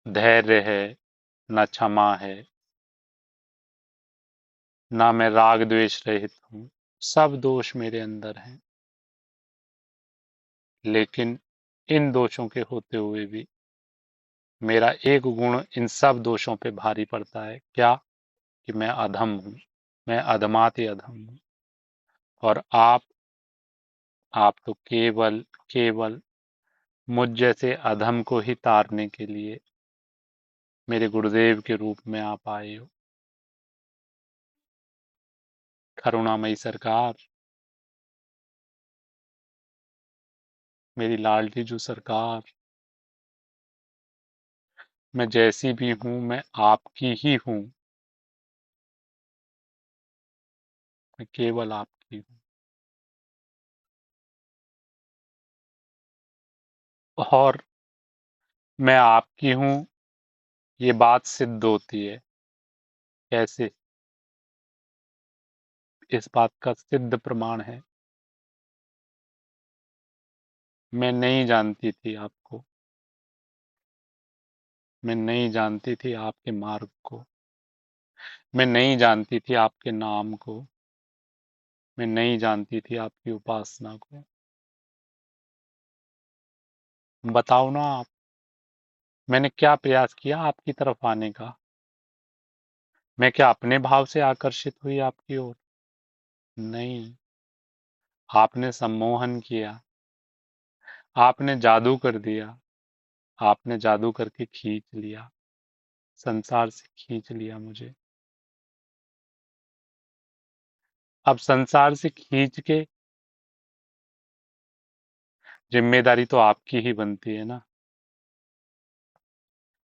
धैर्य है, न क्षमा है, ना मैं राग द्वेष रहित हूँ। सब दोष मेरे अंदर हैं, लेकिन इन दोषों के होते हुए भी मेरा एक गुण इन सब दोषों पे भारी पड़ता है। क्या? कि मैं अधम हूँ, मैं अधमाति अधम हूँ। और आप तो केवल केवल मुझ जैसे अधम को ही तारने के लिए मेरे गुरुदेव के रूप में आप आए हो। करुणामयी सरकार, मेरी लाडली जो सरकार, मैं जैसी भी हूँ मैं आपकी ही हूँ, मैं केवल आपकी हूँ। और मैं आपकी हूँ ये बात सिद्ध होती है। कैसे? इस बात का सिद्ध प्रमाण है, मैं नहीं जानती थी आपको, मैं नहीं जानती थी आपके मार्ग को, मैं नहीं जानती थी आपके नाम को, मैं नहीं जानती थी आपकी उपासना को। बताओ ना आप, मैंने क्या प्रयास किया आपकी तरफ आने का? मैं क्या अपने भाव से आकर्षित हुई आपकी ओर? नहीं, आपने सम्मोहन किया, आपने जादू कर दिया, आपने जादू करके खींच लिया, संसार से खींच लिया मुझे। अब संसार से खींच के जिम्मेदारी तो आपकी ही बनती है ना,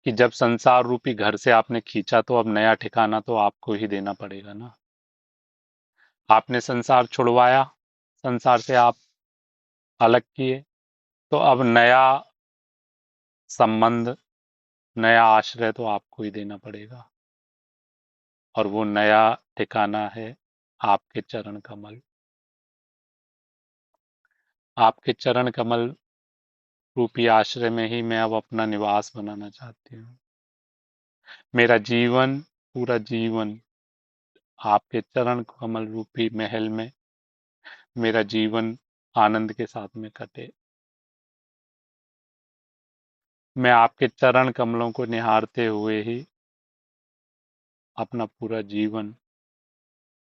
कि जब संसार रूपी घर से आपने खींचा तो अब नया ठिकाना तो आपको ही देना पड़ेगा ना। आपने संसार छुड़वाया, संसार से आप अलग किए, तो अब नया संबंध, नया आश्रय तो आपको ही देना पड़ेगा। और वो नया ठिकाना है आपके चरण कमल। आपके चरण कमल रूपी आश्रय में ही मैं अब अपना निवास बनाना चाहती हूँ। मेरा जीवन, पूरा जीवन आपके चरण कमल रूपी महल में मेरा जीवन आनंद के साथ में कटे। मैं आपके चरण कमलों को निहारते हुए ही अपना पूरा जीवन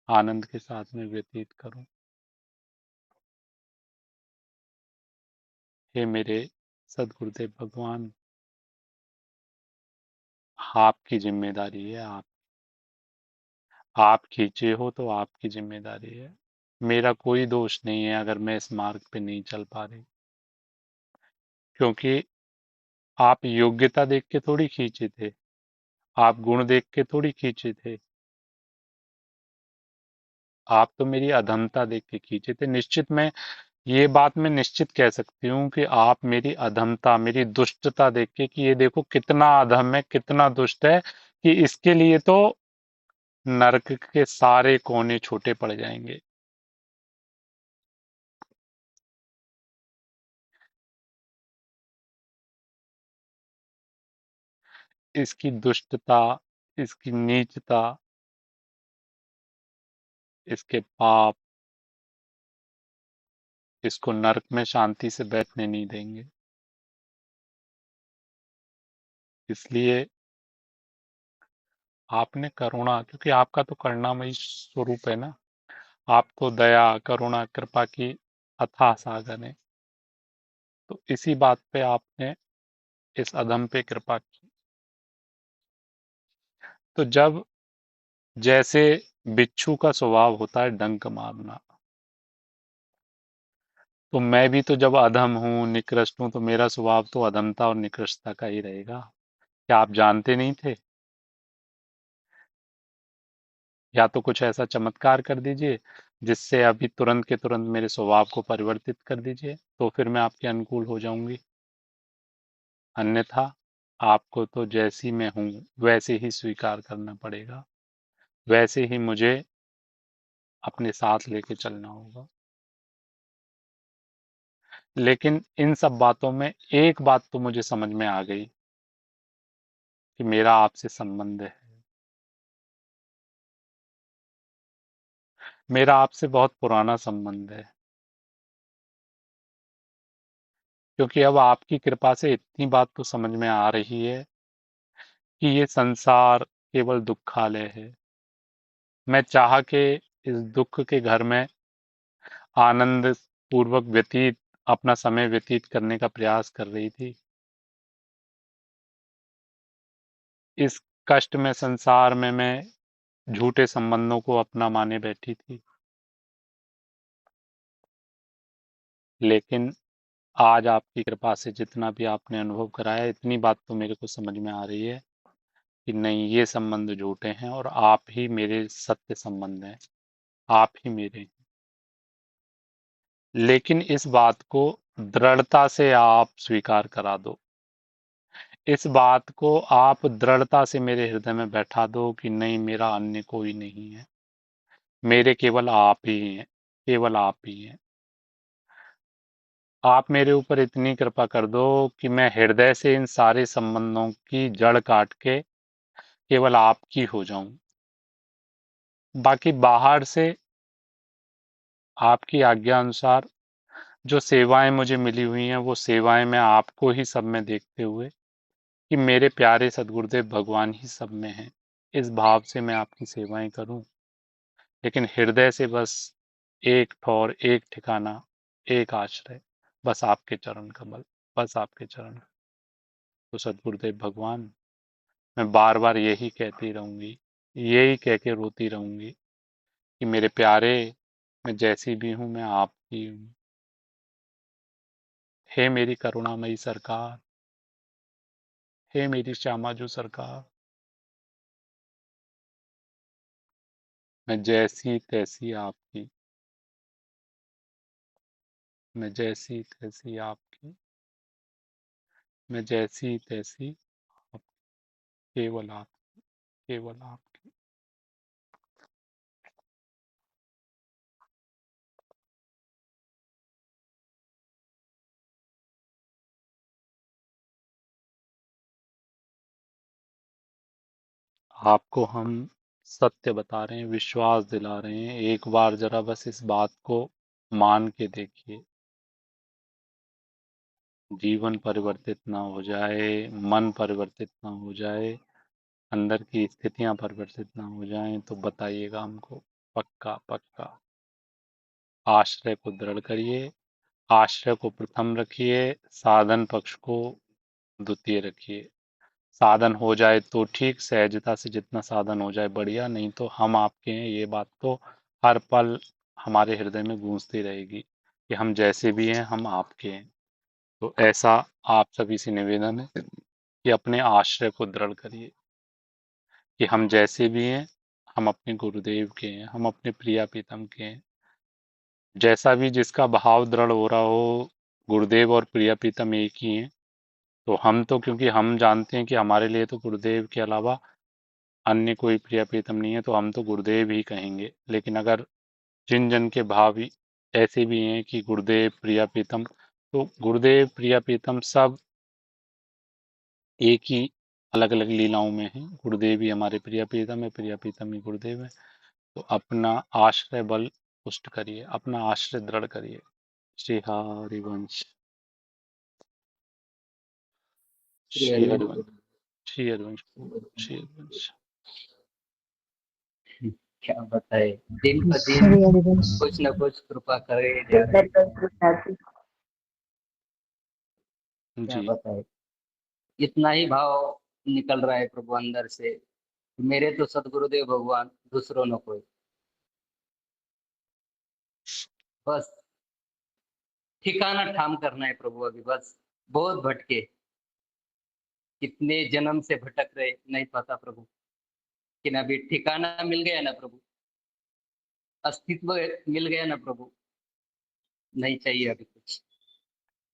आनंद के साथ में व्यतीत करूं। हे मेरे सदगुरुदेव भगवान, आपकी जिम्मेदारी है। आप खींचे हो तो आपकी जिम्मेदारी है। मेरा कोई दोष नहीं है अगर मैं इस मार्ग पे नहीं चल पा रही, क्योंकि आप योग्यता देख के थोड़ी खींचे थे, आप गुण देख के थोड़ी खींचे थे, आप तो मेरी अधमता देख के खींचे थे। निश्चित मैं ये बात मैं निश्चित कह सकती हूँ कि आप मेरी अधमता, मेरी दुष्टता देख के, कि ये देखो कितना अधम है, कितना दुष्ट है, कि इसके लिए तो नरक के सारे कोने छोटे पड़ जाएंगे। इसकी दुष्टता, इसकी नीचता इसके पाप इसको नरक में शांति से बैठने नहीं देंगे। इसलिए आपने करुणा, क्योंकि आपका तो करुणामयी स्वरूप है ना, आपको दया करुणा कृपा की अथाह सागर है, तो इसी बात पे आपने इस अधम पे कृपा की। तो जब जैसे बिच्छू का स्वभाव होता है डंक मारना, तो मैं भी तो जब अधम हूँ निकृष्ट हूँ तो मेरा स्वभाव तो अधमता और निकृष्टता का ही रहेगा। क्या आप जानते नहीं थे? या तो कुछ ऐसा चमत्कार कर दीजिए जिससे अभी तुरंत के तुरंत मेरे स्वभाव को परिवर्तित कर दीजिए, तो फिर मैं आपके अनुकूल हो जाऊंगी। अन्यथा आपको तो जैसी मैं हूं वैसे ही स्वीकार करना पड़ेगा, वैसे ही मुझे अपने साथ लेके चलना होगा। लेकिन इन सब बातों में एक बात तो मुझे समझ में आ गई कि मेरा आपसे संबंध है, मेरा आपसे बहुत पुराना संबंध है, क्योंकि अब आपकी कृपा से इतनी बात तो समझ में आ रही है कि ये संसार केवल दुखालय है। मैं चाह के इस दुख के घर में आनंद पूर्वक अपना समय व्यतीत करने का प्रयास कर रही थी। इस कष्ट में संसार में मैं झूठे संबंधों को अपना माने बैठी थी। लेकिन आज आपकी कृपा से जितना भी आपने अनुभव कराया, इतनी बात तो मेरे को समझ में आ रही है कि नहीं, ये संबंध झूठे हैं और आप ही मेरे सत्य संबंध हैं, आप ही मेरे हैं। लेकिन इस बात को दृढ़ता से आप स्वीकार करा दो, इस बात को आप दृढ़ता से मेरे हृदय में बैठा दो कि नहीं, मेरा अन्य कोई नहीं है, मेरे केवल आप ही हैं, केवल आप ही हैं। आप मेरे ऊपर इतनी कृपा कर दो कि मैं हृदय से इन सारे संबंधों की जड़ काट के केवल आपकी हो जाऊं। बाकी बाहर से आपकी आज्ञा अनुसार जो सेवाएं मुझे मिली हुई हैं, वो सेवाएं मैं आपको ही सब में देखते हुए कि मेरे प्यारे सदगुरुदेव भगवान ही सब में हैं, इस भाव से मैं आपकी सेवाएं करूं। लेकिन हृदय से बस एक ठौर, एक ठिकाना, एक आश्रय, बस आपके चरण कमल, बस आपके चरण। तो सदगुरुदेव भगवान, मैं बार बार यही कहती रहूंगी, यही कह के रोती रहूंगी कि मेरे प्यारे, मैं जैसी भी हूं मैं आपकी हूं। हे मेरी करुणामयी सरकार, हे मेरी श्यामाजू सरकार, मैं जैसी तैसी आपकी, मैं जैसी तैसी आपकी, मैं जैसी तैसी आप, केवल आप, केवल आपकी। आपको हम सत्य बता रहे हैं, विश्वास दिला रहे हैं, एक बार जरा बस इस बात को मान के देखिए। जीवन परिवर्तित ना हो जाए, मन परिवर्तित ना हो जाए, अंदर की स्थितियां परिवर्तित ना हो जाएं, तो बताइएगा हमको। पक्का पक्का। आश्रय को दृढ़ करिए, आश्रय को प्रथम रखिए, साधन पक्ष को द्वितीय रखिए। साधन हो जाए तो ठीक, सहजता से जितना साधन हो जाए बढ़िया, नहीं तो हम आपके हैं, ये बात तो हर पल हमारे हृदय में गूंजती रहेगी कि हम जैसे भी हैं हम आपके हैं। तो ऐसा आप सभी से निवेदन है कि अपने आश्रय को दृढ़ करिए कि हम जैसे भी हैं हम अपने गुरुदेव के हैं, हम अपने प्रिया प्रीतम के हैं। जैसा भी जिसका भाव दृढ़ हो रहा हो, गुरुदेव और प्रिया प्रीतम एक ही हैं। तो हम तो, क्योंकि हम जानते हैं कि हमारे लिए तो गुरुदेव के अलावा अन्य कोई प्रिया प्रीतम नहीं है, तो हम तो गुरुदेव ही कहेंगे। लेकिन अगर जिन जन के भाव ही ऐसे भी हैं कि गुरुदेव प्रिया प्रीतम, तो गुरुदेव प्रिया प्रीतम सब एक ही अलग अलग लीलाओं में हैं। गुरुदेव ही हमारे प्रिया प्रीतम है, प्रिया प्रीतम ही गुरुदेव है। तो अपना आश्रय बल पुष्ट करिए, अपना आश्रय दृढ़ करिए। श्री हरिवंश। श्री हरिवंश। श्री हरिवंश। श्री हरिवंश। क्या बताए, दिन ब दिन श्री हरिवंश। कुछ न कुछ कृपा करे जा रहे हैं। क्या जी बताए, इतना ही भाव निकल रहा है प्रभु अंदर से, मेरे तो सदगुरुदेव भगवान, दूसरों न कोई। बस ठिकाना ठाम करना है प्रभु अभी, बस बहुत भटके, कितने जन्म से भटक रहे नहीं पता प्रभु, कि ना अभी ठिकाना मिल गया ना प्रभु, अस्तित्व मिल गया ना प्रभु। नहीं चाहिए अभी कुछ,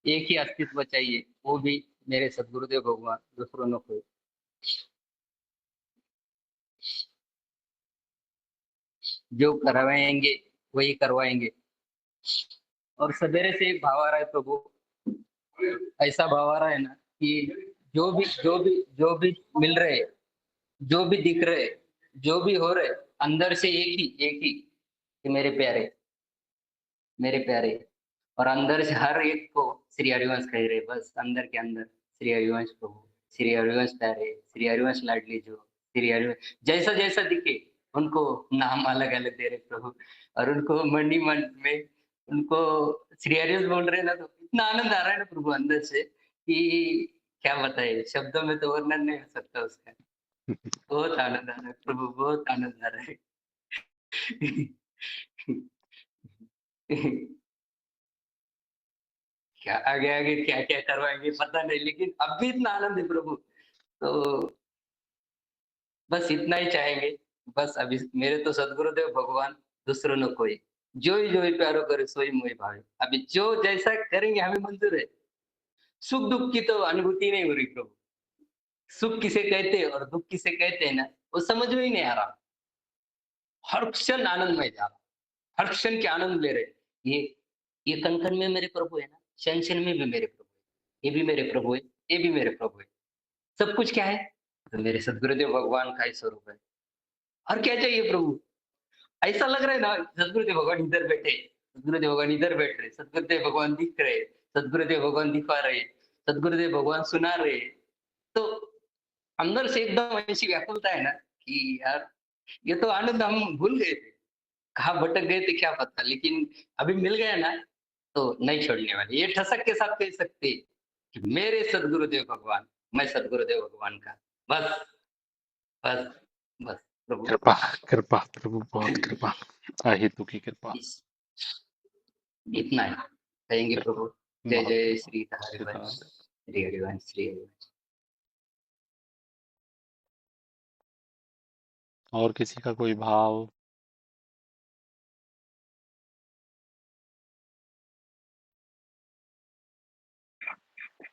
एक ही अस्तित्व चाहिए, वो भी मेरे सदगुरुदेव भगवान, दूसरों न कोई। जो करवाएंगे वही करवाएंगे। और सवेरे से एक भाव आ रहा है प्रभु, ऐसा भाव आ रहा है ना कि जो भी मिल रहे, जो भी दिख रहे, जो भी हो रहे, अंदर से एक ही कि मेरे प्यारे, मेरे प्यारे। और अंदर से हर एक को श्री हरिवंश कह रहे, बस अंदर के अंदर श्री हरिवंश प्रभु, श्री हरिवंश प्यारे, श्री हरिवंश लाडली जो, श्री हरिवंश जैसा जैसा दिखे उनको नाम अलग अलग दे रहे प्रभु। और उनको मनी मन में उनको श्री हरिवंश बोल रहे ना, तो इतना आनंद आ रहा है ना प्रभु अंदर से कि क्या बताए, शब्दों में तो वर्णन नहीं हो सकता उसका। बहुत आनंद आ रहा है प्रभु, बहुत आनंद आ रहा है। क्या आगे आगे क्या क्या करवाएंगे पता नहीं, लेकिन अब भी इतना आनंद है प्रभु, तो बस इतना ही चाहेंगे। बस अभी मेरे तो सदगुरुदेव भगवान, दूसरों न कोई, जो ही प्यारो करे सोई मोहि भावे। अभी जो जैसा करेंगे हमें मंजूर है। सुख दुख की तो अनुभूति नहीं हो रही प्रभु, सुख किसे कहते हैं और दुख किसे कहते हैं ना, वो समझ में ही नहीं आ रहा। हर क्षण आनंदमय जा रहा, हर क्षण के आनंद ले रहे। ये ये कण कण में मेरे प्रभु है ना, क्षण क्षण में भी मेरे प्रभु है, ये भी मेरे प्रभु है, ये भी मेरे प्रभु है। सब कुछ क्या है, तो मेरे सदगुरुदेव भगवान का ही स्वरूप है। और क्या चाहिए प्रभु, ऐसा लग रहा है ना सदगुरुदेव भगवान इधर बैठे, सदगुरुदेव भगवान इधर बैठ रहे, सदगुरुदेव भगवान दिख रहे, सदगुरुदेव भगवान दिखा रहे, सदगुरुदेव भगवान सुना रहे। तो अंदर से एकदम ऐसी व्याकुलता है ना कि यार ये तो आनंद हम भूल गए थे, कहाँ भटक गए थे क्या पता, लेकिन अभी मिल गया ना तो नहीं छोड़ने वाले। ये ठसक के साथ कह सकते कि मेरे सदगुरुदेव भगवान, मैं सदगुरुदेव भगवान का, बस बस बस प्रभु। कृपा, कृपा प्रभु, बहुत कृपा, अहेतु की कृपा। इतना है कहेंगे कृपा, प्रभु। जय बहुत जय कृपा। श्री हरिवंश, श्री हरिवंश, श्री हरिवंश। और किसी का कोई भाव?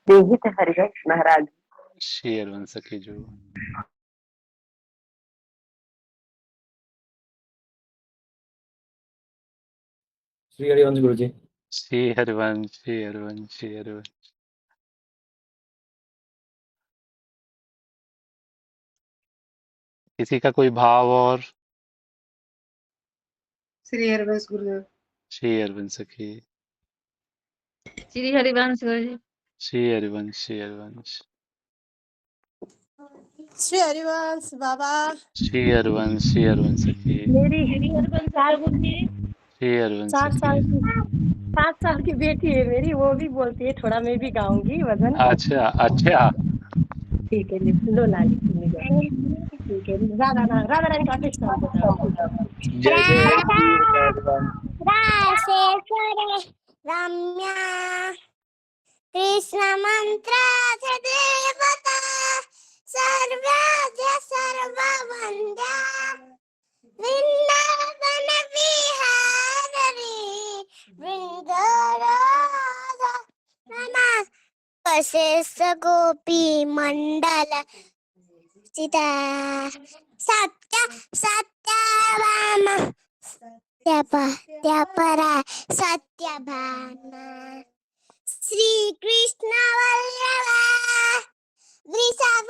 हरिवंश महाराज। श्री हरिवंश की जो। श्री हरिवंश गुरु जी। श्री हरिवंश, श्री हरिवंश, श्री हरिवंश। किसी का कोई भाव और? श्री हरिवंश गुरुदेव। श्री हरिवंश की। श्री हरिवंश गुरु जी। श्री हरिवंश, श्री हरिवंश। श्री हरिवंश बाबा। श्री हरिवंश, श्री हरिवंश की। मेरी श्री हरिवंश गुरु जी। श्री हरिवंश 5 साल की बेटी है मेरी, वो भी बोलती है थोड़ा मैं भी गाऊंगी भजन। अच्छा अच्छा। ठीक है, लो लाली ठीक है, राधा रानी का कृष्ण जय जय श्री हरिवंश। रम्या कृष्ण मंत्र देवता सर्वज्ञ सर्ववन्द्या वृंदावन विहारी वृंदराधा नमः वशिष्ठ गोपी मंडल सीता सत्य सत्यभाम सत्यपरा सत्यभामा श्री कृष्ण वल्लभा वृषभानुसुता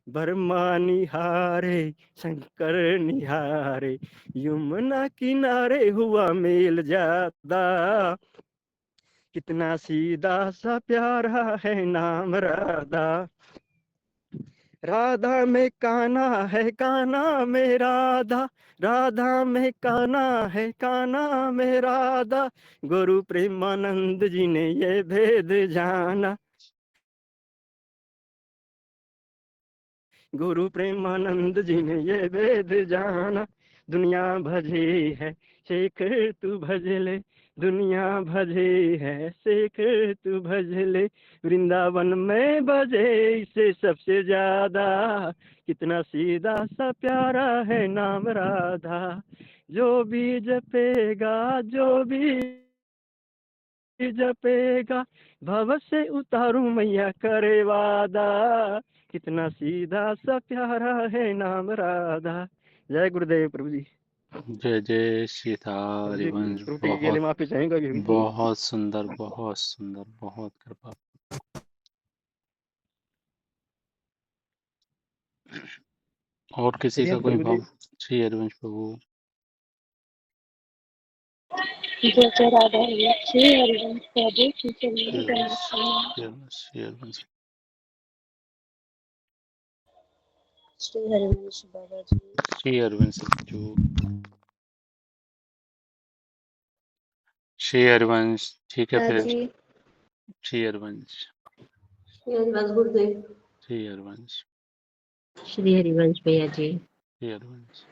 ब्रह्मा निहारे शंकर निहारे, यमुना किनारे हुआ मेल ज्यादा, कितना सीधा सा प्यारा है नाम राधा। राधा में कान्हा है, कान्हा में राधा, राधा में कान्हा है, कान्हा में राधा, गुरु प्रेमानंद जी ने ये भेद जाना, गुरु प्रेमानंद जी ने ये वेद जाना। दुनिया भजे है शेख तू भज ले, दुनिया भजे है शेख तू भज ले, वृंदावन में बजे इसे सबसे ज्यादा, कितना सीधा सा प्यारा है नाम राधा। जो भी जपेगा, जो भी जपेगा, भव से उतारू मैया करे वादा, कितना सीधा सा प्यारा है नाम राधा। जय गुरुदेव प्रभु जी। जय जय सीता हरिवंश। त्रुटि के लिए माफी चाहेंगे अभी। बहुत सुंदर, बहुत सुंदर, बहुत कृपा। और किसी का कोई भाव? श्री हरिवंश प्रभु। जय जय राधा रमण, श्री हरिवंश प्रभु की चरणों में श्री हरिवंश। श्री हरिवंश बाबा जी। श्री हरिवंश जो श्री हरिवंश। ठीक है फिर। श्री हरिवंश। श्री हरिवंश गुरुदेव। श्री हरिवंश। श्री हरिवंश भैया जी। श्री हरिवंश।